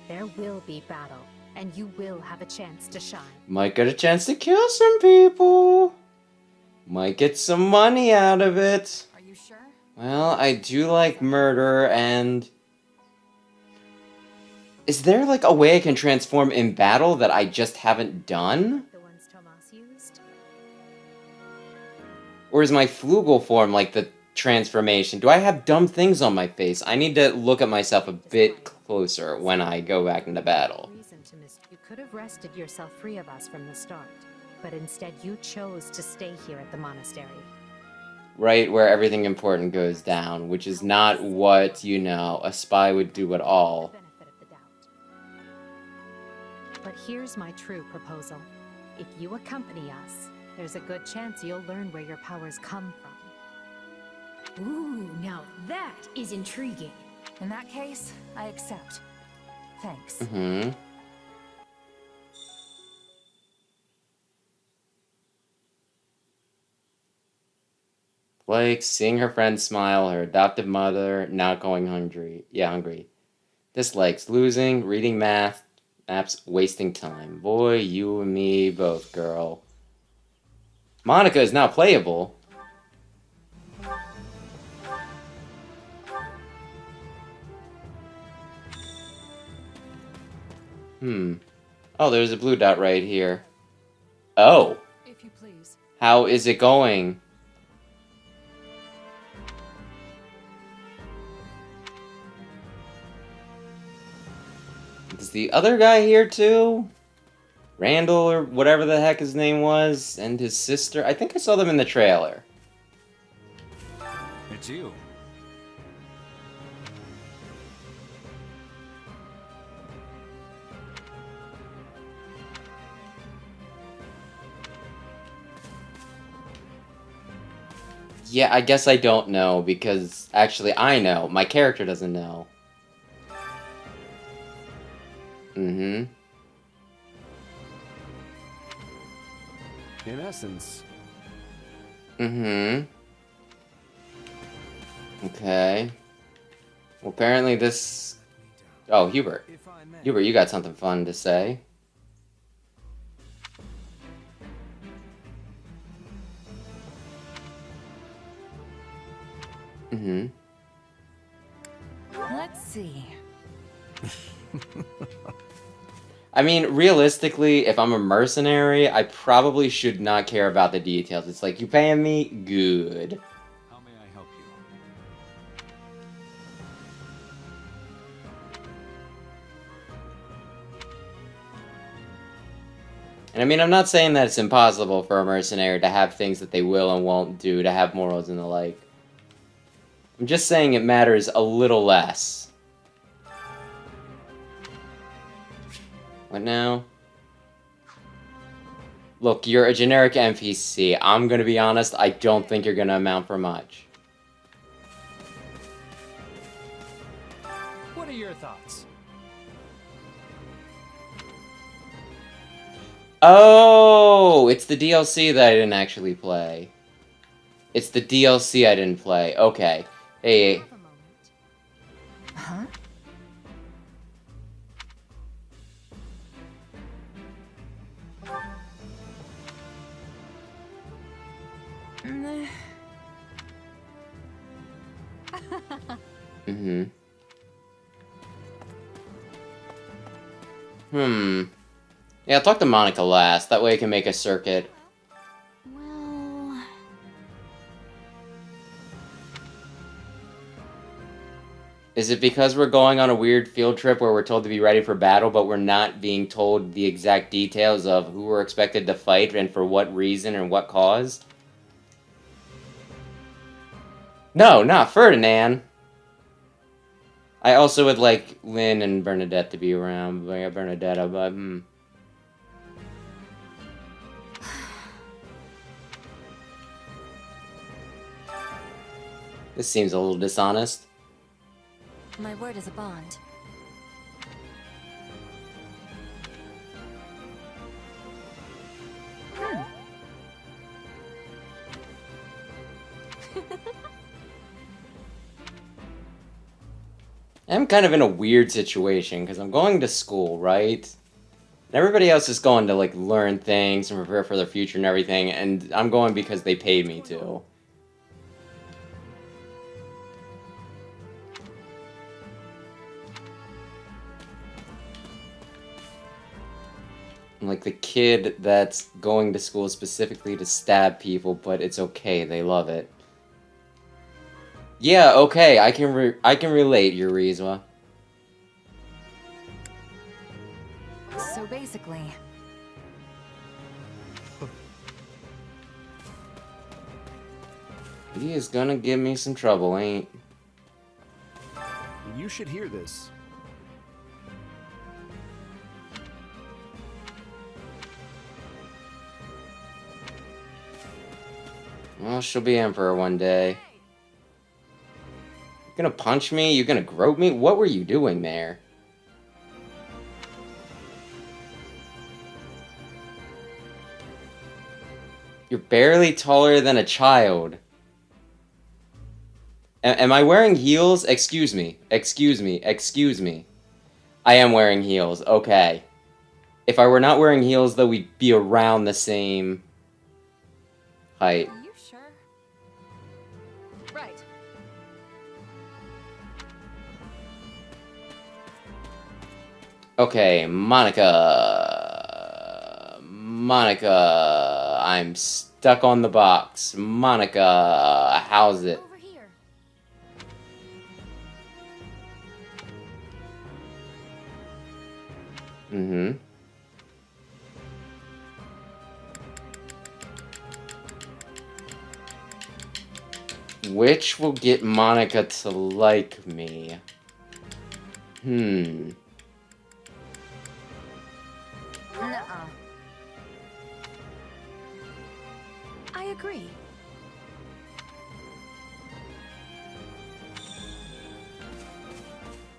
There will be battle, and you will have a chance to shine. Might get a chance to kill some people. Might get some money out of it. Are you sure? Well, I do like murder, and... Is there, like, a way I can transform in battle that I just haven't done? The ones Tomas used? Or is my flugel form, like, the transformation? Do I have dumb things on my face? I need to look at myself a bit closer when I go back into battle. You could have wrested yourself free of us from the start, but instead you chose to stay here at the monastery. Right where everything important goes down, which is not what, you know, a spy would do at all. But here's my true proposal. If you accompany us, there's a good chance you'll learn where your powers come from. Ooh, now that is intriguing. In that case, I accept. Thanks. Mm-hmm. Like seeing her friend smile, her adopted mother not going hungry. Yeah, hungry. Dislikes losing, reading maps, wasting time. Boy, you and me both, girl. Monica is now playable. Oh, there's a blue dot right here. Oh. If you please. How is it going? Is the other guy here too? Randall or whatever the heck his name was, and his sister? I think I saw them in the trailer. It's you. Yeah, I guess I don't know, because actually I know. My character doesn't know. Mm-hmm. In essence. Mm-hmm. Okay. Well, apparently this... Oh, Hubert. Hubert, you got something fun to say. Let's see. I mean, realistically, if I'm a mercenary, I probably should not care about the details. It's like, you paying me? Good. How may I help you? And I mean, I'm not saying that it's impossible for a mercenary to have things that they will and won't do, to have morals and the like. I'm just saying it matters a little less. What now? Look, you're a generic NPC. I'm gonna be honest, I don't think you're gonna amount for much. What are your thoughts? Oh, it's the DLC that I didn't actually play. It's the DLC I didn't play. Okay. Hey. Huh? Mm-hmm. Yeah, I'll talk to Monica last. That way I can make a circuit. Well... Is it because we're going on a weird field trip where we're told to be ready for battle, but we're not being told the exact details of who we're expected to fight and for what reason and what cause? No, not Ferdinand. I also would like Lynn and Bernadette to be around. But yeah, Bernadetta, but This seems a little dishonest. My word is a bond. I'm kind of in a weird situation, because I'm going to school, right? And everybody else is going to, like, learn things and prepare for their future and everything, and I'm going because they paid me to. I'm like the kid that's going to school specifically to stab people, but it's okay, they love it. Yeah, okay, I can relate, Yurizwa. So basically... He is gonna give me some trouble, ain't? You should hear this. Well, she'll be emperor one day. You gonna punch me? You gonna grope me? What were you doing there? You're barely taller than a child. Am I wearing heels? Excuse me. Excuse me. Excuse me. I am wearing heels. Okay. If I were not wearing heels, though, we'd be around the same height. Are you sure? Right. Okay, Monica. Monica. I'm stuck on the box. Monica, how's it? Over here. Mm-hmm. Which will get Monica to like me? Nuh-uh. I agree.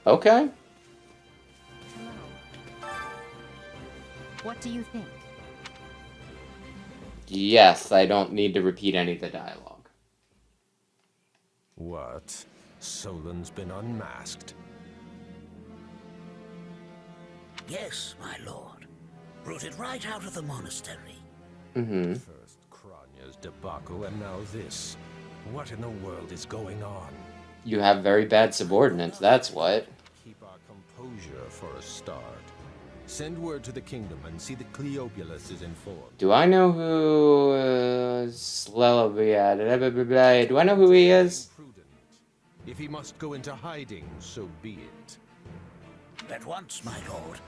Okay. What do you think? Yes, I don't need to repeat any of the dialogue. What? Solon's been unmasked? Yes, my lord. Brought it right out of the monastery. Mm-hmm. First Kronya's debacle and now this. What in the world is going on? You have very bad subordinates, that's what. Keep our composure for a start. Send word to the kingdom and see that Cleobulus is informed. Do I know who do I know who he is? If he must go into hiding, so be it. At once, my lord.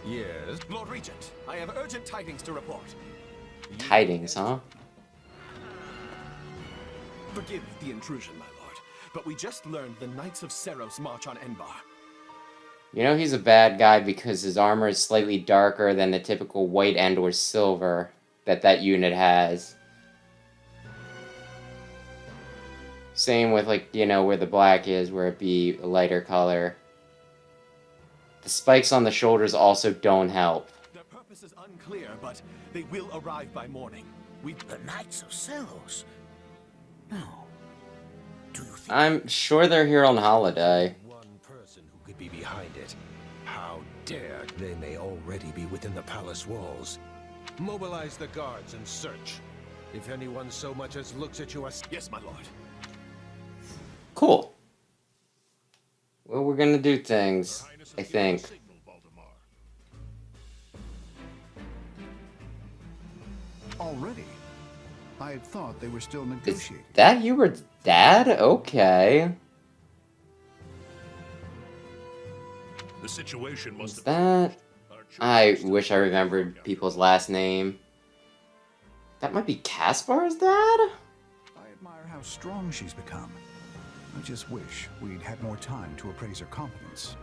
Yes. Lord Regent, I have urgent tidings to report. Tidings, huh? Forgive the intrusion, my lord, but we just learned the Knights of Seros march on Enbar. You know he's a bad guy because his armor is slightly darker than the typical white and or silver that unit has. Same with, like, you know, where the black is, where it be a lighter color. The spikes on the shoulders also don't help. Their purpose is unclear, but they will arrive by morning. The Knights of Seros? No. Do you think... I'm sure they're here on holiday. One person who could be behind it. How dare they may already be within the palace walls. Mobilize the guards and search. If anyone so much as looks at you as... Yes, my lord. Cool. Well, we're gonna do things, I think. Already? I had thought they were still negotiating. Is that Hubert's dad? Okay. The situation must Is that... I wish I remembered people's last name. That might be Caspar's dad? I admire how strong she's become. I just wish we'd had more time to appraise her competence.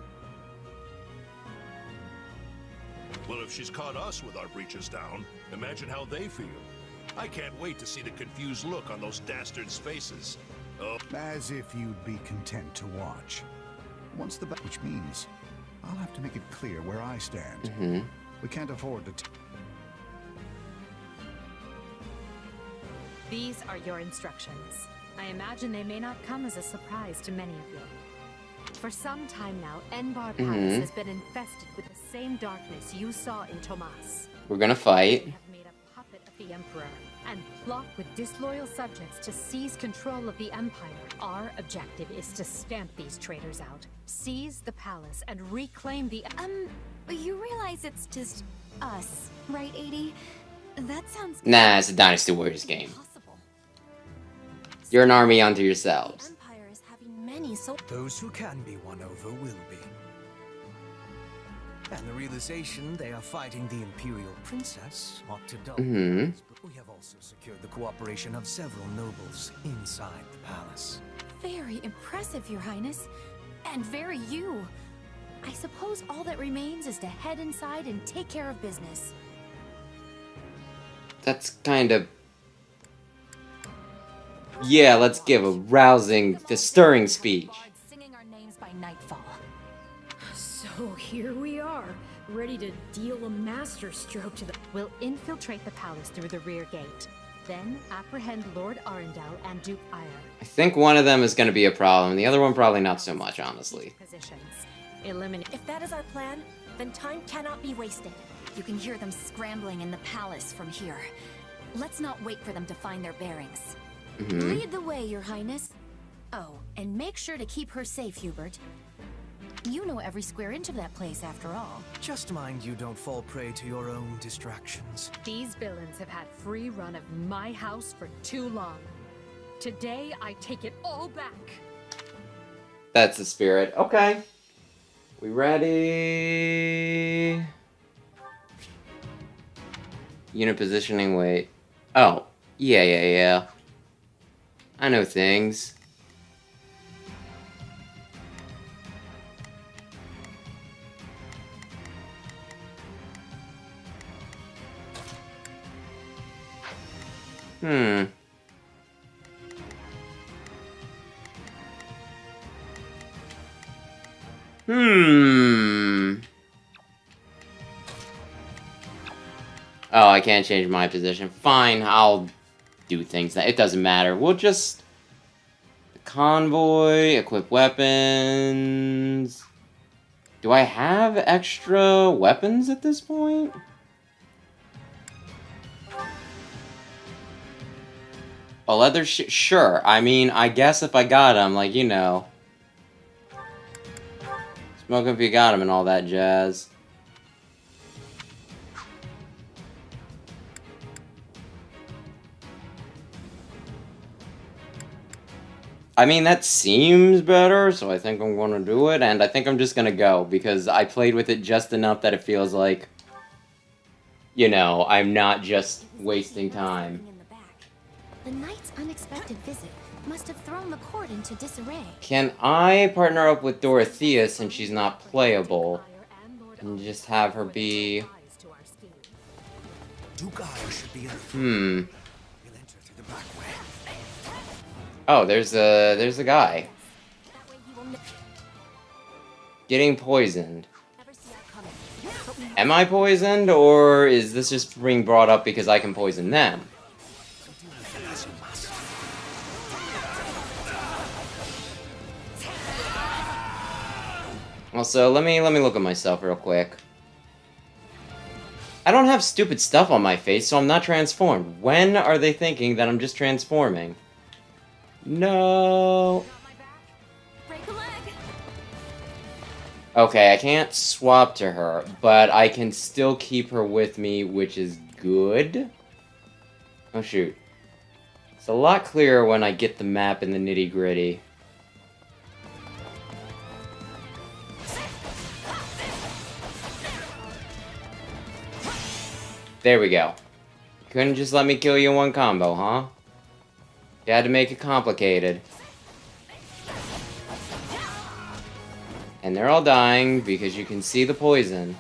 Well, if she's caught us with our breeches down, imagine how they feel. I can't wait to see the confused look on those dastards' faces. Oh. As if you'd be content to watch. Once the which means I'll have to make it clear where I stand. We can't afford to. These are your instructions. I imagine they may not come as a surprise to many of you. For some time now, Enbar Palace has been infested with the same darkness you saw in Tomas. We're gonna fight. We have made a puppet of the Emperor and plot with disloyal subjects to seize control of the Empire. Our objective is to stamp these traitors out, seize the palace, and reclaim the... You realize it's just us, right, 80? That sounds... Nah, it's a Dynasty Warriors game. You're an army unto yourselves. Empire is having many Those who can be won over will be. And the realization they are fighting the Imperial Princess ought to dull. But we have also secured the cooperation of several nobles inside the palace. Very impressive, Your Highness. And very you. I suppose all that remains is to head inside and take care of business. That's kind of... Yeah, let's give a rousing, stirring speech. Singing our names by nightfall. So here we are, ready to deal a masterstroke to the... We'll infiltrate the palace through the rear gate. Then apprehend Lord Arundel and Duke Ire. I think one of them is going to be a problem. The other one probably not so much, honestly. Positions. Eliminate. If that is our plan, then time cannot be wasted. You can hear them scrambling in the palace from here. Let's not wait for them to find their bearings. Lead the way, Your Highness. Oh, and make sure to keep her safe, Hubert. You know every square inch of that place, after all. Just mind you don't fall prey to your own distractions. These villains have had free run of my house for too long. Today, I take it all back. That's the spirit. Okay. We ready? Unit positioning, wait. Oh. Yeah. I know things. Oh, I can't change my position. Fine, I'll do things that... It doesn't matter. We'll just... Convoy, equip weapons... Do I have extra weapons at this point? A leather sure. I mean, I guess if I got them, like, you know... Smoke him if you got him and all that jazz. I mean, that seems better, so I think I'm going to do it, and I think I'm just going to go, because I played with it just enough that it feels like, you know, I'm not just wasting time. The knight's unexpected visit must have thrown the court into disarray. Can I partner up with Dorothea since she's not playable, and just have her be... Oh, there's a guy. Getting poisoned. Am I poisoned, or is this just being brought up because I can poison them? Also, let me look at myself real quick. I don't have stupid stuff on my face, so I'm not transformed. When are they thinking that I'm just transforming? No. Okay, I can't swap to her, but I can still keep her with me, which is good. Oh shoot. It's a lot clearer when I get the map in the nitty-gritty. There we go. Couldn't just let me kill you in one combo, huh? You had to make it complicated. And they're all dying because you can see the poison.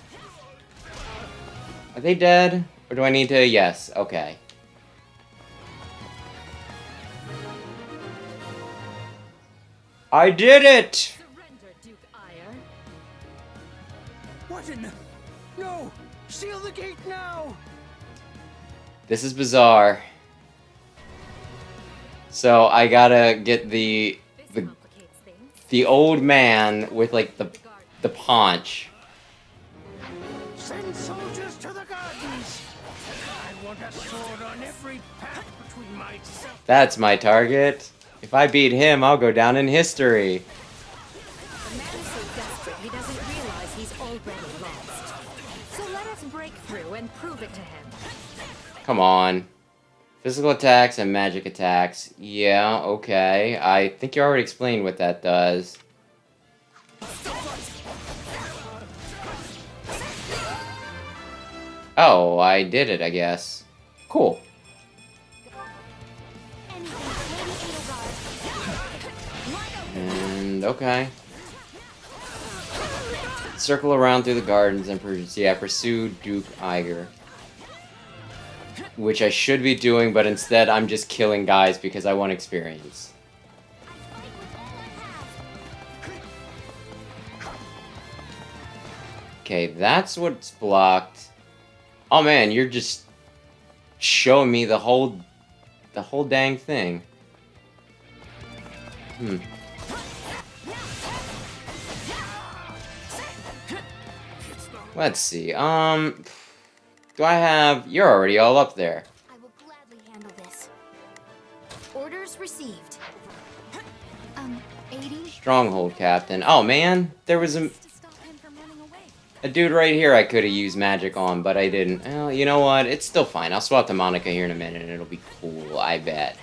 Are they dead? Or do I need to? Yes, okay. I did it! What in the... No! Seal the gate now! This is bizarre. So I gotta get the old man with like the paunch. Send soldiers to the gardens. I want a sword on every path between myself. That's my target. If I beat him, I'll go down in history. The man's so desperate he doesn't realize he's already lost. So let us break through and prove it to him. Come on. Physical attacks and magic attacks. Yeah, okay. I think you already explained what that does. Oh, I did it, I guess. Cool. And, okay. Circle around through the gardens and pursue Duke Iger. Which I should be doing, but instead I'm just killing guys because I want experience. Okay, that's what's blocked. Oh man, you're just showing me the whole dang thing. Let's see. Do I have... You're already all up there. I will gladly handle this. Orders received. 80? Stronghold Captain. Oh man, there was a dude right here I could have used magic on, but I didn't. Well, you know what? It's still fine. I'll swap to Monica here in a minute and it'll be cool, I bet.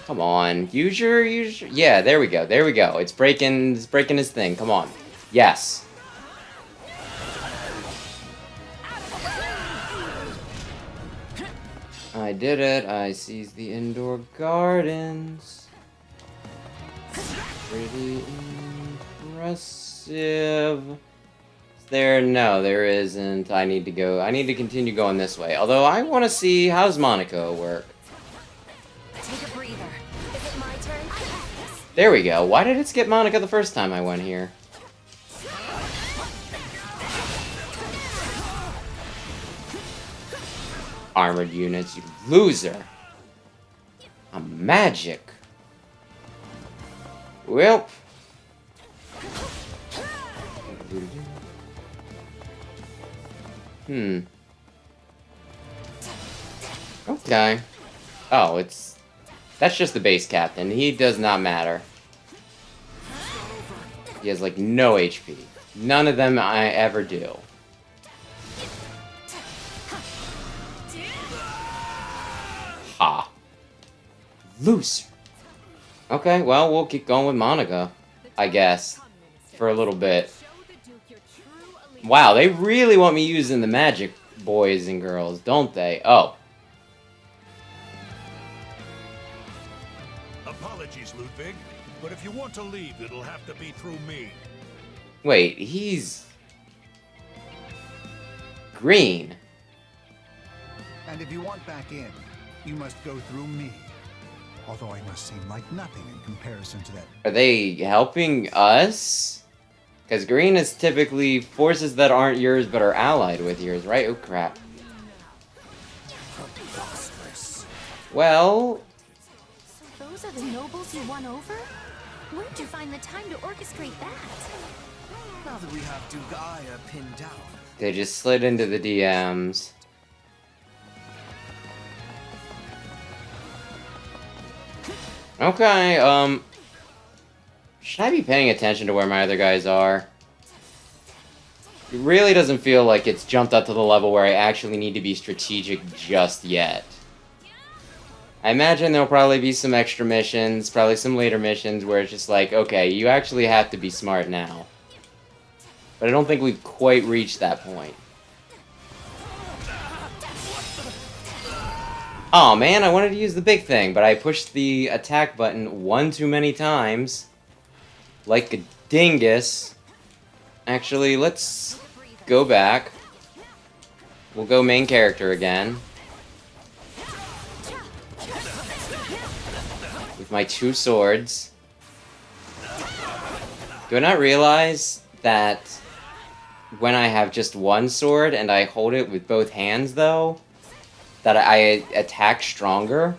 Come on. Use your... Yeah, there we go. There we go. It's breaking his thing. Come on. Yes. I did it. I seized the indoor gardens. Pretty impressive. Is there? No, there isn't. I need to go. I need to continue going this way. Although I want to see how's Monaco work. Take a breather. Is it my turn? There we go. Why did it skip Monica the first time I went here? Armored units, you loser. I'm magic. Well. Okay. Oh, that's just the base captain. He does not matter. He has like no HP. None of them I ever do. Ha. Loser. Okay, well, we'll keep going with Monica, I guess, for a little bit. Wow, they really want me using the magic, boys and girls, don't they? Oh. Apologies, Ludwig, but if you want to leave, it'll have to be through me. Wait, he's... green. And if you want back in, you must go through me. Although I must seem like nothing in comparison to that. Are they helping us? Because green is typically forces that aren't yours but are allied with yours, right? Oh, crap. Well... So those are the nobles you won over? Where'd you find the time to orchestrate that? Now that we have Duke Aya pinned down. They just slid into the DMs. Okay, should I be paying attention to where my other guys are? It really doesn't feel like it's jumped up to the level where I actually need to be strategic just yet. I imagine there'll probably be some extra missions, probably some later missions where it's just like, okay, you actually have to be smart now. But I don't think we've quite reached that point. Oh man, I wanted to use the big thing, but I pushed the attack button one too many times. Like a dingus. Actually, let's go back. We'll go main character again. With my 2 swords. Do I not realize that when I have just 1 sword and I hold it with both hands, though, that I attack stronger?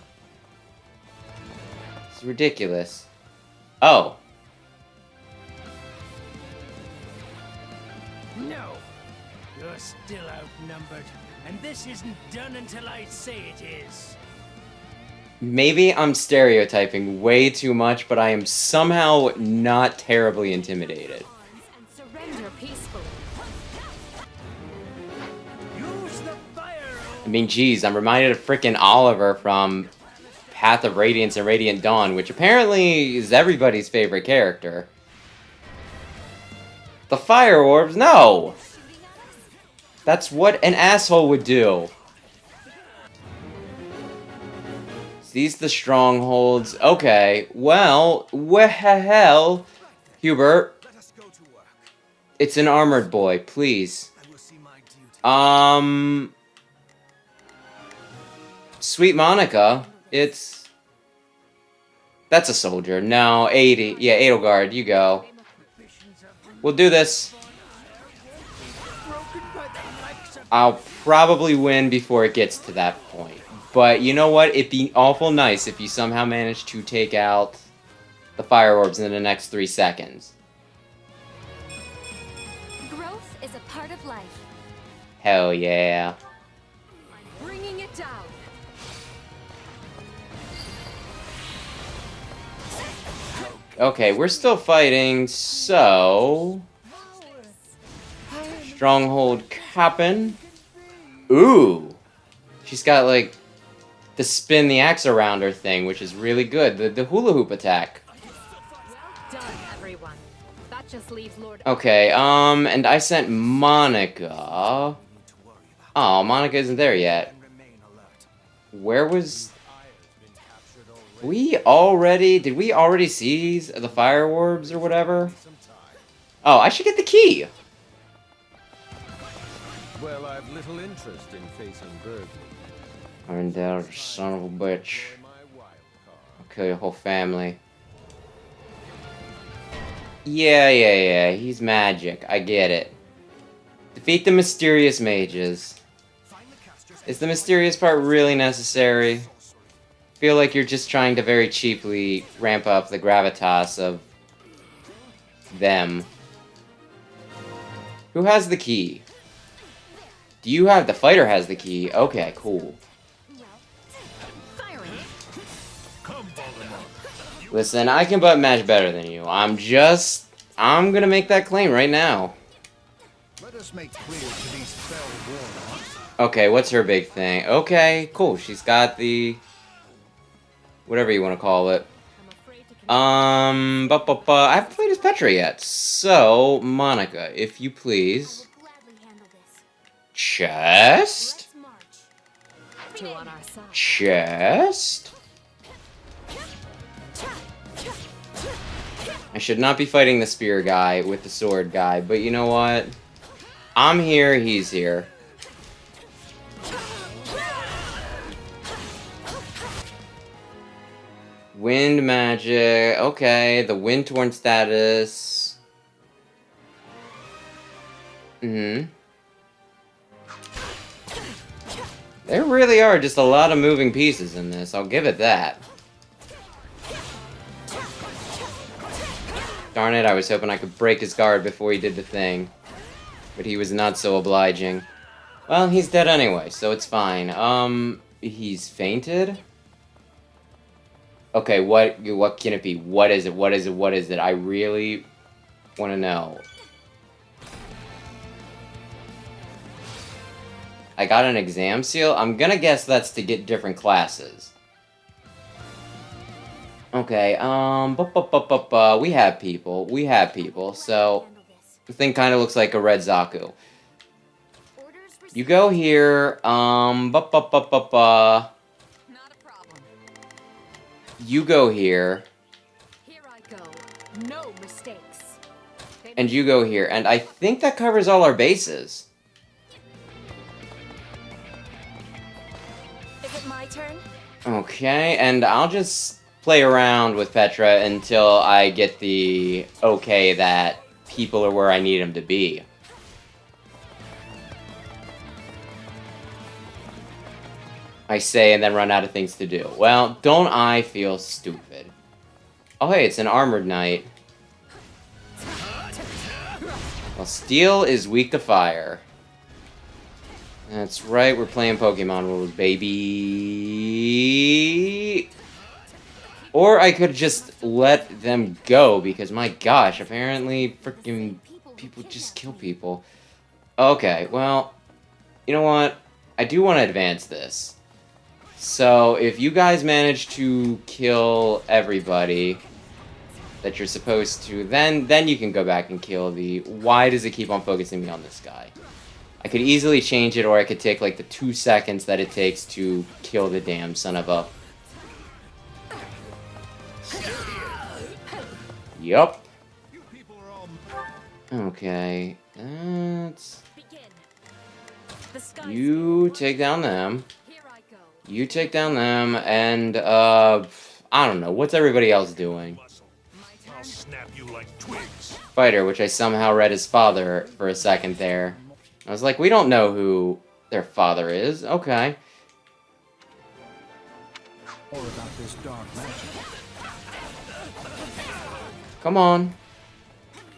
It's ridiculous. Oh. No. You're still outnumbered, and this isn't done until I say it is. Maybe I'm stereotyping way too much, but I am somehow not terribly intimidated. Surrender peacefully. I mean, geez, I'm reminded of frickin' Oliver from Path of Radiance and Radiant Dawn, which apparently is everybody's favorite character. The fire orbs? No! That's what an asshole would do. These the strongholds. Okay, well, hell, Hubert. It's an armored boy, please. Sweet Monica, it's... That's a soldier. No, 80. Yeah, Edelgard, you go. We'll do this. I'll probably win before it gets to that point. But you know what? It'd be awful nice if you somehow managed to take out the fire orbs in the next 3 seconds. Growth is a part of life. Hell yeah. Bringing it down. Okay, we're still fighting, so... Stronghold Kappen. Ooh! She's got, like, the spin the axe around her thing, which is really good. The hula hoop attack. Done, everyone. That just leaves Lord. Okay, and I sent Monica. Oh, Monica isn't there yet. Where was... Did we already see the fire orbs or whatever? Oh, I should get the key. Well, I've little interest in facing Berg. Arendelle, son of a bitch. I'll kill your whole family. Yeah, he's magic. I get it. Defeat the mysterious mages. Is the mysterious part really necessary? I feel like you're just trying to very cheaply ramp up the gravitas of them. Who has the key? Do you have... The fighter has the key. Okay, cool. Listen, I can butt match better than you. I'm just I'm gonna make that claim right now. Let us make clear to these fell warlocks. Okay, what's her big thing? Okay, cool. She's got the... whatever you want to call it. I haven't played as Petra yet. So, Monica, if you please. Chest? Two on our side. Chest? I should not be fighting the spear guy with the sword guy, but you know what? I'm here, he's here. Wind magic. Okay, the wind torn status. There really are just a lot of moving pieces in this, I'll give it that. Darn it, I was hoping I could break his guard before he did the thing. But he was not so obliging. Well, he's dead anyway, so it's fine. He's fainted? Okay, what can it be? What is it? What is it? What is it? I really want to know. I got an exam seal? I'm gonna guess that's to get different classes. Okay, we have people. We have people, so... the thing kind of looks like a red Zaku. You go here, you go here. Here I go. No mistakes. And you go here. And I think that covers all our bases. Is it my turn? Okay, and I'll just play around with Petra until I get the okay that people are where I need them to be. I say and then run out of things to do. Well, don't I feel stupid. Oh hey, it's an armored knight. Well, steel is weak to fire. That's right, we're playing Pokemon rules, baby. Or I could just let them go, because my gosh, apparently freaking people just kill people. Okay, well, you know what? I do want to advance this. So, if you guys manage to kill everybody that you're supposed to, then you can go back and kill the... why does it keep on focusing me on this guy? I could easily change it, or I could take, like, the 2 seconds that it takes to kill the damn son of a... Yup. Okay. That's... you take down them. You take down them, and, I don't know. What's everybody else doing? I'll snap you like twigs. Fighter, which I somehow read his father for a second there. I was like, we don't know who their father is. Okay. Or about this dark magic. Come on.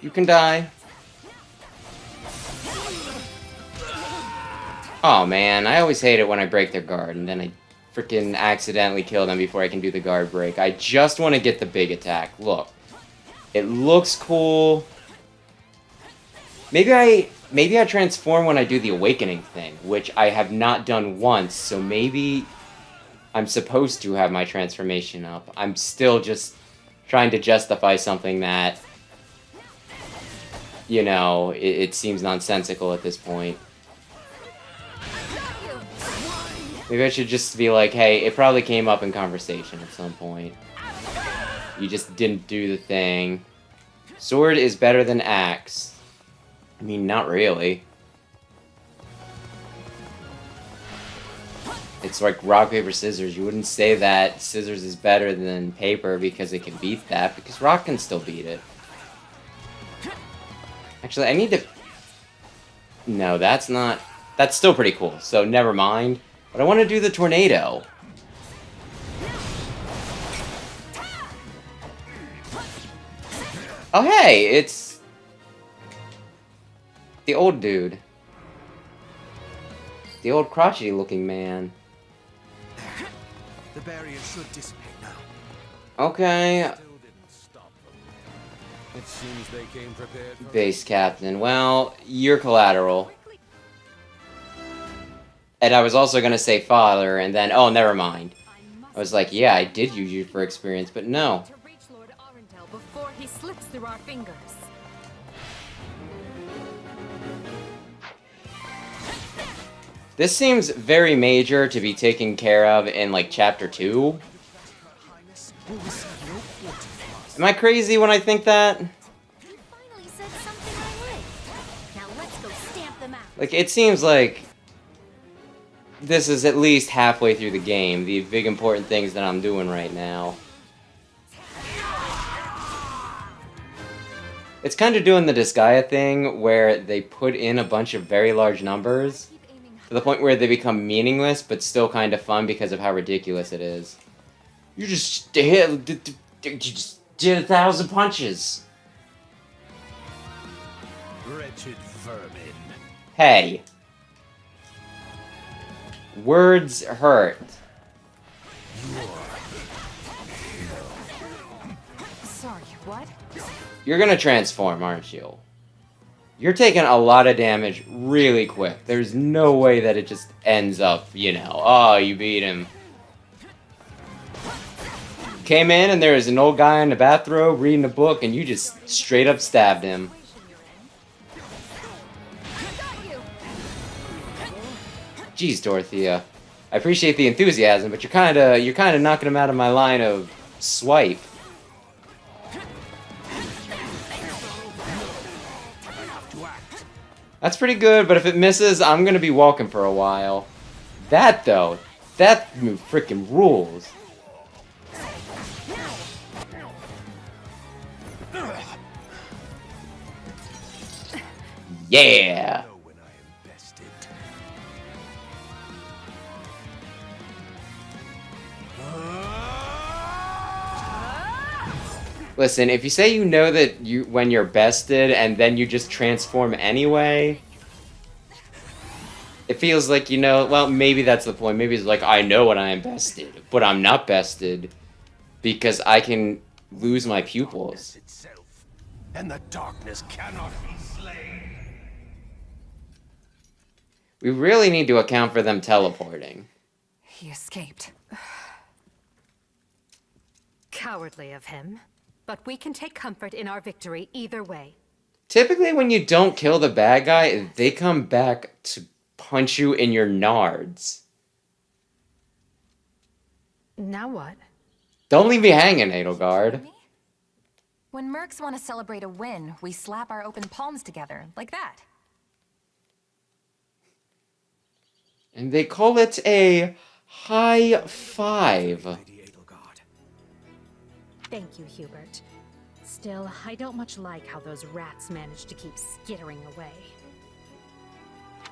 You can die. Oh man, I always hate it when I break their guard, and then I freaking accidentally kill them before I can do the guard break. I just want to get the big attack. Look. It looks cool. Maybe I transform when I do the awakening thing, which I have not done once, so maybe I'm supposed to have my transformation up. I'm still just trying to justify something that, you know, it seems nonsensical at this point. Maybe I should just be like, hey, it probably came up in conversation at some point. You just didn't do the thing. Sword is better than axe. I mean, not really. It's like rock, paper, scissors. You wouldn't say that scissors is better than paper because it can beat that, because rock can still beat it. Actually, I need to... no, that's not... that's still pretty cool, so never mind. But I want to do the tornado. Oh hey, it's... the old dude. The old crotchety looking man. The barrier should dissipate now. Okay. It seems they came prepared for Base captain. Well, you're collateral. And I was also gonna say father, and then, oh, never mind. I was like, yeah, I did use you for experience, but no. To reach Lord Arundel before he slips through our fingers. This seems very major to be taken care of in, like, Chapter 2. Am I crazy when I think that? Like, it seems like this is at least halfway through the game, the big important things that I'm doing right now. It's kind of doing the Disgaea thing, where they put in a bunch of very large numbers, to the point where they become meaningless, but still kind of fun because of how ridiculous it is. You just hit, you just did 1,000 punches. wretched vermin. Hey. Words hurt. Sorry, what? You're gonna transform, aren't you? You're taking a lot of damage really quick. There's no way that it just ends up, you know, oh, you beat him. Came in and there was an old guy in a bathrobe reading a book and you just straight up stabbed him. Jeez, Dorothea. I appreciate the enthusiasm, but you're kinda knocking him out of my line of swipe. That's pretty good, but if it misses, I'm gonna be walking for a while. That, though, that move freaking rules. Yeah! Listen, if you say you know that when you're bested and then you just transform anyway, it feels like, you know, well, maybe that's the point. Maybe it's like, I know when I am bested, but I'm not bested because I can lose my pupils. And the darkness cannot be slain. We really need to account for them teleporting. He escaped. Cowardly of him. But we can take comfort in our victory either way. Typically, when you don't kill the bad guy, they come back to punch you in your nards. Now what? Don't leave me hanging, Edelgard. When mercs want to celebrate a win, we slap our open palms together, like that. And they call it a high five. Thank you, Hubert. Still, I don't much like how those rats managed to keep skittering away.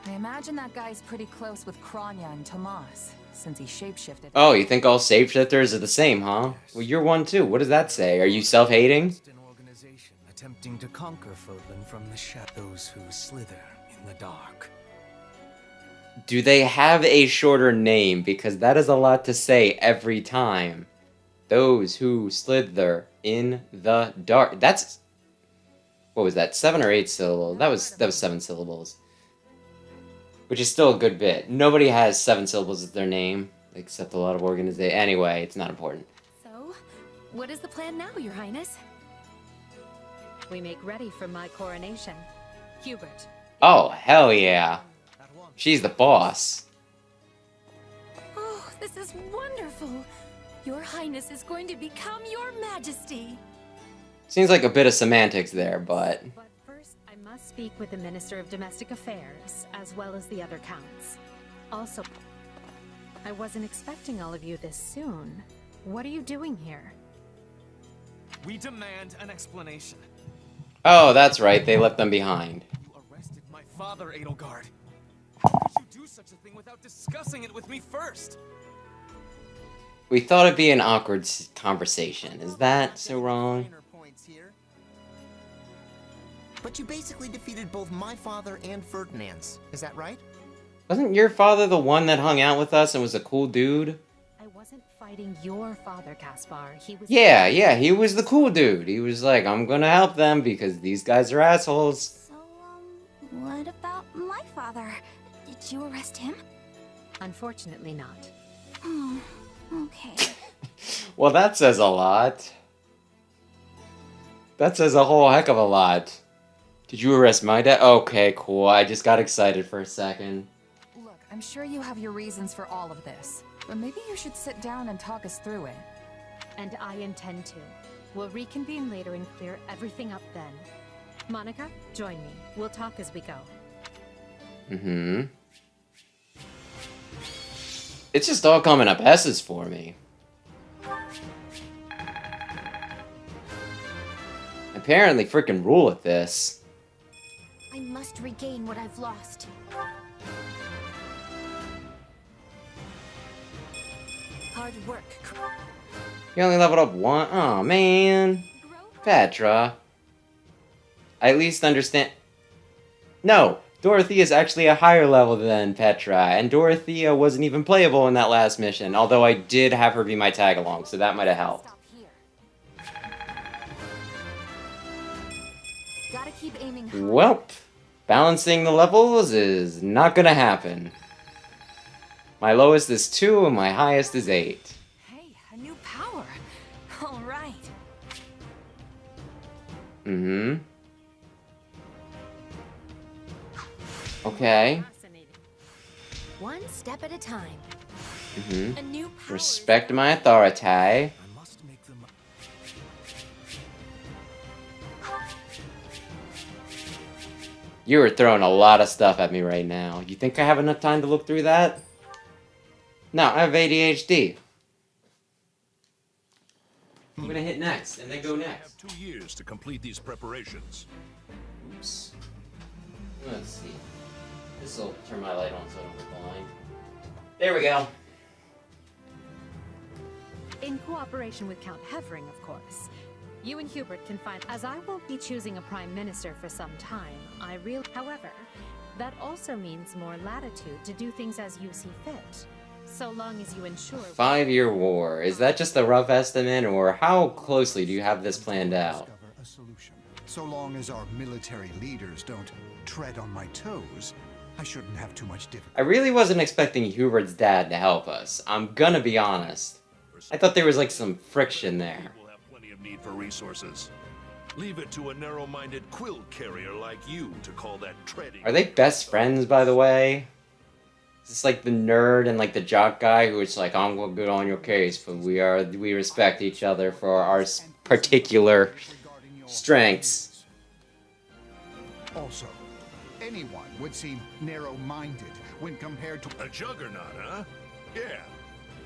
I imagine that guy's pretty close with Kranya and Tomas, since he shapeshifted. Oh, you think all shapeshifters are the same, huh? Well, you're one too. What does that say? Are you self-hating? An organization attempting to conquer Fodlan from the shadows who slither in the dark. Do they have a shorter name? Because that is a lot to say every time. Those who slither in the dark. That's... What was that? 7 or 8 syllables? That was 7 syllables. Which is still a good bit. Nobody has 7 syllables as their name. Except a lot of organizations. Anyway, it's not important. So, what is the plan now, Your Highness? We make ready for my coronation. Hubert. Oh, hell yeah. She's the boss. Oh, this is wonderful. Your Highness is going to become Your Majesty. Seems like a bit of semantics there, but... But first, I must speak with the Minister of Domestic Affairs, as well as the other counts. Also, I wasn't expecting all of you this soon. What are you doing here? We demand an explanation. Oh, that's right. They left them behind. You arrested my father, Edelgard. How could you do such a thing without discussing it with me first? We thought it'd be an awkward conversation. Is that so wrong? But you basically defeated both my father and Ferdinand's. Is that right? Wasn't your father the one that hung out with us and was a cool dude? I wasn't fighting your father, Caspar. He was... Yeah, he was the cool dude. He was like, I'm gonna help them because these guys are assholes. So, what about my father? Did you arrest him? Unfortunately not. Oh, okay. Well, that says a lot. That says a whole heck of a lot. Did you arrest my dad? Okay, cool. I just got excited for a second. Look, I'm sure you have your reasons for all of this, but maybe you should sit down and talk us through it. And I intend to. We'll reconvene later and clear everything up then. Monica, join me. We'll talk as we go. Mm-hmm. It's just all coming up S's for me. Apparently freaking rule at this. I must regain what I've lost. Hard work. You only leveled up one? Oh man. Petra. I at least understand. No! Dorothea is actually a higher level than Petra, and Dorothea wasn't even playable in that last mission, although I did have her be my tag-along, so that might have helped. Gotta keep aiming high. Welp. Balancing the levels is not gonna happen. My lowest is 2 and my highest is 8. Hey, a new power. All right. Mm-hmm. Okay. One step at a time. Mm-hmm. A new power. Respect my authority. You are throwing a lot of stuff at me right now. You think I have enough time to look through that? No, I have ADHD. I'm gonna hit next, and then go next. I have 2 years to complete these preparations. Oops. Let's see. This'll turn my light on so I don't go blind. There we go. In cooperation with Count Hevering, of course. You and Hubert can find... As I won't be choosing a prime minister for some time, I really... However, that also means more latitude to do things as you see fit. So long as you ensure... 5-year war. Is that just a rough estimate, or how closely do you have this planned out? A solution. So long as our military leaders don't tread on my toes, I shouldn't have too much difficulty. I really wasn't expecting Hubert's dad to help us. I'm gonna be honest. I thought there was like some friction there. We'll have plenty of need for resources. Leave it to a narrow-minded quill carrier like you to call that treading. Are they best friends, by the way? Is this like the nerd and like the jock guy who is like, I'm gonna get on your case, but we respect each other for our particular strengths. Also, anyone would seem narrow-minded when compared to... A juggernaut, huh? Yeah.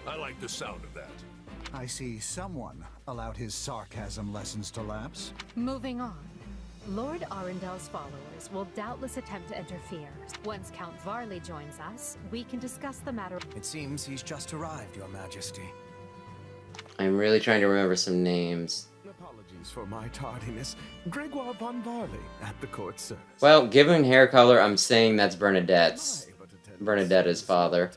I like the sound of that. I see someone allowed his sarcasm lessons to lapse. Moving on. Lord Arundel's followers will doubtless attempt to interfere. Once Count Varley joins us, we can discuss the matter. It seems he's just arrived, Your Majesty. I'm really trying to remember some names. Apologies for my tardiness. Gregoire von Varley at the court service. Well, given hair color, I'm saying that's Bernadetta's father.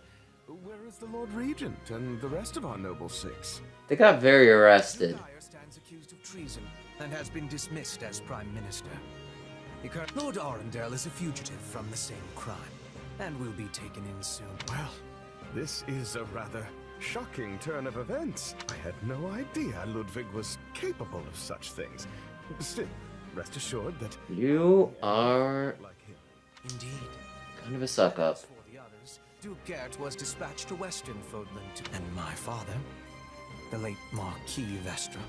Where is the Lord Regent and the rest of our noble six? They got very arrested. Stands accused of treason and has been dismissed as Prime Minister. Lord Arundel is a fugitive from the same crime and will be taken in soon. Well, this is a rather shocking turn of events. I had no idea Ludwig was capable of such things. Still, rest assured that You are Indeed. kind of a suck-up. Duke Gert was dispatched to Western Fodland, and my father, the late Marquis Vestra,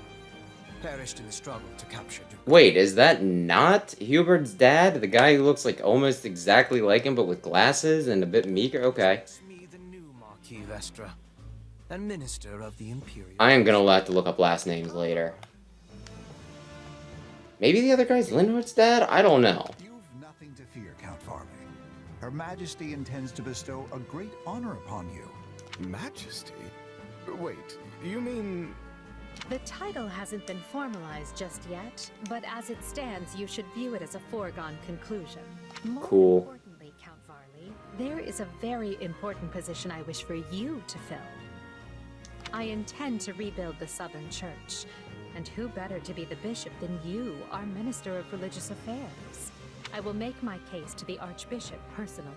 perished in the struggle to capture Duke. Wait, is that not Hubert's dad? The guy who looks like almost exactly like him, but with glasses and a bit meeker? Okay. Me, the new Marquis Vestra, and Minister of the Imperial. I am gonna have to look up last names later. Maybe the other guy's Linhardt's dad? I don't know. You've nothing to fear, Count Varley. Her Majesty intends to bestow a great honor upon you. Majesty? Wait, you mean... The title hasn't been formalized just yet, but as it stands, you should view it as a foregone conclusion. More Cool. importantly, Count Varley, there is a very important position I wish for you to fill. I intend to rebuild the Southern Church. And who better to be the bishop than you, our Minister of Religious Affairs? I will make my case to the Archbishop personally.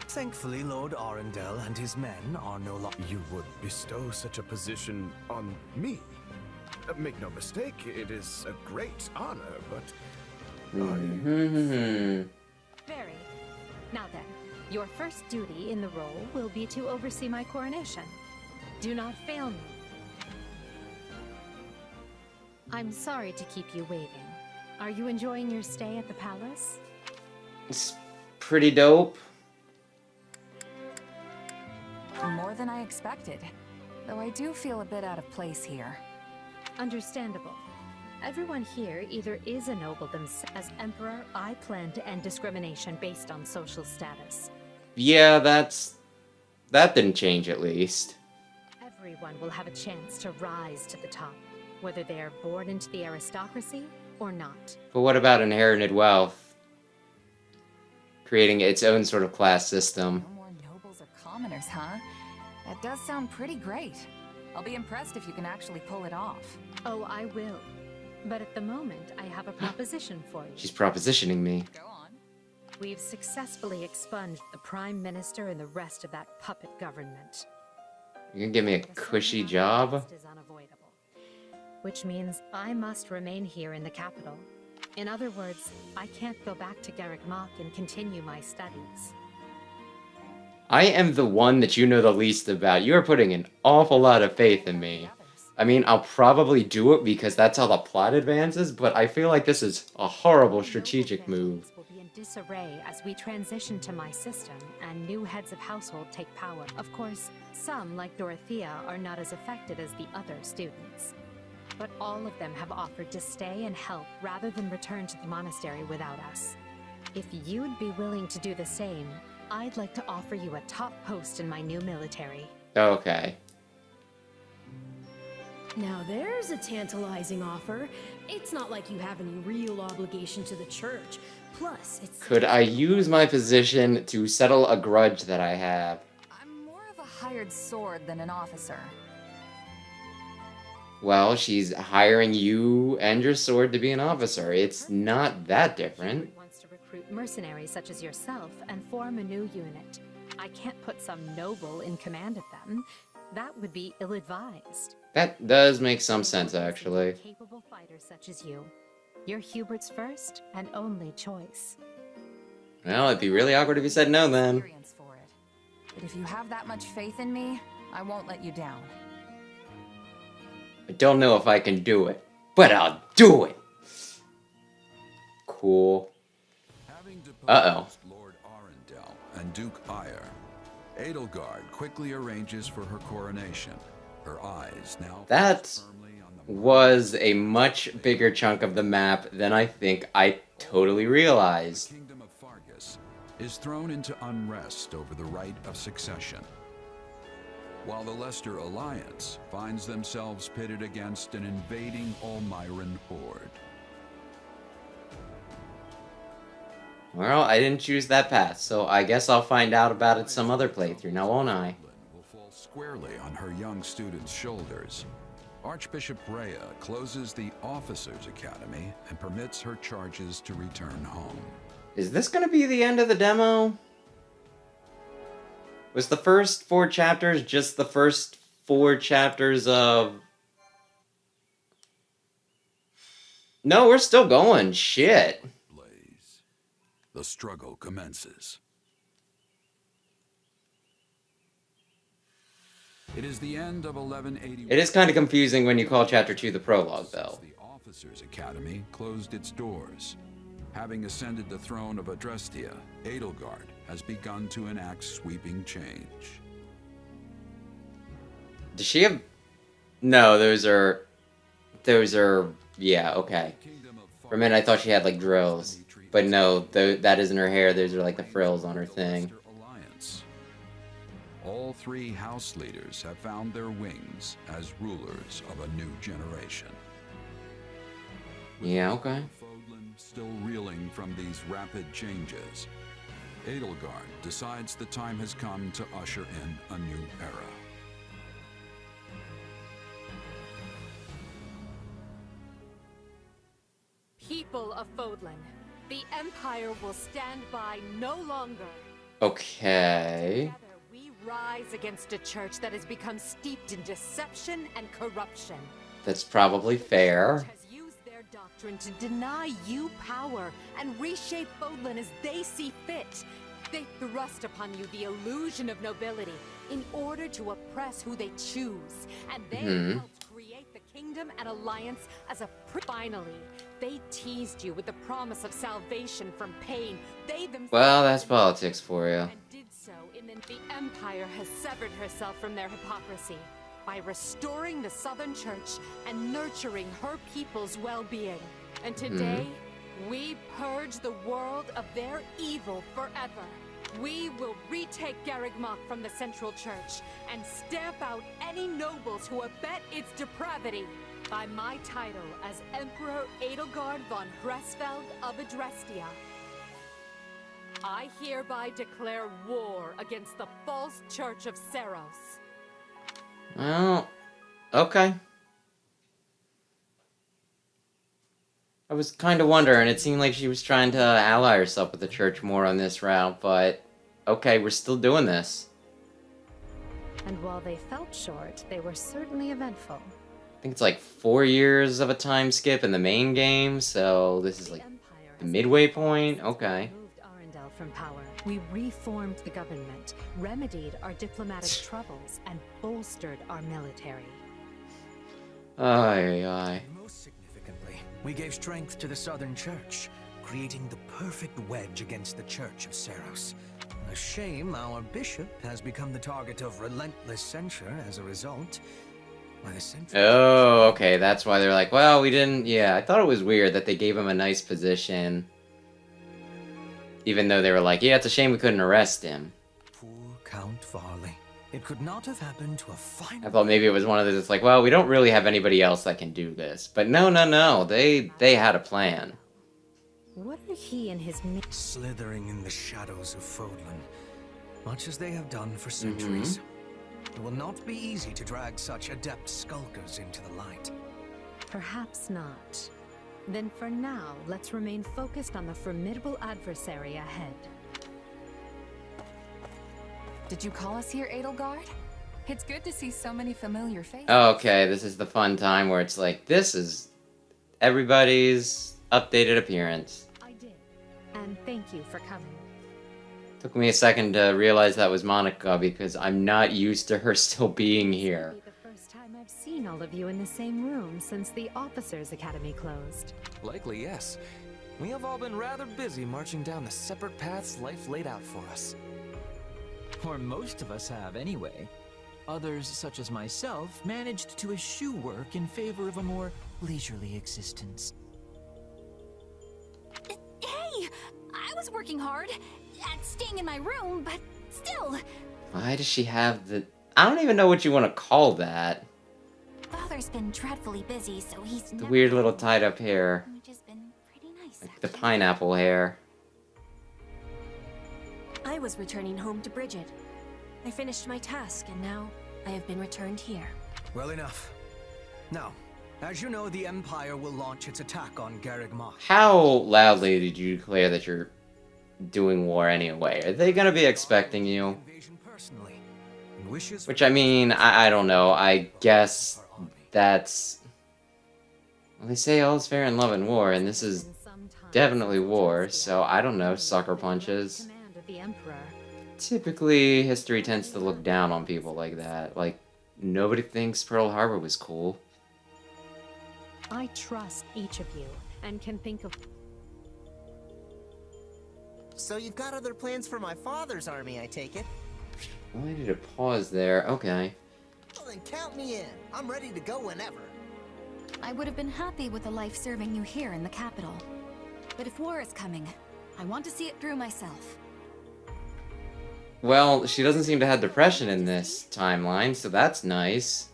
Thankfully, Lord Arundel and his men are no longer... You would bestow such a position on me? Make no mistake, it is a great honor, but... Very. Now then, your first duty in the role will be to oversee my coronation. Do not fail me. I'm sorry to keep you waiting. Are you enjoying your stay at the palace? It's pretty dope. More than I expected. Though I do feel a bit out of place here. Understandable. Everyone here either is a noble themselves. As Emperor, I plan to end discrimination based on social status. Yeah, that didn't change at least. Everyone will have a chance to rise to the top, whether they are born into the aristocracy or not. But what about inherited wealth? Creating its own sort of class system. No more nobles or commoners, huh? That does sound pretty great. I'll be impressed if you can actually pull it off. Oh, I will. But at the moment, I have a proposition for you. She's propositioning me. Go on. We've successfully expunged the Prime Minister and the rest of that puppet government. You gonna give me a cushy job? Is unavoidable, which means I must remain here in the capital. In other words, I can't go back to Garrick Mach and continue my studies. I am the one that you know the least about. You are putting an awful lot of faith in me. I mean, I'll probably do it because that's how the plot advances, but I feel like this is a horrible strategic move. Will be in disarray as we transition to my system and new heads of household take power. Of course, some, like Dorothea, are not as affected as the other students. But all of them have offered to stay and help rather than return to the monastery without us. If you'd be willing to do the same, I'd like to offer you a top post in my new military. Okay. Now there's a tantalizing offer. It's not like you have any real obligation to the church. Plus, it's... Could I use my position to settle a grudge that I have? I'm more of a hired sword than an officer. Well, she's hiring you and your sword to be an officer. It's not that different. Wants to recruit mercenaries such as yourself and form a new unit. I can't put some noble in command of them. That would be ill-advised. That does make some sense, actually. Capable fighters such as you. You're Hubert's first and only choice. Well, it'd be really awkward if you said no then. For it. But if you have that much faith in me, I won't let you down. I don't know if I can do it, but I'll do it! Cool. Uh-oh. Lord Arundel and Duke Eyre, Edelgard quickly arranges for her coronation. Her eyes now... That was a much bigger chunk of the map than I think I totally realized. The kingdom of Fargus is thrown into unrest over the right of succession, while the Leicester Alliance finds themselves pitted against an invading Almiran horde. Well, I didn't choose that path, so I guess I'll find out about it some other playthrough, now won't I? Will fall squarely on her young students' shoulders. Archbishop Rhea closes the Officers' Academy and permits her charges to return home. Is this gonna be the end of the demo? Was the first 4 chapters just the first 4 chapters of... No, we're still going. Shit. Blaze. The struggle commences. It is the end of 1181. It is kind of confusing when you call Chapter 2 the prologue, though. The Officers' Academy closed its doors. Having ascended the throne of Adrestia, Edelgard has begun to enact sweeping change. Does she have... No, those are... Yeah, okay. For a minute I thought she had, like, drills. But no, that isn't her hair. Those are, like, the frills on her thing. Alliance. All 3 house leaders have found their wings as rulers of a new generation. Yeah, okay. Still reeling from these rapid changes, Edelgard decides the time has come to usher in a new era. people of Fodlan, the Empire will stand by no longer. Okay. Together, we rise against a church that has become steeped in deception and corruption. That's probably fair. Has used their doctrine to deny you power and reshape Fodlan as they see fit. They thrust upon you the illusion of nobility in order to oppress who they choose, and they helped create the kingdom and alliance as a finally. They teased you with the promise of salvation from pain. They themselves Well, that's politics for you. and did so in the Empire has severed herself from their hypocrisy by restoring the Southern Church and nurturing her people's well-being. And today, we purge the world of their evil forever. We will retake Garreg Mach from the Central Church and stamp out any nobles who abet its depravity. By my title as Emperor Edelgard von Hresfeld of Adrestia, I hereby declare war against the false Church of Seros. Well, okay. I was kind of wondering. It seemed like she was trying to ally herself with the church more on this route, but okay, we're still doing this. And while they felt short, they were certainly eventful. I think it's like 4 years of a time skip in the main game, so this is like the midway point. Okay. Removed Arundel from power. We reformed the government, remedied our diplomatic troubles, and bolstered our military. Aye, aye. Most significantly, we gave strength to the Southern Church, creating the perfect wedge against the Church of Seros. A shame our bishop has become the target of relentless censure as a result. By the Central Oh, okay. That's why they're like, well, we didn't... Yeah, I thought it was weird that they gave him a nice position. Even though they were like, yeah, it's a shame we couldn't arrest him. Poor Count Varley. It could not have happened to a finer... I thought maybe it was one of those, it's like, well, we don't really have anybody else that can do this. But no, no, no. They had a plan. What are he and his slithering in the shadows of Fodlan, much as they have done for centuries. It will not be easy to drag such adept skulkers into the light. Perhaps not. Then for now, let's remain focused on the formidable adversary ahead. Did you call us here, Edelgard? It's good to see so many familiar faces. Okay, this is the fun time where it's like, this is everybody's updated appearance. I did. And thank you for coming. Took me a second to realize that was Monica because I'm not used to her still being here. This will be the first time I've seen all of you in the same room since the Officers' Academy closed. Likely, yes. We have all been rather busy marching down the separate paths life laid out for us. Or most of us have, anyway. Others, such as myself, managed to eschew work in favor of a more leisurely existence. Hey! I was working hard at staying in my room, but still. Why does she have the... I don't even know what you want to call that. Father's been dreadfully busy, so he's The weird little tied up hair. which has been pretty nice. Like the pineapple hair. I was returning home to Bridget. I finished my task, and now I have been returned here. Well enough. Now, as you know, the Empire will launch its attack on Garreg Mach. How loudly did you declare that you're doing war anyway? Are they gonna be expecting you? Which, I mean, I don't know. I guess that's... Well, they say all's fair in love and war, and this is definitely war, so I don't know, sucker punches. Command of the Emperor. Typically, history tends to look down on people like that. Like, nobody thinks Pearl Harbor was cool. I trust each of you, and can think of... So you've got other plans for my father's army, I take it? Why did it pause there? Okay. Well, then count me in. I'm ready to go whenever. I would have been happy with a life serving you here in the capital. But if war is coming, I want to see it through myself. Well, she doesn't seem to have depression in this timeline, so that's nice.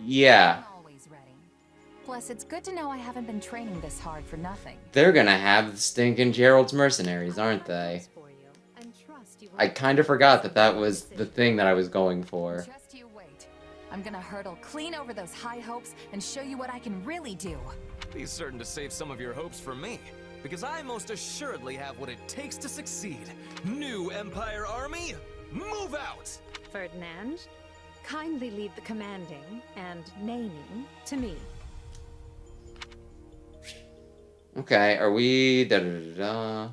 Yeah. I'm always ready. Plus, it's good to know I haven't been training this hard for nothing. They're gonna have the stinking Gerald's mercenaries, aren't they? I kind of forgot that that was the thing that I was going for. Just you wait. I'm gonna hurdle clean over those high hopes and show you what I can really do. Be certain to save some of your hopes for me, because I most assuredly have what it takes to succeed. New Empire Army, move out! Ferdinand, kindly leave the commanding and naming to me. Okay, are we da da da da?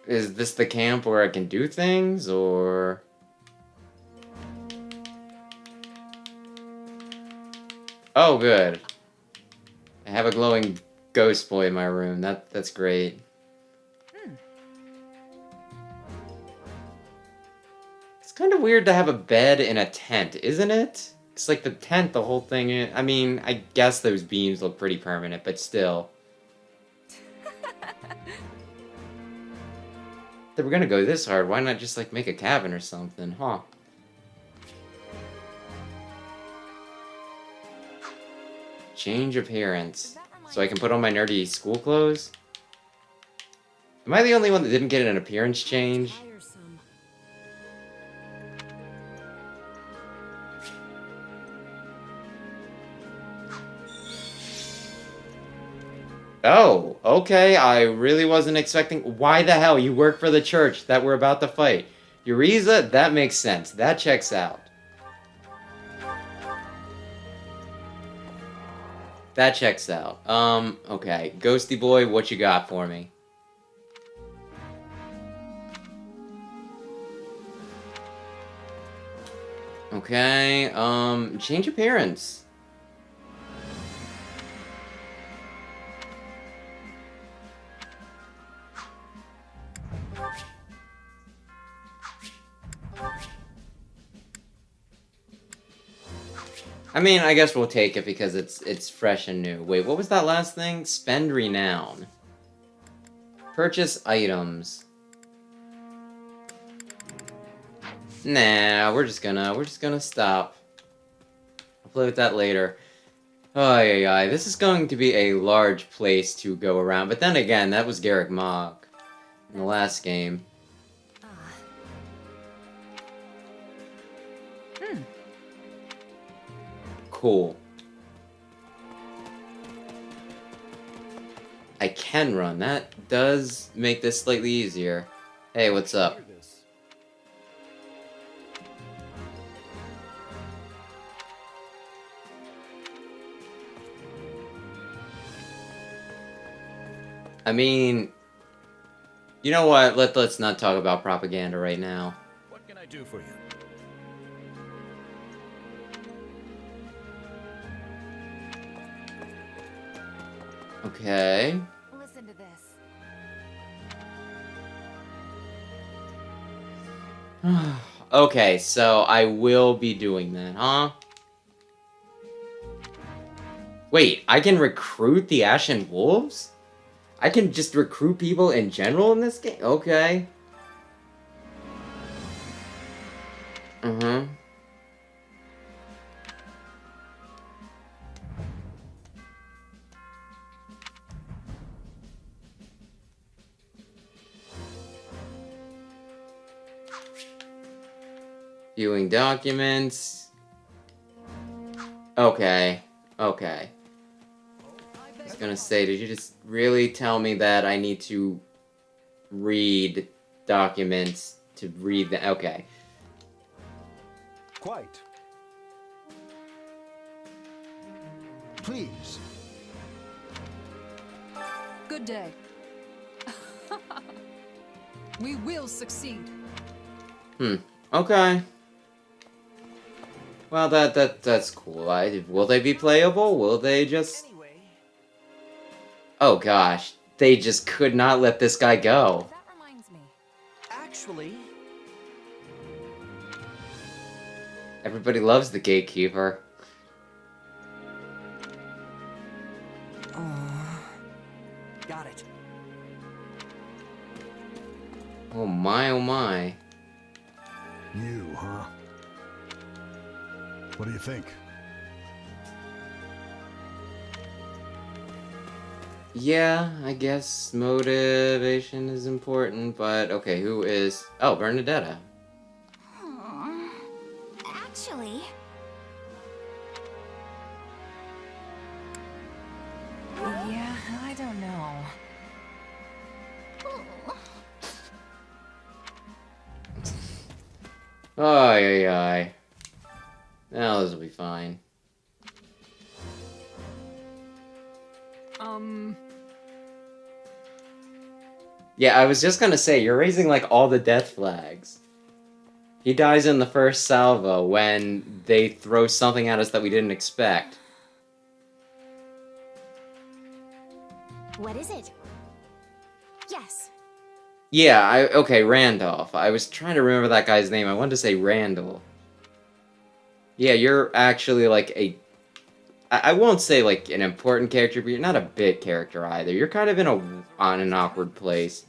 Is this the camp where I can do things, or? Oh, good. I have a glowing ghost boy in my room. That's great. It's kind of weird to have a bed in a tent, isn't it? It's like the tent, the whole thing. I mean, I guess those beams look pretty permanent, but still. If they were gonna go this hard, why not just like make a cabin or something, huh? Change appearance. So I can put on my nerdy school clothes? Am I the only one that didn't get an appearance change? Oh, okay, I really wasn't expecting... Why the hell? You work for the church that we're about to fight. Eureka, that makes sense. That checks out. That checks out. Okay. Ghosty boy, what you got for me? Okay, change appearance. I mean, I guess we'll take it because it's fresh and new. Wait, what was that last thing? Spend renown. Purchase items. Nah, we're just gonna stop. I'll play with that later. Oh, yeah, this is going to be a large place to go around. But then again, that was Garrick Mach in the last game. Cool. I can run. That does make this slightly easier. Hey, what's up? I mean, you know what? Let's not talk about propaganda right now. What can I do for you? Okay. Listen to this. Okay, so I will be doing that, huh? Wait, I can recruit the Ashen Wolves? I can just recruit people in general in this game? Okay. Viewing documents. Okay. Okay. I was gonna say, did you just really tell me that I need to read documents to read the... Okay. Quite. Please. Good day. We will succeed. Okay. Well, that's cool. Will they be playable? Will they just... Oh gosh, they just could not let this guy go. That reminds me. Actually... Everybody loves the gatekeeper. Got it. Oh my, oh my. You, huh? What do you think? Yeah, I guess motivation is important, but okay, who is... Oh, Bernadetta. Actually... Yeah, I don't know. Ay, ay, ay. Now this will be fine. Yeah, I was just gonna say, you're raising, like, all the death flags. He dies in the first salvo when they throw something at us that we didn't expect. What is it? Yes. Yeah, okay, Randolph. I was trying to remember that guy's name. I wanted to say Randall. Yeah, you're actually, like, I won't say, like, an important character, but you're not a bit character either. You're kind of on an awkward place.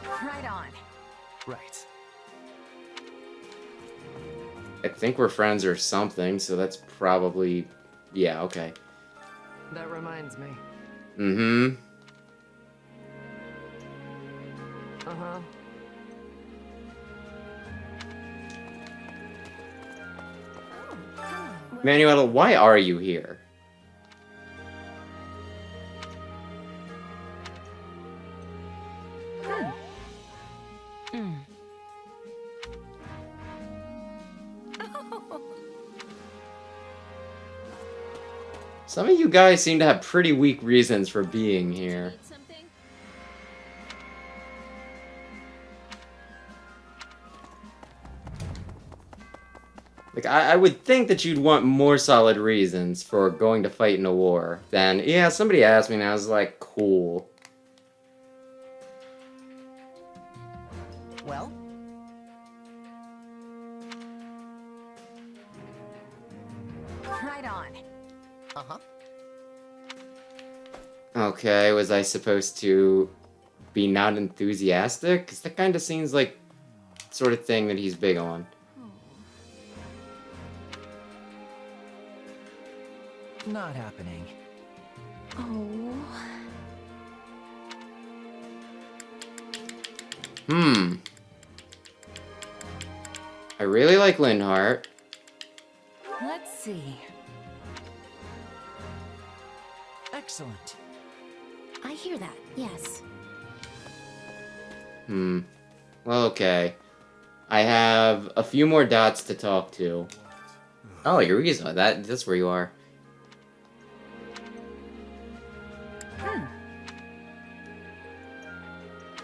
Right on. Right. I think we're friends or something, so that's probably... Yeah, okay. That reminds me. Mm-hmm. Uh-huh. Manuela, why are you here? Some of you guys seem to have pretty weak reasons for being here. Like, I would think that you'd want more solid reasons for going to fight in a war than, yeah, somebody asked me and I was like, cool. Well? Right on. Uh-huh. Okay, was I supposed to be not enthusiastic? Because that kind of seems like the sort of thing that he's big on. Not happening. Oh. I really like Linhart. Let's see. Excellent. I hear that, yes. Well, okay. I have a few more dots to talk to. Oh, Eureka, that's where you are.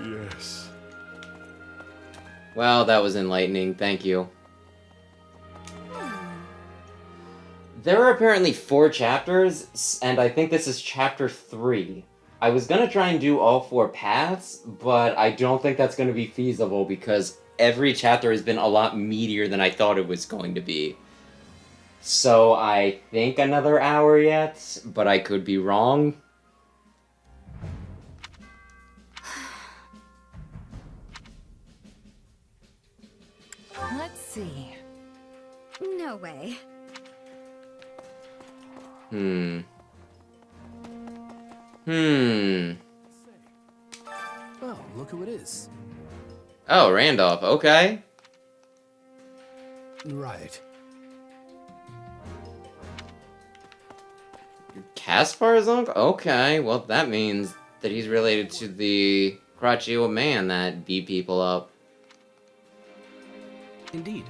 Yes. Well, that was enlightening. Thank you. There are apparently 4 chapters, and I think this is chapter 3. I was gonna try and do all 4 paths, but I don't think that's gonna be feasible because every chapter has been a lot meatier than I thought it was going to be. So I think another hour yet, but I could be wrong. Let's see. No way. Oh, look who it is. Oh, Randolph, okay. Right. Caspar's uncle? Okay, well that means that he's related to the crotchety old man that beat people up. Indeed.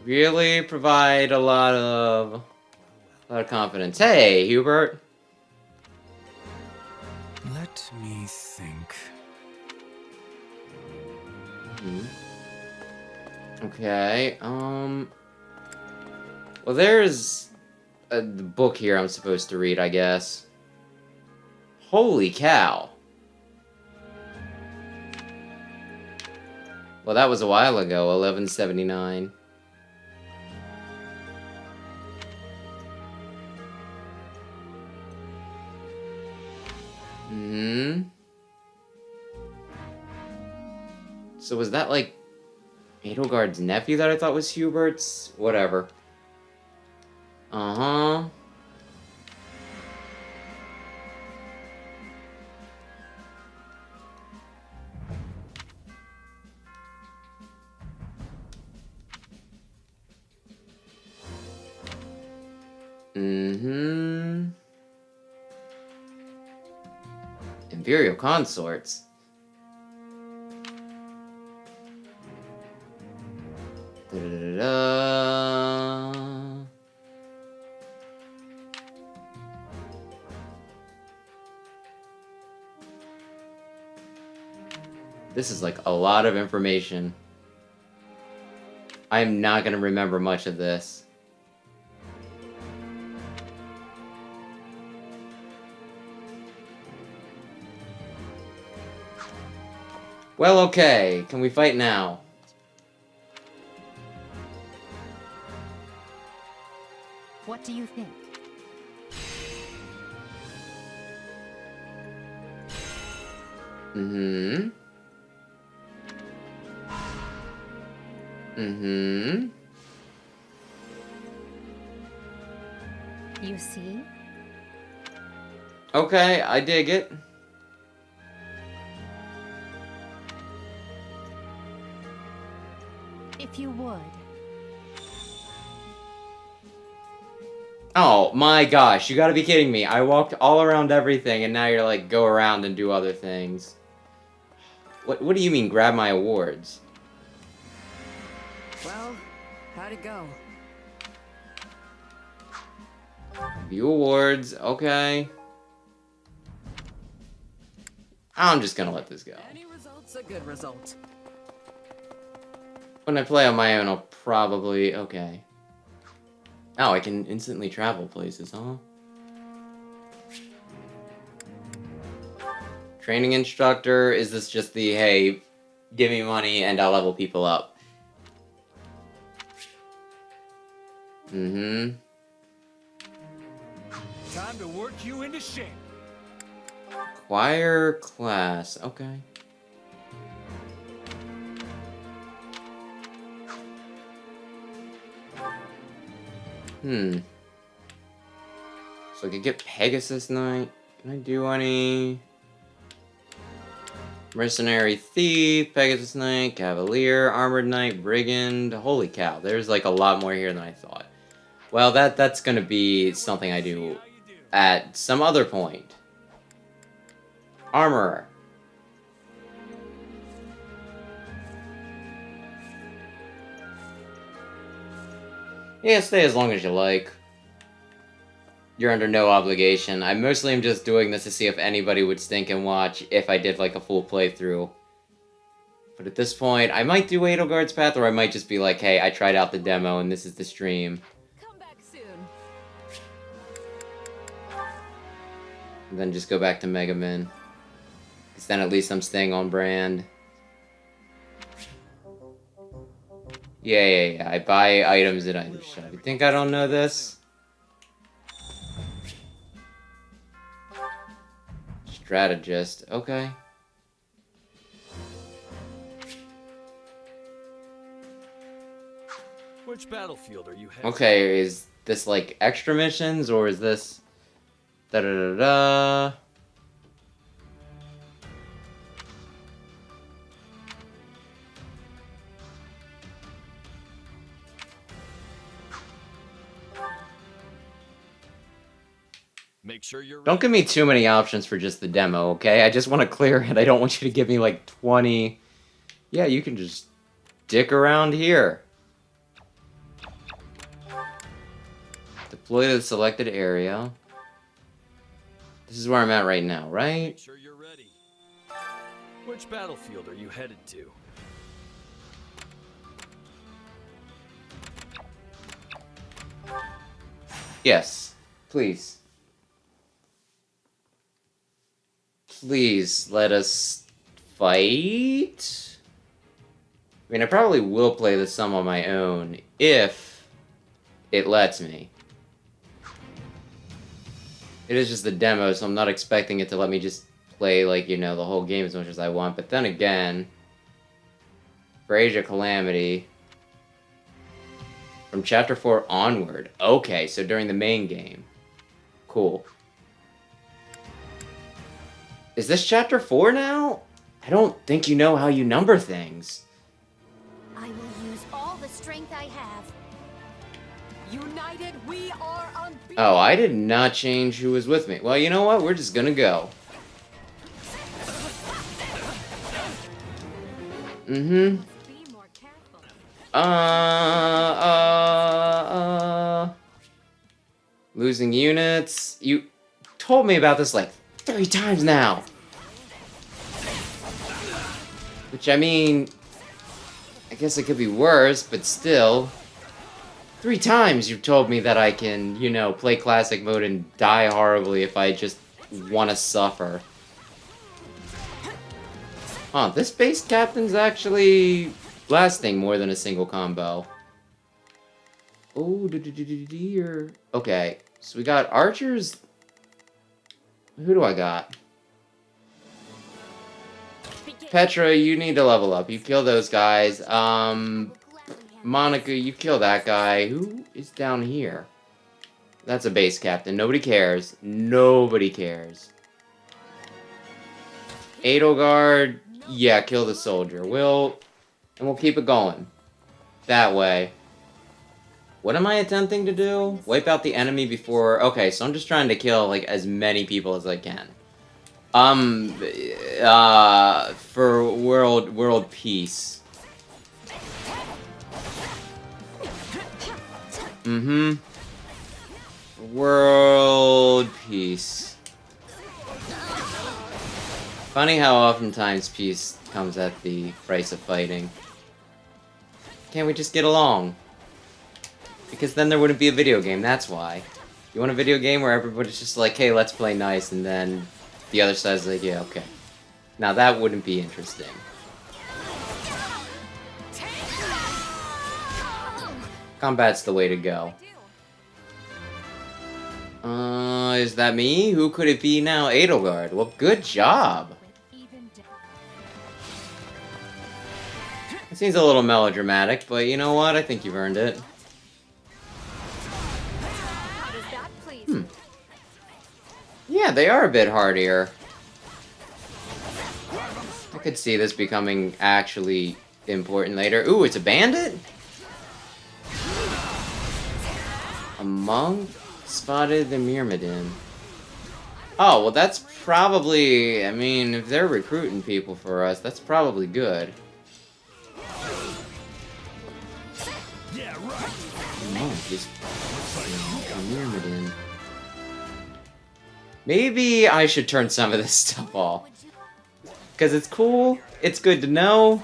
Really provide a lot of confidence. Hey, Hubert. Let me think. Okay, well there's the book here I'm supposed to read, I guess. Holy cow. Well, that was a while ago, 1179. So was that, like, Edelgard's nephew that I thought was Hubert's? Whatever. Uh-huh. Mm-hmm. Imperial consorts. Da-da-da-da. This is like a lot of information. I'm not gonna remember much of this. Well, okay. Can we fight now? What do you think? Mm-hmm. Mm-hmm. You see? Okay, I dig it. If you would. Oh my gosh, you gotta be kidding me. I walked all around everything and now you're like, go around and do other things. What do you mean, grab my awards? Well, how'd it go? View awards, okay. I'm just gonna let this go. Any result's a good result. When I play on my own, I'll probably... Okay. Oh, I can instantly travel places, huh? Training instructor, is this just the, hey, give me money and I'll level people up? Mm-hmm. Time to work you into shape. Choir class, okay. So I could get Pegasus Knight. Can I do any? Mercenary Thief, Pegasus Knight, Cavalier, Armored Knight, Brigand. Holy cow, there's like a lot more here than I thought. Well, that's gonna be something I do at some other point. Armorer. Yeah, stay as long as you like. You're under no obligation. I mostly am just doing this to see if anybody would stink and watch if I did like a full playthrough. But at this point, I might do Edelgard's Path, or I might just be like, hey, I tried out the demo and this is the stream. Come back soon. And then just go back to Mega Man. Because then at least I'm staying on brand. Yeah. I buy items at item shop. You think I don't know this? Strategist. Okay. Which battlefield are you headed? Okay, is this like extra missions or is this da-da-da-da? Make sure you're Don't give me too many options for just the demo, okay? I just want to clear it. I don't want you to give me like 20. Yeah, you can just dick around here. Deploy to the selected area. This is where I'm at right now, right? Make sure you're ready. Which battlefield are you headed to? Yes, please. Please let us fight. I mean, I probably will play this some on my own if it lets me. It is just a demo, so I'm not expecting it to let me just play, like, you know, the whole game as much as I want. But then again, Brazier Calamity. From Chapter 4 onward. Okay, so during the main game. Cool. Is this Chapter 4 now? I don't think you know how you number things. I will use all the strength I have. United, we are unbeatable. Oh, I did not change who was with me. Well, you know what? We're just gonna go. Mm-hmm. Losing units. You told me about this like 3 times now. Which, I mean, I guess it could be worse, but still. 3 times you've told me that I can, you know, play classic mode and die horribly if I just want to suffer. Huh, this base captain's actually lasting more than a single combo. Oh, dear. Okay, so we got archers. Who do I got? Petra, you need to level up. You kill those guys. Monica, you kill that guy. Who is down here? That's a base captain. Nobody cares. Nobody cares. Edelgard, yeah, kill the soldier. And we'll keep it going. That way. What am I attempting to do? Wipe out the enemy before... Okay, so I'm just trying to kill, like, as many people as I can. For world peace. Mm-hmm. World peace. Funny how oftentimes peace comes at the price of fighting. Can't we just get along? Because then there wouldn't be a video game, that's why. You want a video game where everybody's just like, hey, let's play nice, and then the other side's like, yeah, okay. Now that wouldn't be interesting. Combat's the way to go. Is that me? Who could it be now? Edelgard. Well, good job. It seems a little melodramatic, but you know what? I think you've earned it. Yeah, they are a bit hardier. I could see this becoming actually important later. Ooh, it's a bandit? A monk spotted the Myrmidon. Oh, well that's probably... I mean, if they're recruiting people for us, that's probably good. Yeah, right. Monk is... Myrmidon. Maybe I should turn some of this stuff off. Because it's cool, it's good to know.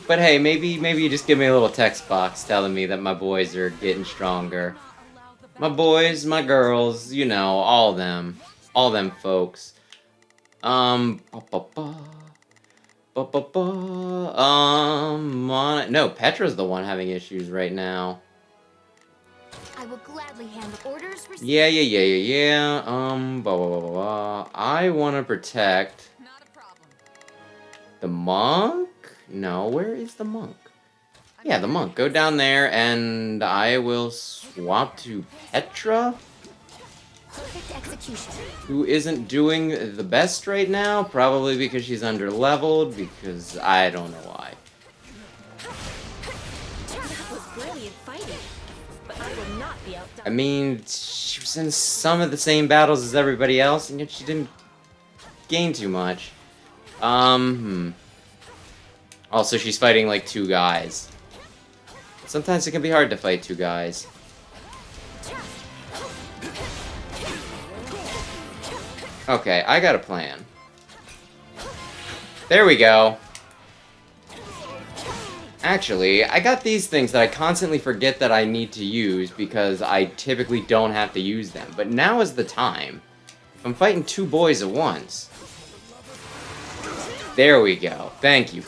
But hey, maybe you just give me a little text box telling me that my boys are getting stronger. My boys, my girls, you know, all them folks. No, Petra's the one having issues right now. I will gladly handle orders received. Yeah. I want to protect the monk? No, where is the monk? Yeah, the monk. Go down there and I will swap to Petra. Perfect execution. Who isn't doing the best right now, probably because she's under-leveled, because I don't know why. That was brilliant fighting, but I will not be outdone. I mean, she was in some of the same battles as everybody else, and yet she didn't gain too much. Also, she's fighting like 2 guys. Sometimes it can be hard to fight 2 guys. Okay, I got a plan. There we go. Actually, I got these things that I constantly forget that I need to use because I typically don't have to use them. But now is the time. If I'm fighting 2 boys at once. There we go. Thank you.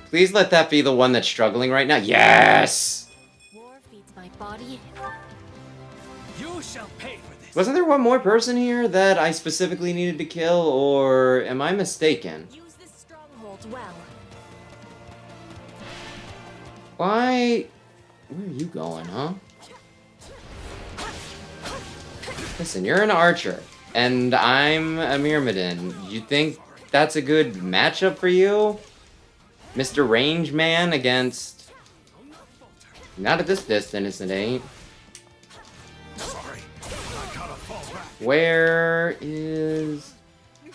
Please let that be the one that's struggling right now. Yes! War feeds my body. You shall pay for this. Wasn't there one more person here that I specifically needed to kill, or am I mistaken? Use this stronghold well. Why? Where are you going, huh? Listen, you're an archer, and I'm a Myrmidon. You think that's a good matchup for you? Mr. Range Man against... Not at this distance, it ain't. Where is...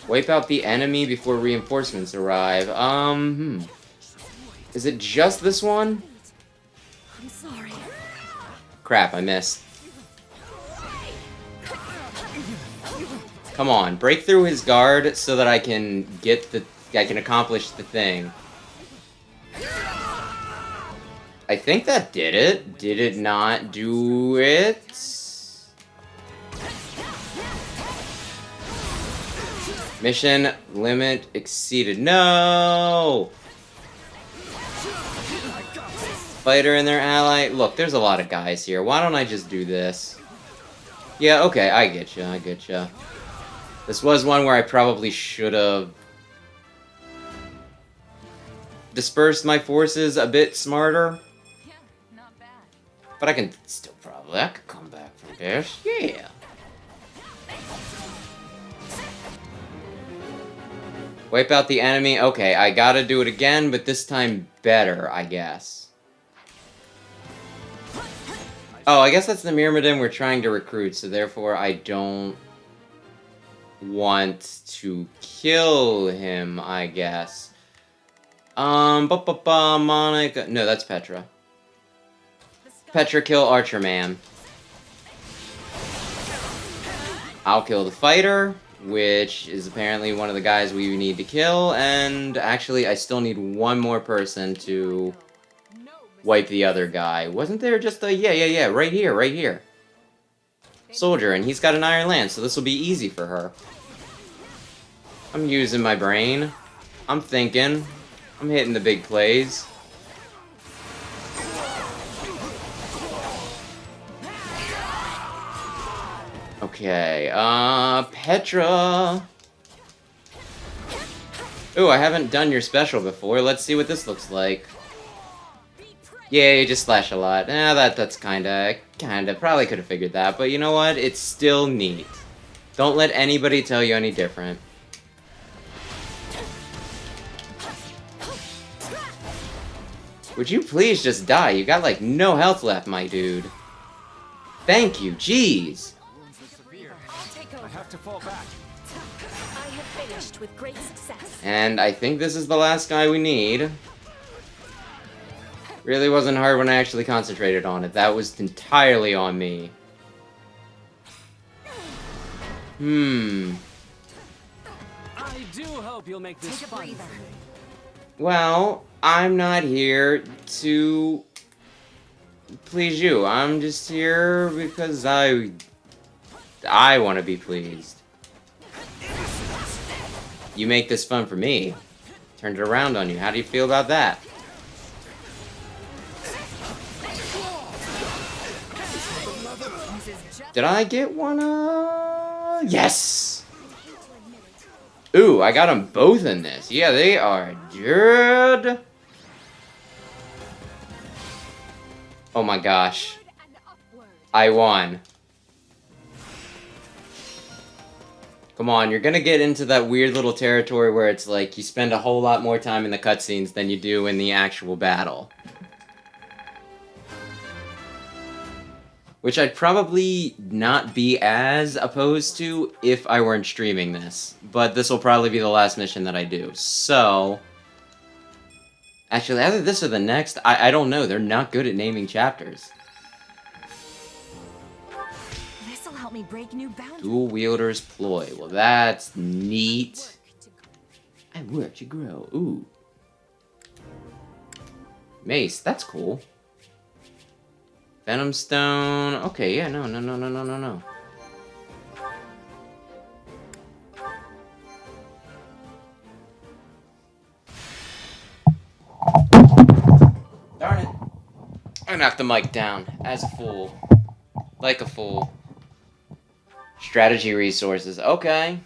Wipe out the enemy before reinforcements arrive. Is it just this one? I'm sorry. Crap, I missed. Come on, break through his guard so that I can get the... I can accomplish the thing. I think that did it. Did it not do it? Mission limit exceeded. No! Fighter and their ally. Look, there's a lot of guys here. Why don't I just do this? Yeah, okay, I get you. I get you. This was one where I probably should have dispersed my forces a bit smarter. Yeah, not bad. But I can still probably... I could come back from this. Yeah. Wipe out the enemy. Okay, I gotta do it again, but this time better, I guess. Oh, I guess that's the Myrmidon we're trying to recruit, so therefore I don't want to kill him, I guess. Monica... No, that's Petra. Petra, kill Archer Man. I'll kill the fighter, which is apparently one of the guys we need to kill, and actually I still need one more person to wipe the other guy. Wasn't there just a... Yeah, right here. Soldier, and he's got an iron lance, so this will be easy for her. I'm using my brain. I'm thinking. I'm hitting the big plays. Okay, Petra. Ooh, I haven't done your special before. Let's see what this looks like. Yeah, you just slash a lot. That's kinda, probably could have figured that, but you know what? It's still neat. Don't let anybody tell you any different. Would you please just die? You got like no health left, my dude. Thank you, jeez. I have to fall back. I have finished with great success. And I think this is the last guy we need. Really wasn't hard when I actually concentrated on it. That was entirely on me. I do hope you'll make this fun for me. Well, I'm not here to please you. I'm just here because I want to be pleased. You make this fun for me. Turned it around on you. How do you feel about that? Did I get one? Yes! Ooh, I got them both in this. Yeah, they are good. Oh my gosh. I won. Come on, you're gonna get into that weird little territory where it's like you spend a whole lot more time in the cutscenes than you do in the actual battle. Which I'd probably not be as opposed to if I weren't streaming this. But this will probably be the last mission that I do. So... Actually, either this or the next, I don't know. They're not good at naming chapters. This'll help me break new boundaries. Dual Wielder's Ploy. Well, that's neat. I work to grow. Ooh. Mace, that's cool. Venom Stone. Okay, yeah, no. Darn it. I knocked the mic down as a fool. Like a fool. Strategy resources. Okay.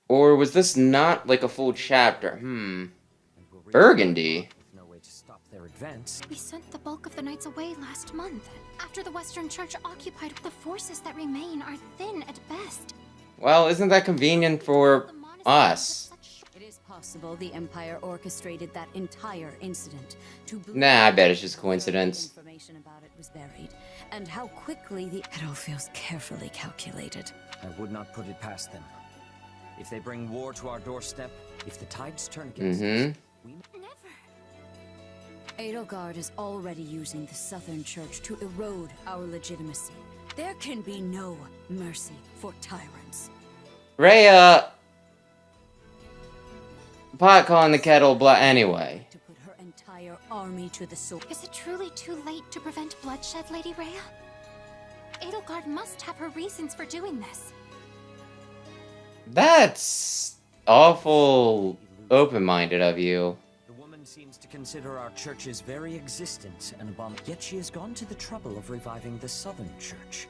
Or was this not like a full chapter? Burgundy. Their advance. We sent the bulk of the knights away last month, after the Western Church occupied. The forces that remain are thin at best. Well, isn't that convenient for us? It is possible the Empire orchestrated that entire incident to Nah, I bet it's just coincidence. information about it was buried, and how quickly it all feels carefully calculated. I would not put it past them. If they bring war to our doorstep, if the tides turn against us, Edelgard is already using the Southern Church to erode our legitimacy. There can be no mercy for tyrants. Rhea! Pot calling the kettle black anyway. To put her entire army to the sword. Is it truly too late to prevent bloodshed, Lady Rhea? Edelgard must have her reasons for doing this. That's awful open-minded of you. seems to consider our church's very existence an abomination. Yet she has gone to the trouble of reviving the Southern Church,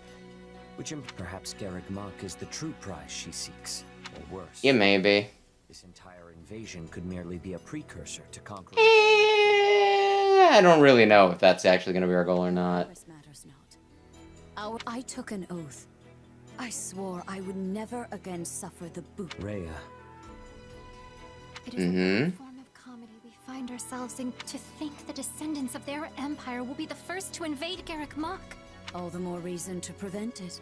which perhaps Garrick Mach is the true prize she seeks, or worse. Yeah, maybe. This entire invasion could merely be a precursor to conquering. I don't really know if that's actually going to be our goal or not. Matters not. I took an oath. I swore I would never again suffer the boot. Rhea. It is a form of comedy we find ourselves in. To think the descendants of their empire will be the first to invade Garrick Mach. All the more reason to prevent it.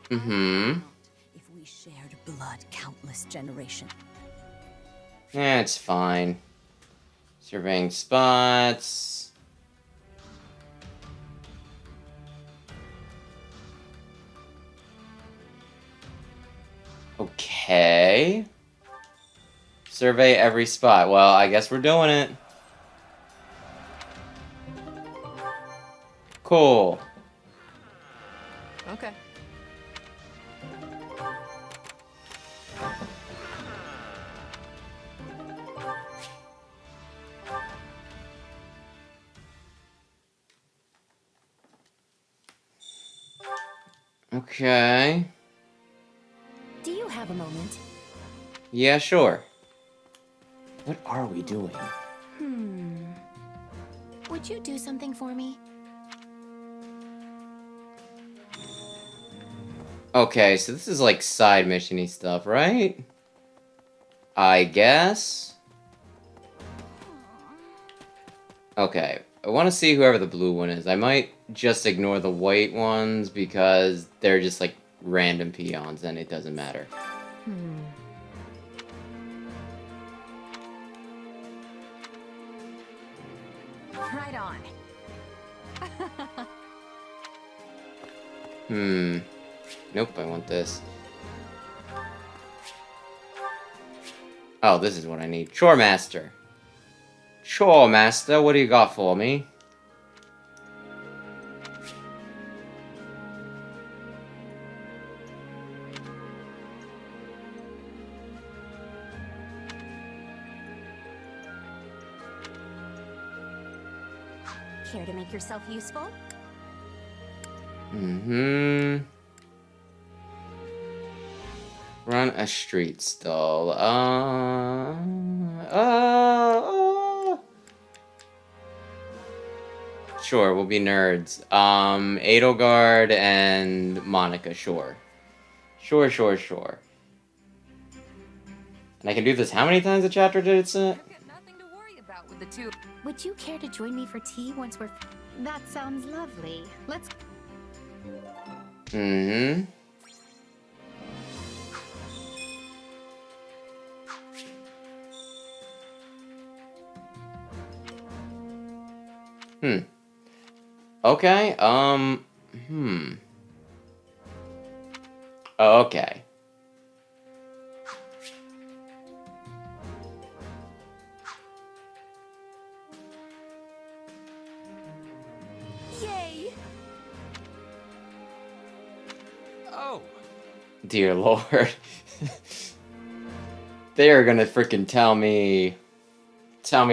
If we shared blood countless generations. Yeah, it's fine. Surveying spots. Okay. Survey every spot. Well, I guess we're doing it. Cool. Okay. Okay. Do you have a moment? Yeah, sure. What are we doing? Would you do something for me? Okay, so this is like side mission-y stuff, right? I guess? Okay, I want to see whoever the blue one is. I might just ignore the white ones because they're just like random peons and it doesn't matter. Right on. Nope, I want this. Oh, this is what I need. Chore Master. Chore Master, what do you got for me? Care to make yourself useful? Run a street stall. Sure, we'll be nerds. Edelgard and Monica, sure. Sure. And I can do this how many times a chapter did it say? With the two. Would you care to join me for tea once we're... That sounds lovely. Let's... Okay, Oh, okay. Yay! Oh! Dear Lord. They are gonna freaking tell me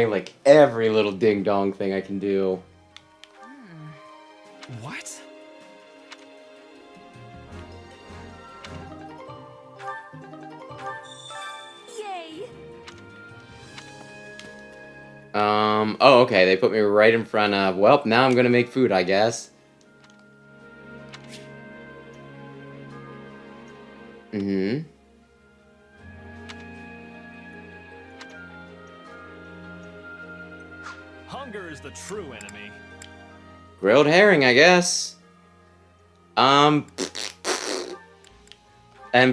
like every little ding dong thing I can do. What? Yay! Oh, okay, they put me right in front of... Well, now I'm gonna make food, I guess. Mm-hmm. Hunger is the true enemy. Grilled herring, I guess. And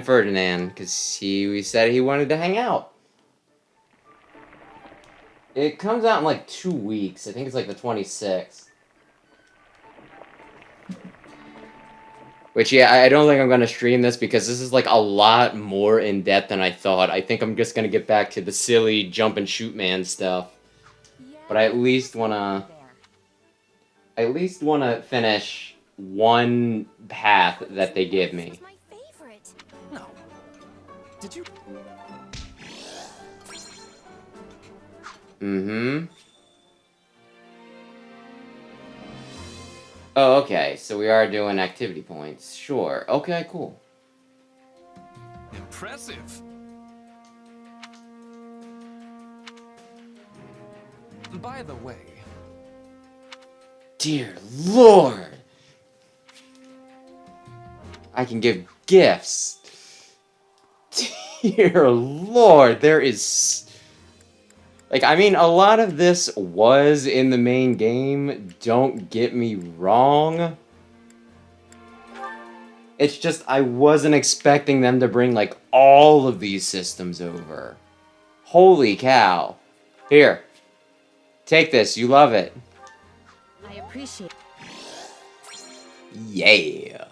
Ferdinand, because we said he wanted to hang out. It comes out in like 2 weeks. I think it's like the 26th. Which, yeah, I don't think I'm going to stream this because this is like a lot more in depth than I thought. I think I'm just going to get back to the silly jump and shoot man stuff. But I at least want to finish one path that they give me. No. Did you? Mm-hmm. Oh, okay. So we are doing activity points. Sure. Okay, cool. Impressive. By the way, Dear Lord! I can give gifts. Dear Lord, there is... Like, I mean, a lot of this was in the main game, don't get me wrong. It's just, I wasn't expecting them to bring, like, all of these systems over. Holy cow. Here. Take this, you love it. I appreciate. Yeah.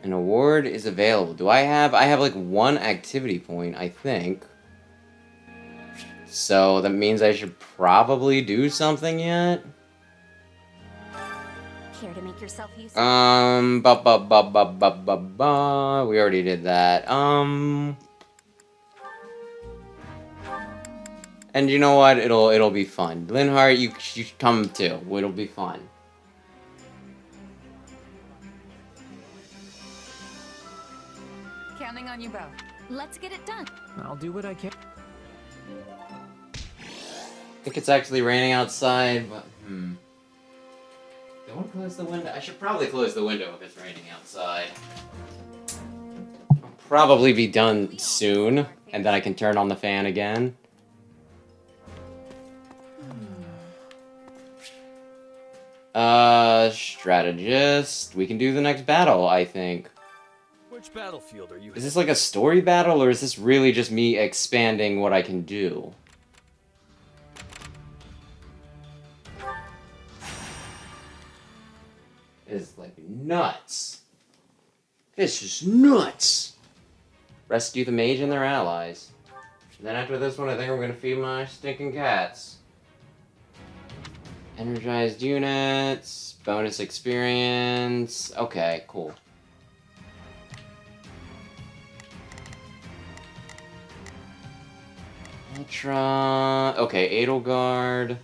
An award is available. Do I have like one activity point, I think. So that means I should probably do something yet. Care to make yourself useful? We already did that. And you know what? It'll be fun. Linhart, you come too. It'll be fun. Counting on you both. Let's get it done. I'll do what I can. I think it's actually raining outside, but Do I want to close the window? I should probably close the window if it's raining outside. I'll probably be done soon, and then I can turn on the fan again. Strategist. We can do the next battle, I think. Which battlefield are you? Is this like a story battle, or is this really just me expanding what I can do? It's like nuts. This is nuts. Rescue the mage and their allies. And then after this one, I think I'm gonna feed my stinking cats. Energized units, bonus experience. Okay, cool. Ultra. Okay, Edelgard.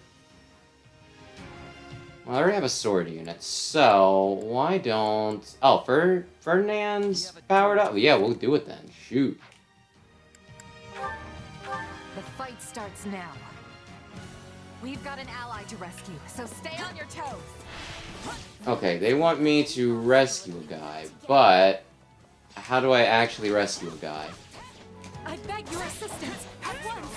Well, I already have a sword unit, so why don't... Oh, Ferdinand's powered up? Yeah, we'll do it then. Shoot. The fight starts now. We've got an ally to rescue, so stay on your toes. Okay, they want me to rescue a guy, but how do I actually rescue a guy? I beg your assistance at once.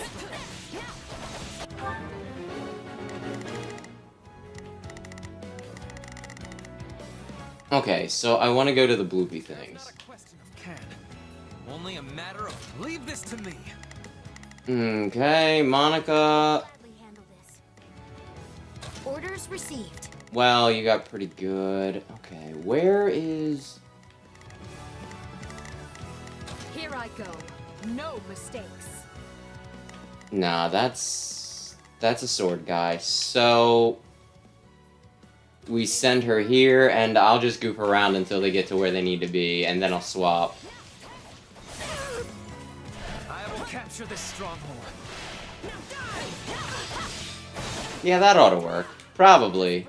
Okay, so I want to go to the bloopy things. only a matter of leave this to me. Okay, Monica. Orders received. Well, you got pretty good. Okay, where is... Here I go. No mistakes. Nah, that's a sword guy. So we send her here, and I'll just goof around until they get to where they need to be, and then I'll swap. I have capture this stronghold. Yeah, that ought to work. Probably.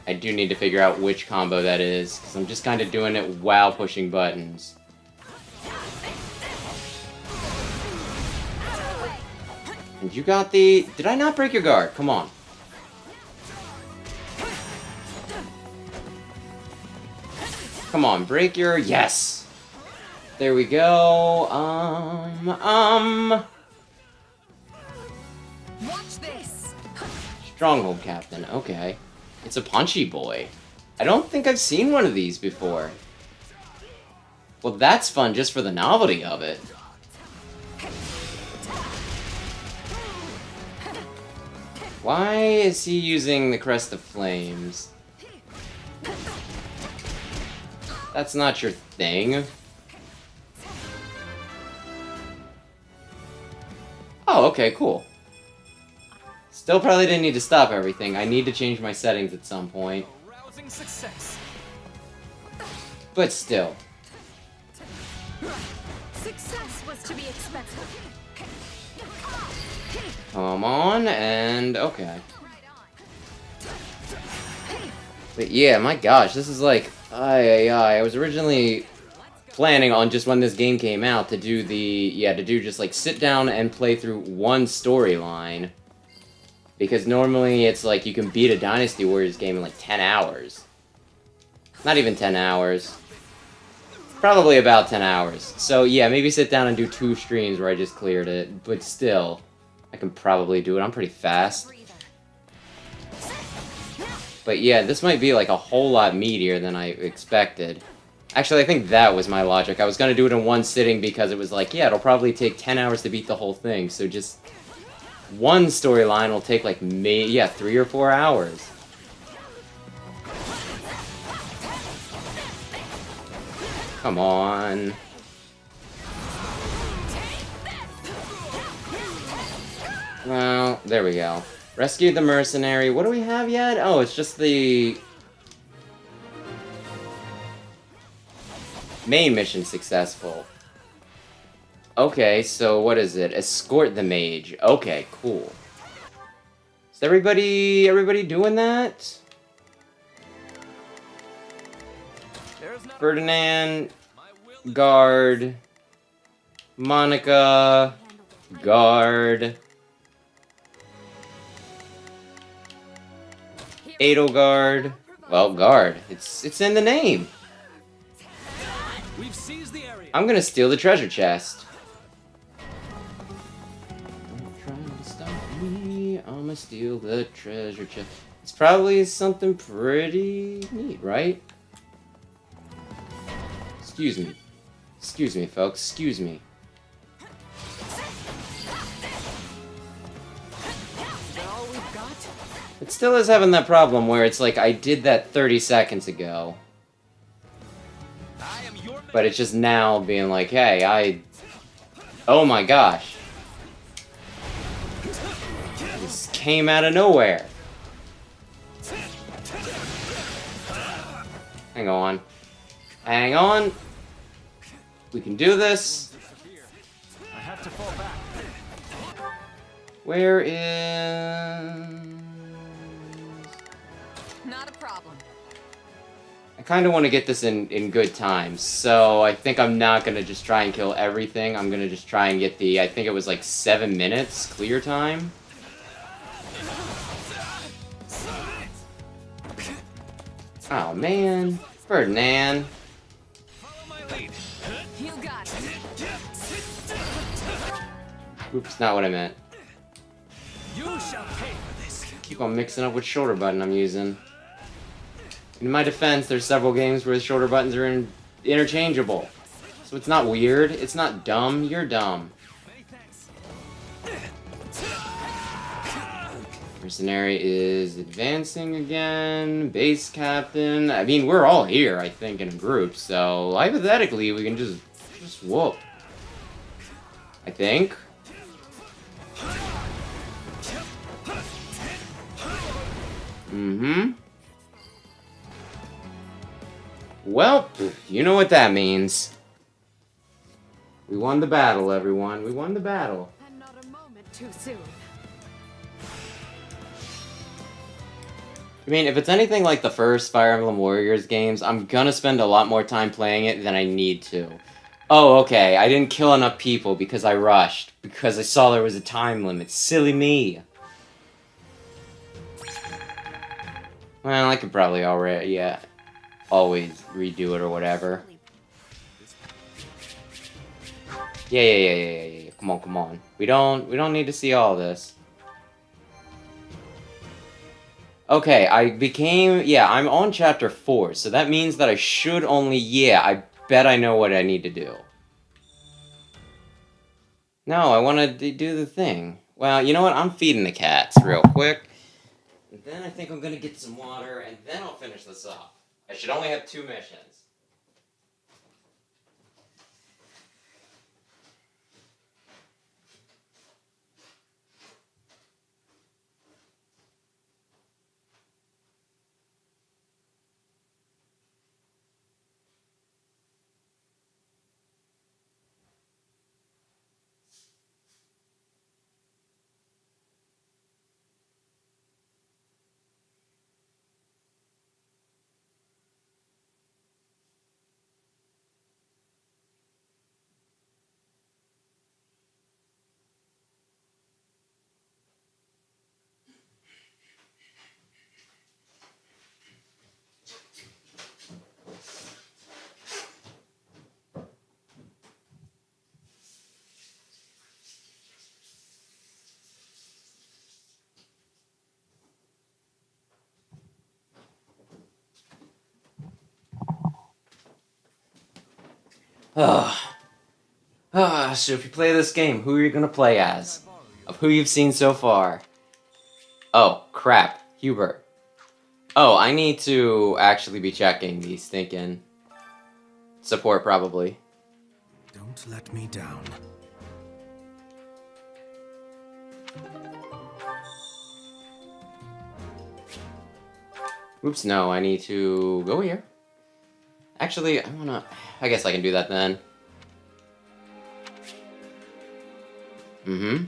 I do need to figure out which combo that is, because I'm just kind of doing it while pushing buttons. And you got the... Did I not break your guard? Come on. Come on, break your... Yes! There we go. Watch this. Stronghold Captain, okay. It's a punchy boy. I don't think I've seen one of these before. Well, that's fun just for the novelty of it. Why is he using the Crest of Flames? That's not your thing. Oh, okay, cool. Still probably didn't need to stop everything. I need to change my settings at some point. Rousing success. But still. Success was to be expected. Come on, and okay. But yeah, my gosh, this is like... I was originally planning on just when this game came out to do the... Yeah, to do just like sit down and play through one storyline. Because normally it's like you can beat a Dynasty Warriors game in like 10 hours. Not even 10 hours. Probably about 10 hours. So yeah, maybe sit down and do 2 streams where I just cleared it. But still, I can probably do it. I'm pretty fast. But yeah, this might be like a whole lot meatier than I expected. Actually, I think that was my logic. I was going to do it in one sitting because it was like, yeah, it'll probably take 10 hours to beat the whole thing. So just... one storyline will take like 3 or 4 hours. Come on. Well, there we go. Rescued the mercenary. What do we have yet? Oh, it's just the main mission successful. Okay, so what is it? Escort the mage. Okay, cool. Is everybody doing that? Ferdinand, guard, Monica, guard, Edelgard. Well, guard. It's in the name. We've seized the area. I'm gonna steal the treasure chest. I'ma steal the treasure chest. It's probably something pretty neat, right? Excuse me. Excuse me, folks. Excuse me. It still is having that problem where it's like, I did that 30 seconds ago. But it's just now being like, hey, oh my gosh. This came out of nowhere. Hang on. Hang on. We can do this. I have to fall back. Where is... Not a problem. I kind of want to get this in good time, so I think I'm not going to just try and kill everything. I'm going to just try and get the, I think it was like 7 minutes clear time. Oh man, Ferdinand. You got it. Oops, not what I meant. You shall pay for this. Keep on mixing up which shoulder button I'm using. In my defense, there's several games where the shoulder buttons are interchangeable. So it's not weird, it's not dumb, you're dumb. Mercenary is advancing again, base captain. I mean, we're all here, I think, in a group, so hypothetically, we can just whoop. I think. Mm-hmm. Well, you know what that means. We won the battle, everyone. We won the battle. And not a moment too soon. I mean, if it's anything like the first Fire Emblem Warriors games, I'm gonna spend a lot more time playing it than I need to. Oh, okay, I didn't kill enough people because I rushed. Because I saw there was a time limit. Silly me. Well, I could probably already, yeah, always redo it or whatever. Yeah. Come on. We don't need to see all this. Okay, I'm on chapter 4, so that means that I should only, I bet I know what I need to do. No, I want to do the thing. Well, you know what? I'm feeding the cats real quick. And then I think I'm going to get some water, and then I'll finish this off. I should only have 2 missions. So if you play this game, who are you gonna play as? Of who you've seen so far? Oh, crap. Hubert. Oh, I need to actually be checking these, thinking. Support, probably. Don't let me down. Oops, no, I need to go here. Actually, I guess I can do that then. Mm-hmm.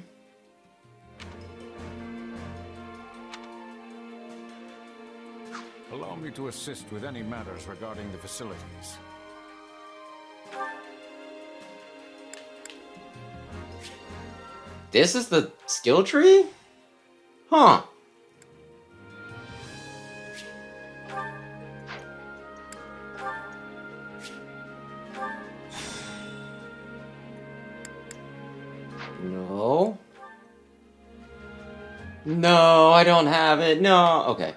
Allow me to assist with any matters regarding the facilities. This is the skill tree? Huh. No. No, I don't have it. No. Okay.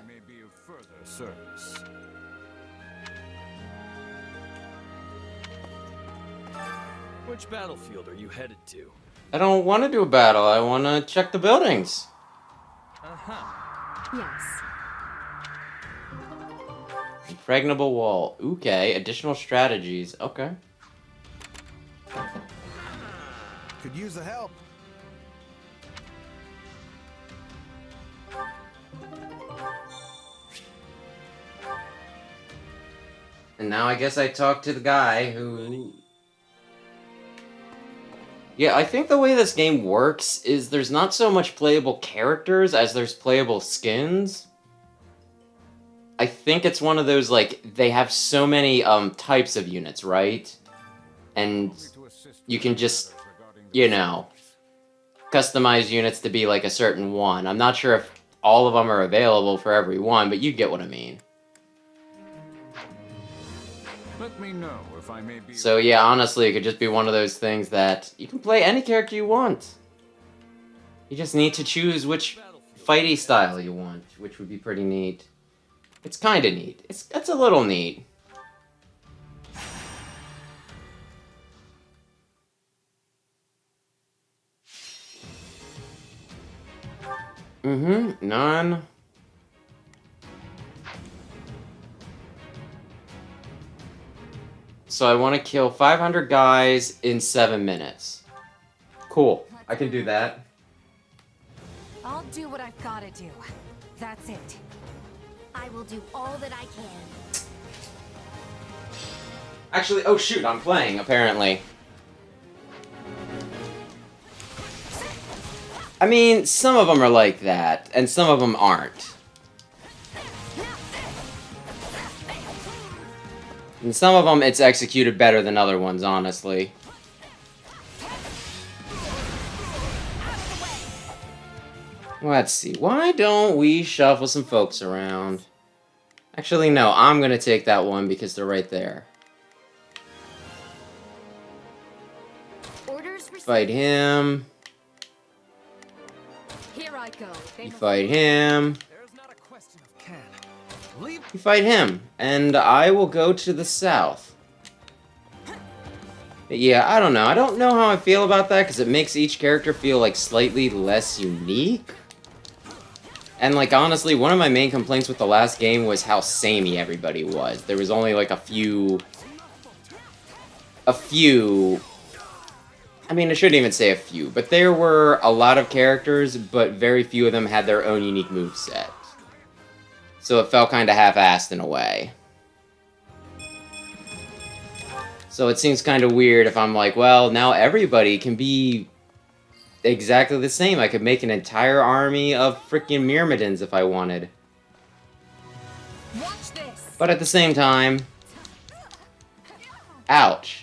Service. Which battlefield are you headed to? I don't want to do a battle. I want to check the buildings. Yes. Impregnable wall. Okay. Additional strategies. Okay. Could use the help. And now I guess I talk to the guy who... Yeah, I think the way this game works is there's not so much playable characters as there's playable skins. I think it's one of those, like, they have so many types of units, right? And you can just, you know, customize units to be like a certain one. I'm not sure if all of them are available for every one, but you get what I mean. Let me know if I may be... So yeah, honestly, it could just be one of those things that you can play any character you want. You just need to choose which fighty style you want, which would be pretty neat. It's kind of neat. It's a little neat. None. So I want to kill 500 guys in 7 minutes. Cool. I can do that. I'll do what I've gotta do. That's it. I will do all that I can. Actually, oh shoot, I'm playing, apparently. I mean, some of them are like that, and some of them aren't. And some of them, it's executed better than other ones, honestly. Let's see, why don't we shuffle some folks around? Actually, no, I'm gonna take that one because they're right there. Fight him. Here I go. You fight him. You fight him. And I will go to the south. But yeah, I don't know. I don't know how I feel about that because it makes each character feel like slightly less unique. And like honestly, one of my main complaints with the last game was how samey everybody was. There was only like a few... I mean, I shouldn't even say a few, but there were a lot of characters, but very few of them had their own unique moveset. So it felt kind of half-assed in a way. So it seems kind of weird if I'm like, well, now everybody can be exactly the same. I could make an entire army of freaking Myrmidons if I wanted. Watch this. But at the same time... Ouch.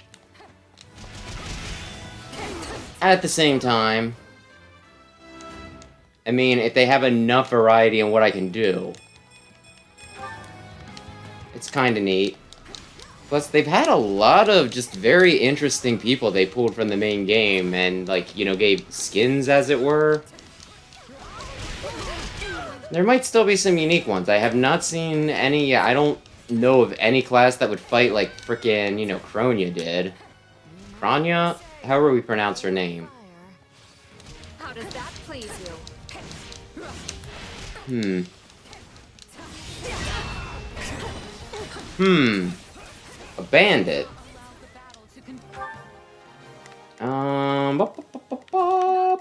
At the same time, I mean, if they have enough variety in what I can do, it's kind of neat. Plus, they've had a lot of just very interesting people they pulled from the main game and, like, you know, gave skins, as it were. There might still be some unique ones. I have not seen any, I don't know of any class that would fight like frickin', you know, Kronya did. Kronya? However we pronounce her name. How does that please you? A bandit.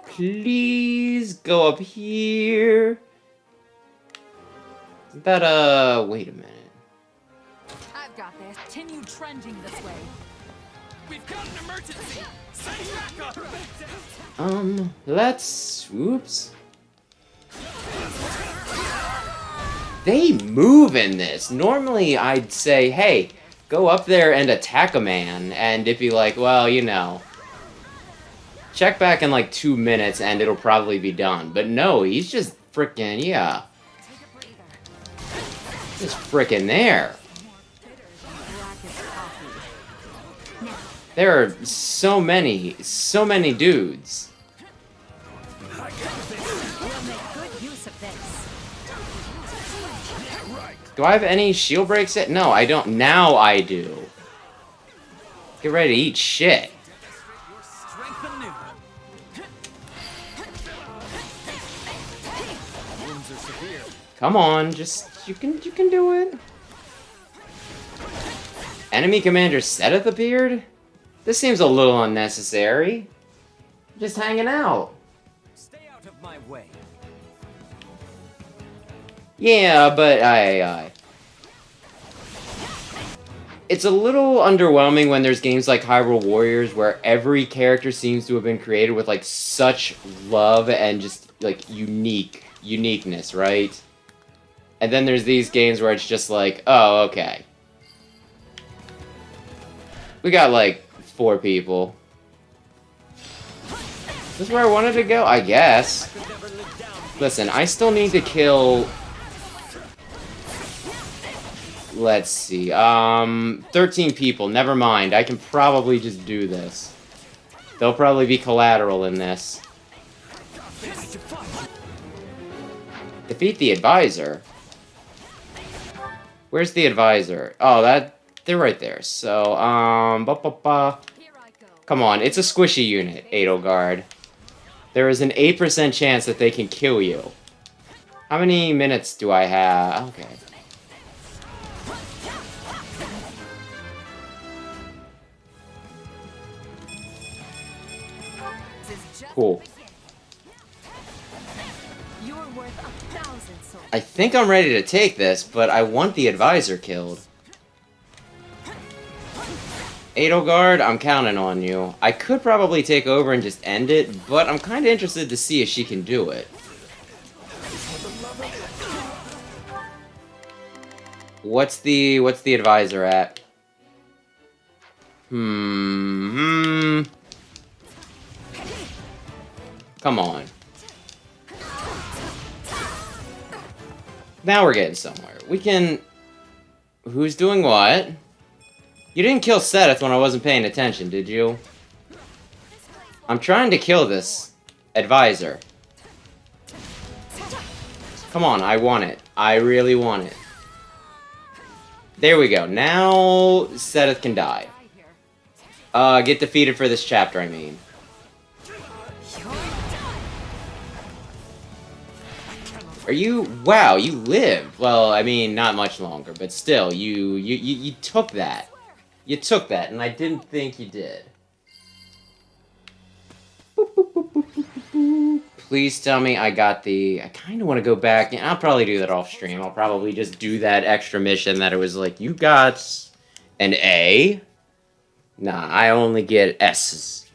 Please go up here. Is that, wait a minute. I've got this. Continue trending this way. We've got an emergency. Send backup. Let's... Oops. They move in this. Normally, I'd say, hey, go up there and attack a man, and it'd be like, well, you know, check back in like 2 minutes and it'll probably be done. But no, he's just frickin', yeah. Just frickin' there. There are so many dudes. Do I have any shield breaks yet? No, I don't. Now I do. Get ready to eat shit. Come on, just you can do it. Enemy commander Seth appeared? This seems a little unnecessary. Just hanging out. Stay out of my way. Yeah, but it's a little underwhelming when there's games like Hyrule Warriors where every character seems to have been created with like such love and just like uniqueness, right? And then there's these games where it's just like, oh, okay. We got like 4 people. Is this where I wanted to go? I guess. Listen, I still need to kill... Let's see, 13 people, never mind. I can probably just do this. There'll probably be collateral in this. Defeat the advisor? Where's the advisor? Oh, they're right there. So, come on, it's a squishy unit, Edelgard. There is an 8% chance that they can kill you. How many minutes do I have? Okay. Cool. I think I'm ready to take this, but I want the advisor killed. Edelgard, I'm counting on you. I could probably take over and just end it, but I'm kind of interested to see if she can do it. What's the advisor at? Come on. Now we're getting somewhere. We can... Who's doing what? You didn't kill Seth when I wasn't paying attention, did you? I'm trying to kill this advisor. Come on, I want it. I really want it. There we go. Now Seth can die. Get defeated for this chapter, I mean. Are you... Wow, you lived. Well, I mean, not much longer, but still, you took that. You took that, and I didn't think you did. Please tell me I got the... I kind of want to go back, and I'll probably do that off stream. I'll probably just do that extra mission that it was like, you got an A? Nah, I only get S's.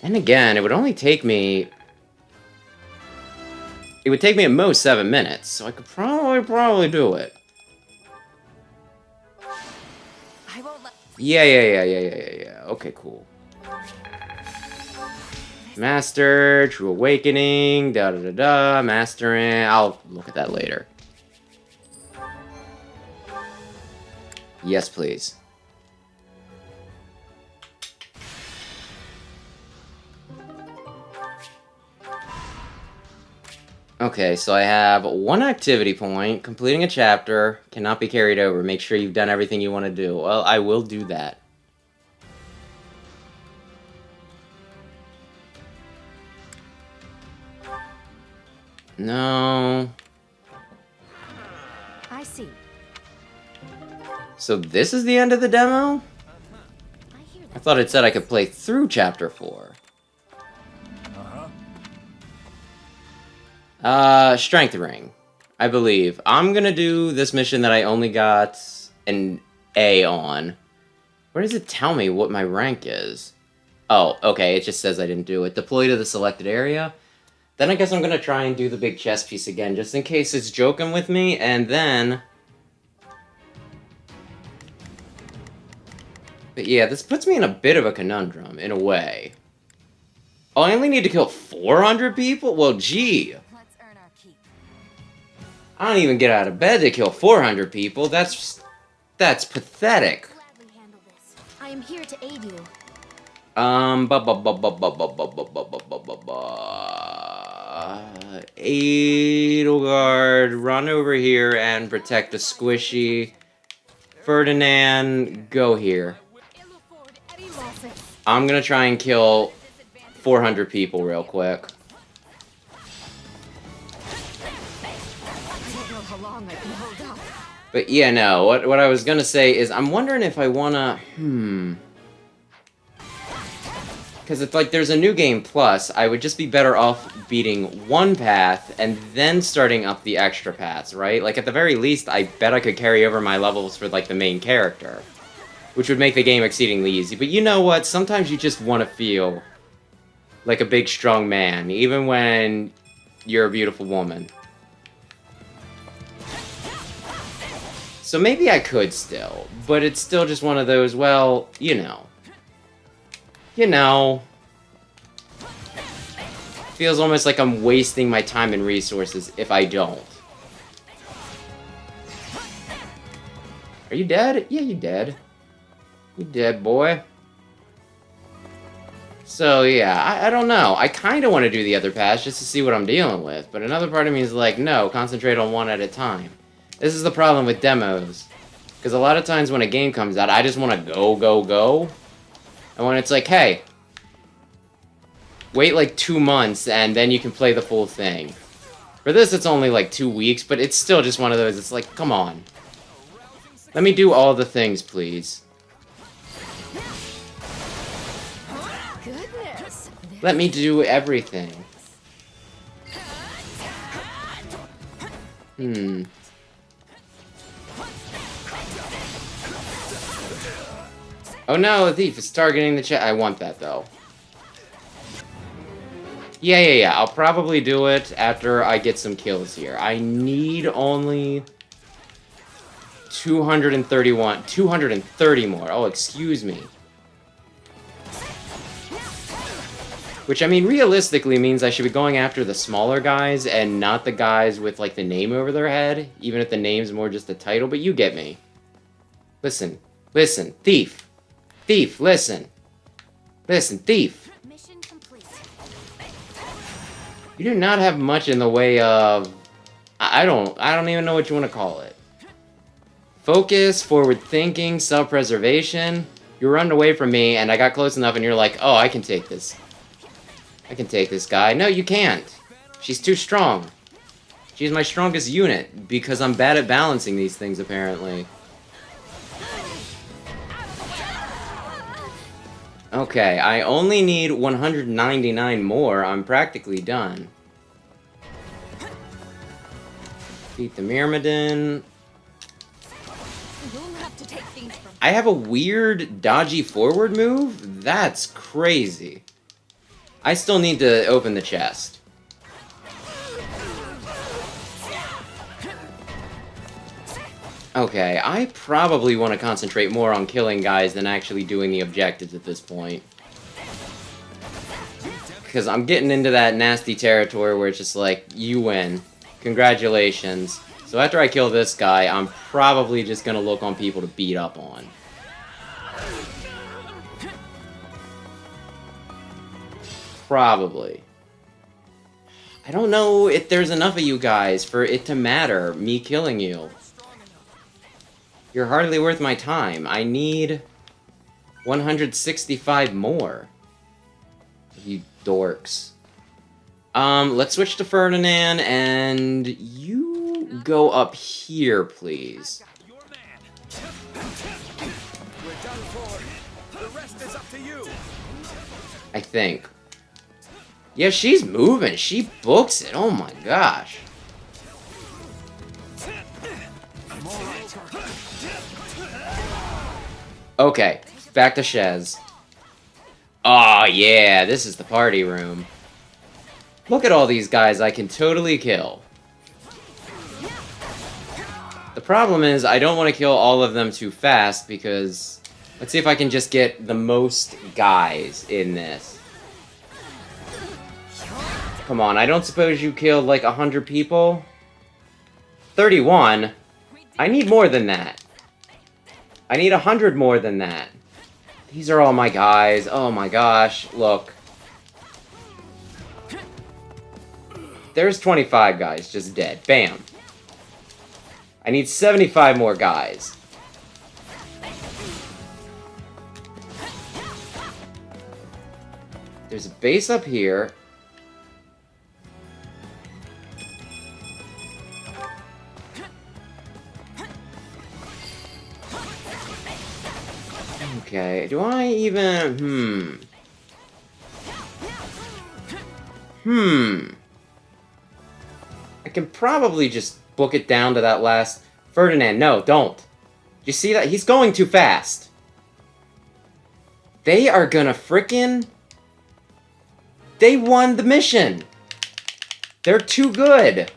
And again, it would only take me... It would take me at most 7 minutes, so I could probably do it. Yeah. Okay, cool. Master, True Awakening, mastering. I'll look at that later. Yes, please. Okay, so I have 1 activity point. Completing a chapter cannot be carried over. Make sure you've done everything you want to do. Well, I will do that. No. I see. So this is the end of the demo? I thought it said I could play through chapter 4. Strength ring, I believe. I'm gonna do this mission that I only got an A on. Where does it tell me what my rank is? Oh, okay, it just says I didn't do it. Deploy to the selected area. Then I guess I'm gonna try and do the big chess piece again, just in case it's joking with me, and then... But yeah, this puts me in a bit of a conundrum, in a way. Oh, I only need to kill 400 people? Well, gee. I don't even get out of bed to kill 400 people. That's pathetic. I am here to aid you. Edelgard, run over here and protect the squishy. Ferdinand, go here. I'm gonna try and kill 400 people real quick. But yeah, no, what I was gonna say is I'm wondering if I wanna... Because it's like there's a new game plus, I would just be better off beating one path and then starting up the extra paths, right? Like at the very least, I bet I could carry over my levels for like the main character. Which would make the game exceedingly easy. But you know what? Sometimes you just want to feel like a big strong man, even when you're a beautiful woman. So maybe I could still, but it's still just one of those, well, you know. You know. Feels almost like I'm wasting my time and resources if I don't. Are you dead? Yeah, you dead. You dead, boy. So, yeah, I don't know. I kind of want to do the other pass just to see what I'm dealing with. But another part of me is like, no, concentrate on one at a time. This is the problem with demos. Because a lot of times when a game comes out, I just want to go. And when it's like, hey, wait like 2 months and then you can play the full thing. For this, it's only like 2 weeks, but it's still just one of those, it's like, come on. Let me do all the things, please. Goodness. Let me do everything. Oh no, a thief is targeting the chat. I want that, though. Yeah. I'll probably do it after I get some kills here. I need only 230 more. Oh, excuse me. Which, I mean, realistically means I should be going after the smaller guys and not the guys with, like, the name over their head, even if the name's more just the title, but you get me. Listen. Listen. Thief. Thief, listen. Listen, thief. Mission complete. You do not have much in the way of... I don't even know what you want to call it. Focus, forward thinking, self-preservation. You run away from me, and I got close enough, and you're like, oh, I can take this. I can take this guy. No, you can't. She's too strong. She's my strongest unit, because I'm bad at balancing these things, apparently. Okay, I only need 199 more. I'm practically done. Beat the Myrmidon. I have a weird, dodgy forward move? That's crazy. I still need to open the chest. Okay, I probably want to concentrate more on killing guys than actually doing the objectives at this point. Because I'm getting into that nasty territory where it's just like, you win. Congratulations. So after I kill this guy, I'm probably just going to look on people to beat up on. Probably. I don't know if there's enough of you guys for it to matter, me killing you. You're hardly worth my time. I need 165 more. You dorks. Let's switch to Ferdinand, and you go up here, please. We're done for. The rest is up to you. I think. Yeah, she's moving. She books it. Oh my gosh. Okay, back to Shez. Oh yeah, this is the party room. Look at all these guys I can totally kill. The problem is I don't want to kill all of them too fast because... Let's see if I can just get the most guys in this. Come on, I don't suppose you killed like 100 people? 31? I need more than that. I need 100 more than that. These are all my guys. Oh my gosh, look. There's 25 guys just dead. Bam. I need 75 more guys. There's a base up here. Okay, do I even... I can probably just book it down to that last... Ferdinand, no, don't. You see that? He's going too fast. They are gonna frickin'... They won the mission! They're too good!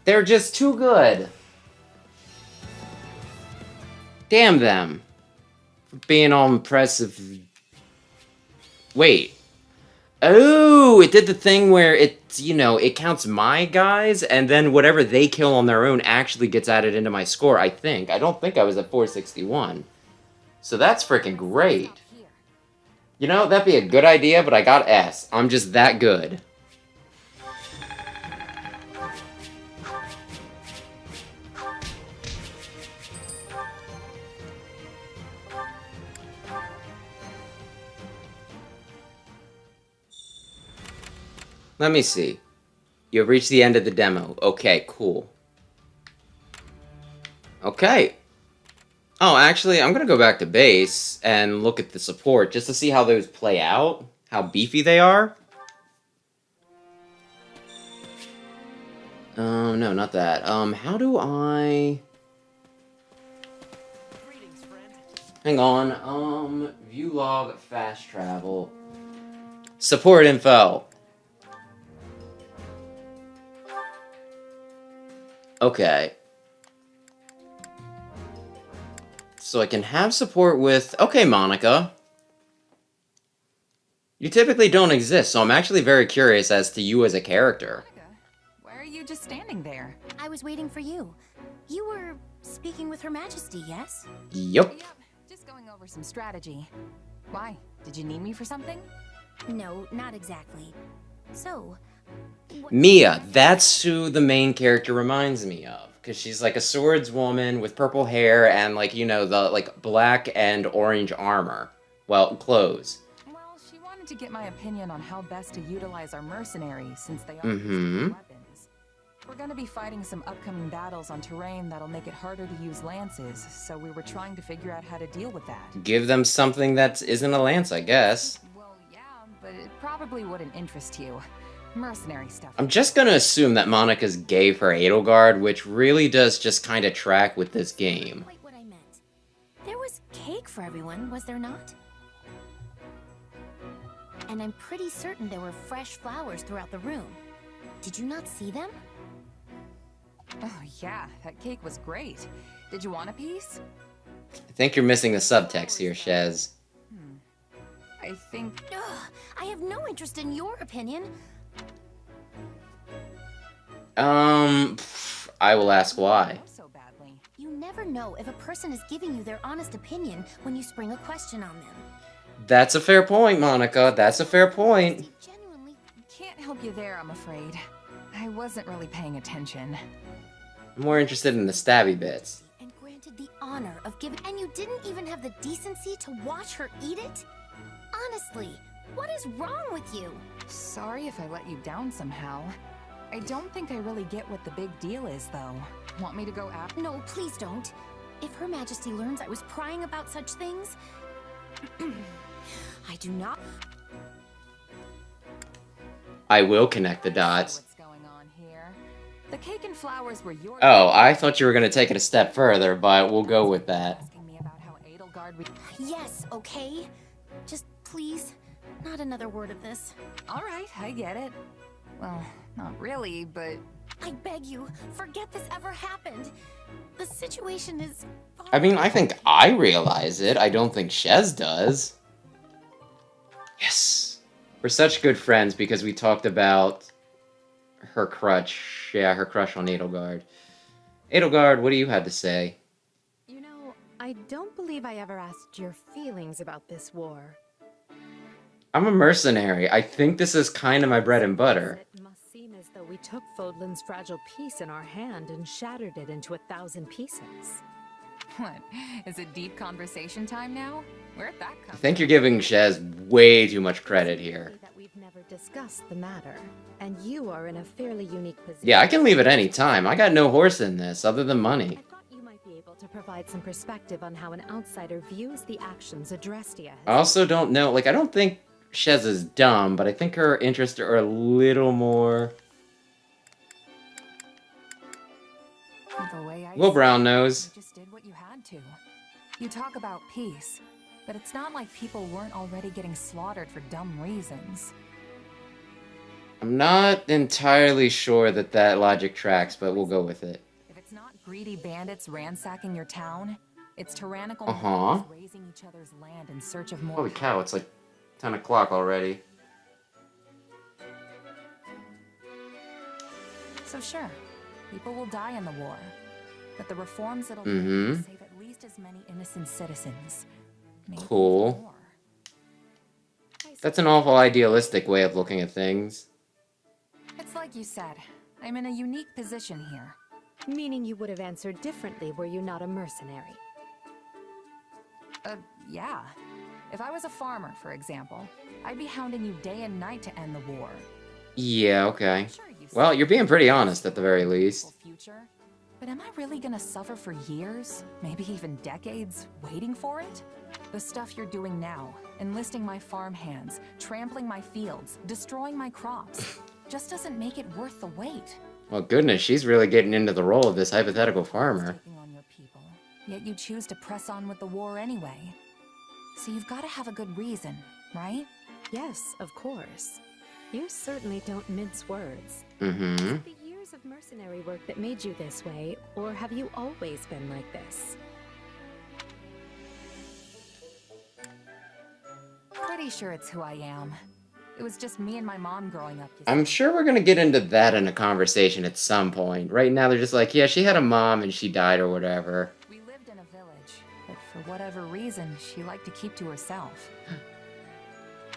They're just too good! Damn them. For being all impressive. Wait. Oh, it did the thing where it, you know, it counts my guys, and then whatever they kill on their own actually gets added into my score, I think. I don't think I was at 461. So that's freaking great. You know, that'd be a good idea, but I got S. I'm just that good. Let me see. You have reached the end of the demo. Okay, cool. Okay. Oh, actually, I'm gonna go back to base and look at the support just to see how those play out. How beefy they are. No, not that. How do I... Hang on. View log, fast travel. Support info. Okay. So I can have support with... Okay, Monica. You typically don't exist, so I'm actually very curious as to you as a character. Why are you just standing there? I was waiting for you. You were speaking with Her Majesty, yes? Yup. Just going over some strategy. Why? Did you need me for something? No, not exactly. So... Mia, that's who the main character reminds me of. Because she's like a swordswoman with purple hair and like, you know, the like black and orange armor. Well, clothes. Well, she wanted to get my opinion on how best to utilize our mercenaries since they are Mm-hmm. weapons. We're gonna be fighting some upcoming battles on terrain that'll make it harder to use lances, so we were trying to figure out how to deal with that. Give them something that isn't a lance, I guess. Well, yeah, but it probably wouldn't interest you. Mercenary stuff. I'm just gonna assume that Monica's gay for Edelgard, which really does just kind of track with this game. Quite what I meant. There was cake for everyone, was there not? And I'm pretty certain there were fresh flowers throughout the room. Did you not see them? Oh yeah, that cake was great. Did you want a piece? I think you're missing the subtext here, Shez. I think... Ugh, I have no interest in your opinion. I will ask why. You never know if a person is giving you their honest opinion when you spring a question on them. That's a fair point, Monica. That's a fair point. Can't help you there, I'm afraid. I wasn't really paying attention. I'm more interested in the stabby bits. And granted the honor of giving... And you didn't even have the decency to watch her eat it? Honestly, what is wrong with you? Sorry if I let you down somehow. I don't think I really get what the big deal is, though. Want me to go after? No, please don't. If Her Majesty learns I was prying about such things... I do not... I will connect the dots. What's going on here? The cake and flowers were your... Oh, I thought you were going to take it a step further, but we'll go with that. Asking me about how Edelgard... Yes, okay? Just please, not another word of this. All right, I get it. Well, not really, but... I beg you, forget this ever happened. The situation is... I mean, I think I realize it. I don't think Shez does. Yes. We're such good friends because we talked about her crutch. Yeah, her crush on Edelgard. Edelgard, what do you have to say? You know, I don't believe I ever asked your feelings about this war. I'm a mercenary. I think this is kind of my bread and butter. It must seem as though we took Fodlan's fragile piece in our hand and shattered it into 1,000 pieces. What? Is it deep conversation time now? Where'd that come I think you're giving Shez way too much credit here. That we've never discussed the matter, and you are in a fairly unique position. Yeah, I can leave at any time. I got no horse in this, other than money. I thought you might be able to provide some perspective on how an outsider views the actions Adrestia has. I also don't know, like, I don't think Shez is dumb, but I think her interests are a little more... Will Brown knows. You just did what you had to. You talk about peace, but it's not like people weren't already getting slaughtered for dumb reasons. I'm not entirely sure that that logic tracks, but we'll go with it. If it's not greedy bandits ransacking your town, it's tyrannical Uh-huh. raising each other's land in search of more. Holy cow, it's like 10 o'clock already. So sure, people will die in the war, but the reforms it'll Mm-hmm. save at least as many innocent citizens. Maybe Cool. more. That's an awful idealistic way of looking at things. It's like you said, I'm in a unique position here. Meaning you would have answered differently were you not a mercenary. Yeah. If I was a farmer, for example, I'd be hounding you day and night to end the war. Yeah, okay. Well, you're being pretty honest at the very least. Future? But am I really gonna suffer for years, maybe even decades, waiting for it? The stuff you're doing now, enlisting my farm hands, trampling my fields, destroying my crops, just doesn't make it worth the wait. Well, goodness, she's really getting into the role of this hypothetical farmer. Taking on your people. yet you choose to press on with the war anyway. So you've got to have a good reason, right? Yes, of course. You certainly don't mince words. Mm-hmm. Is it the years of mercenary work that made you this way, or have you always been like this? Pretty sure it's who I am. It was just me and my mom growing up. I'm sure we're gonna get into that in a conversation at some point. Right now, they're just like, yeah, she had a mom and she died or whatever. We lived in a village, but for whatever reason, she liked to keep to herself.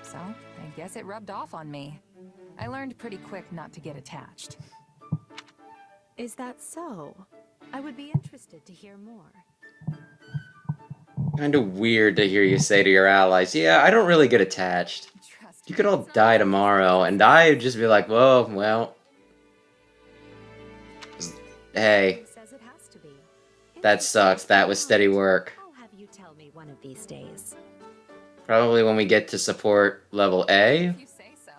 So, I guess it rubbed off on me. I learned pretty quick not to get attached. Is that so? I would be interested to hear more. Kind of weird to hear you say to your allies, yeah, I don't really get attached. You could all die tomorrow, and I'd just be like, whoa, well. Hey. That sucks. That was steady work. I'll have you tell me one of these days. Probably when we get to support level A. If you say so.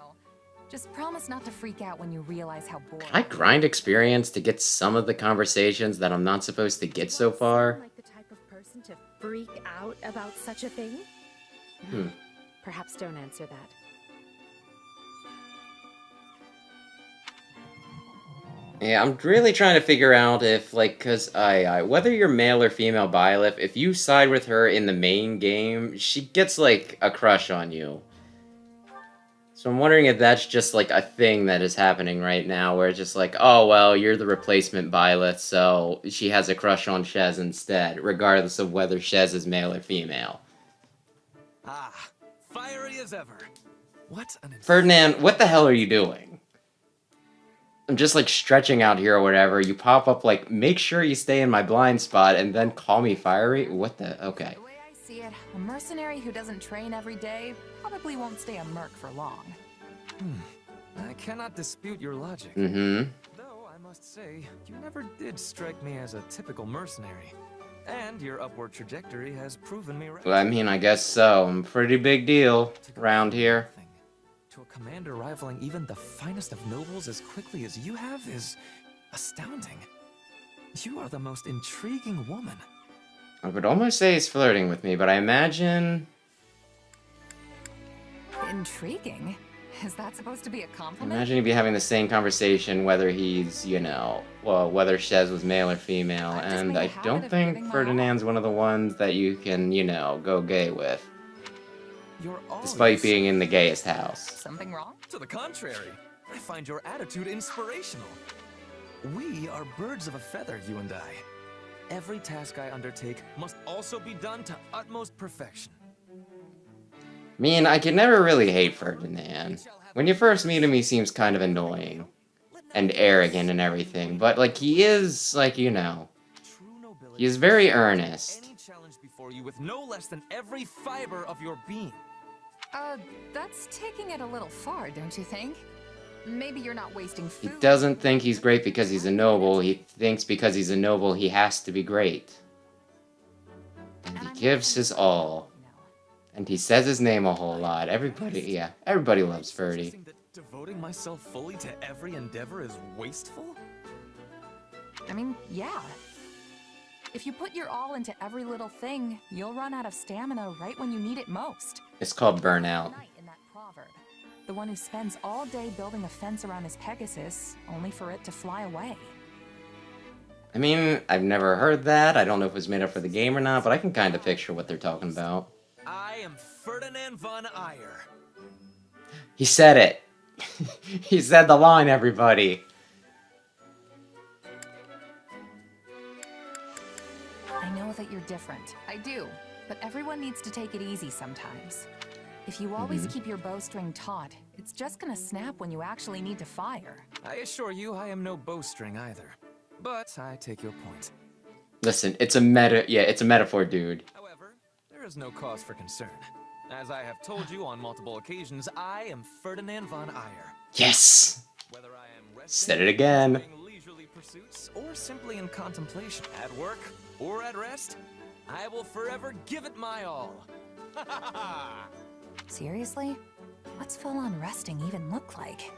Just promise not to freak out when you realize how bored. I grind experience to get some of the conversations that I'm not supposed to get so far. Like the type of person to freak out about such a thing? Perhaps don't answer that. Yeah, I'm really trying to figure out if, like, cause whether you're male or female Byleth, if you side with her in the main game, she gets, like, a crush on you. So I'm wondering if that's just, like, a thing that is happening right now, where it's just like, oh, well, you're the replacement Byleth, so she has a crush on Shez instead, regardless of whether Shez is male or female. Ah, fiery as ever. What an... Ferdinand, what the hell are you doing? I'm just, like, stretching out here or whatever. You pop up, like, make sure you stay in my blind spot and then call me fiery? What the... Okay. The way I see it, a mercenary who doesn't train every day probably won't stay a merc for long. I cannot dispute your logic. Mm-hmm. Though, I must say, you never did strike me as a typical mercenary. And your upward trajectory has proven me right. Well, I mean, I guess so. I'm a pretty big deal around here. To a commander rivaling even the finest of nobles as quickly as you have is astounding. You are the most intriguing woman. I would almost say he's flirting with me, but I imagine... Intriguing? Is that supposed to be a compliment? Imagine he'd be having the same conversation whether he's, you know, well, whether Shez was male or female, and I don't think Ferdinand's one of the ones that you can, you know, go gay with. Despite being in the gayest house. Something wrong? To the contrary, I find your attitude inspirational. We are birds of a feather, you and I. Every task I undertake must also be done to utmost perfection. I mean, I can never really hate Ferdinand. When you first meet him, he seems kind of annoying. And arrogant and everything, but, like, he is, like, you know... He is very earnest. Any challenge before you with no less than every fiber of your being. That's taking it a little far, don't you think? Maybe you're not wasting He food. doesn't think he's great because he's a noble. He thinks because he's a noble, he has to be great. And he gives his all. And he says his name a whole lot. Everybody loves Ferdy. Devoting myself fully to every endeavor is wasteful? I mean, yeah. If you put your all into every little thing, you'll run out of stamina right when you need it most. It's called burnout. In that proverb, the one who spends all day building a fence around his Pegasus, only for it to fly away. I mean, I've never heard that. I don't know if it was made up for the game or not, but I can kind of picture what they're talking about. I am Ferdinand von Eyre. He said it. He said the line, everybody. I know that you're different. I do. But everyone needs to take it easy sometimes. If you always keep your bowstring taut, it's just gonna snap when you actually need to fire. I assure you, I am no bowstring either. But I take your point. Listen, it's a metaphor, dude. However, there is no cause for concern. As I have told you on multiple occasions, I am Ferdinand von Eyre. Yes! Whether I am Said it again. leisurely pursuits or simply in contemplation, at work or at rest, I will forever give it my all. Seriously? What's full-on resting even look like?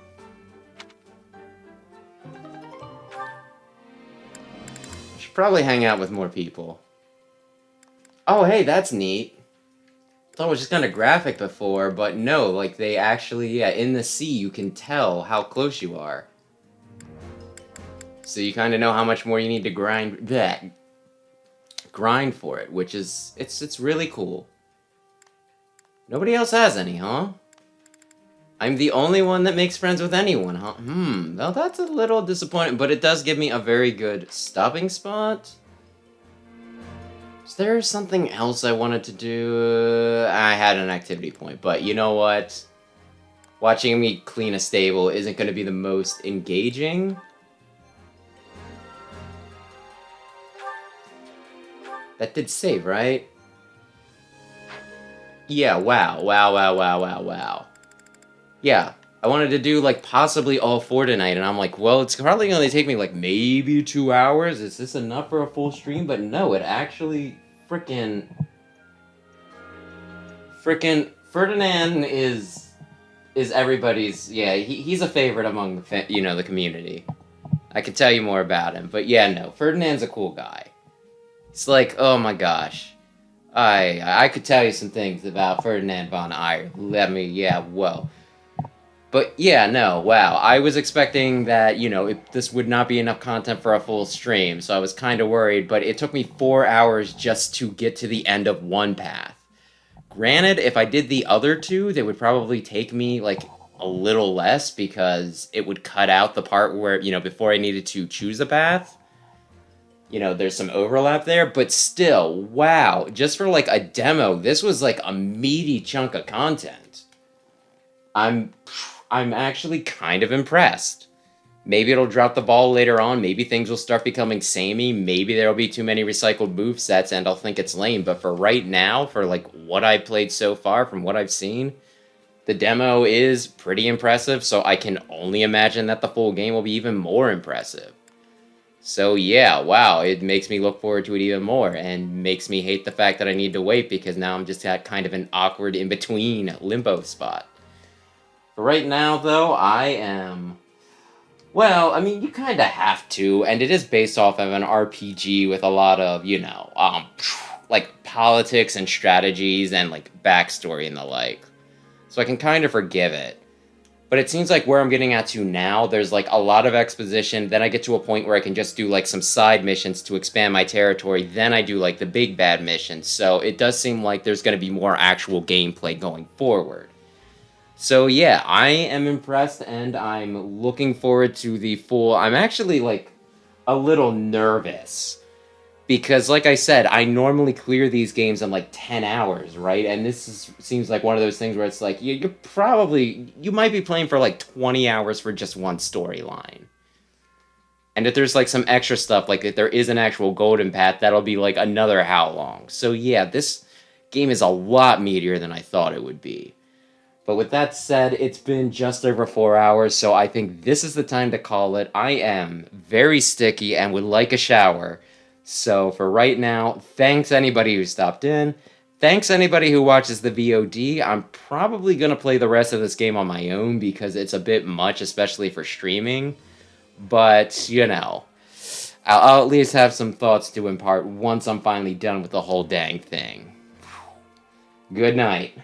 Should probably hang out with more people. Oh, hey, that's neat. Thought it was just kind of graphic before, but no, like they actually, yeah, in the sea you can tell how close you are. So you kind of know how much more you need to grind for it, which is it's really cool. Nobody else has any, huh? I'm the only one that makes friends with anyone, huh? Well, that's a little disappointing, but it does give me a very good stopping spot. Is there something else I wanted to do? I had an activity point, but you know what? Watching me clean a stable isn't going to be the most engaging. That did save, right? Yeah, wow. Yeah, I wanted to do, like, possibly all 4 tonight, and I'm like, well, it's probably going to take me, like, maybe 2 hours. Is this enough for a full stream? But no, it actually frickin' Ferdinand is everybody's, yeah, he's a favorite among the, the community. I could tell you more about him, but yeah, no, Ferdinand's a cool guy. It's like, oh my gosh. I could tell you some things about Ferdinand von Eyre. Whoa. But yeah, no, wow. I was expecting that, this would not be enough content for a full stream, so I was kind of worried, but it took me 4 hours just to get to the end of one path. Granted, if I did the other 2, they would probably take me, like, a little less, because it would cut out the part where, before I needed to choose a path. There's some overlap there, but still, wow. Just for, like, a demo, this was, like, a meaty chunk of content. I'm actually kind of impressed. Maybe it'll drop the ball later on. Maybe things will start becoming samey. Maybe there'll be too many recycled movesets and I'll think it's lame. But for right now, for like what I played so far, from what I've seen, the demo is pretty impressive. So I can only imagine that the full game will be even more impressive. So yeah, wow, it makes me look forward to it even more and makes me hate the fact that I need to wait because now I'm just at kind of an awkward in-between limbo spot. For right now, though, I am... Well, I mean, you kind of have to, and it is based off of an RPG with a lot of, like, politics and strategies and, like, backstory and the like. So I can kind of forgive it. But it seems like where I'm getting at to now, there's, like, a lot of exposition, then I get to a point where I can just do, like, some side missions to expand my territory, then I do, like, the big bad missions. So it does seem like there's going to be more actual gameplay going forward. So yeah, I am impressed, and I'm looking forward to the full... I'm actually, like, a little nervous. Because, like I said, I normally clear these games in, like, 10 hours, right? And this seems like one of those things where it's like, you might be playing for, like, 20 hours for just one storyline. And if there's, like, some extra stuff, like, if there is an actual golden path, that'll be, like, another how long. So yeah, this game is a lot meatier than I thought it would be. But with that said, it's been just over 4 hours, so I think this is the time to call it. I am very sticky and would like a shower. So for right now, thanks anybody who stopped in. Thanks anybody who watches the VOD. I'm probably going to play the rest of this game on my own because it's a bit much, especially for streaming. But, I'll at least have some thoughts to impart once I'm finally done with the whole dang thing. Good night.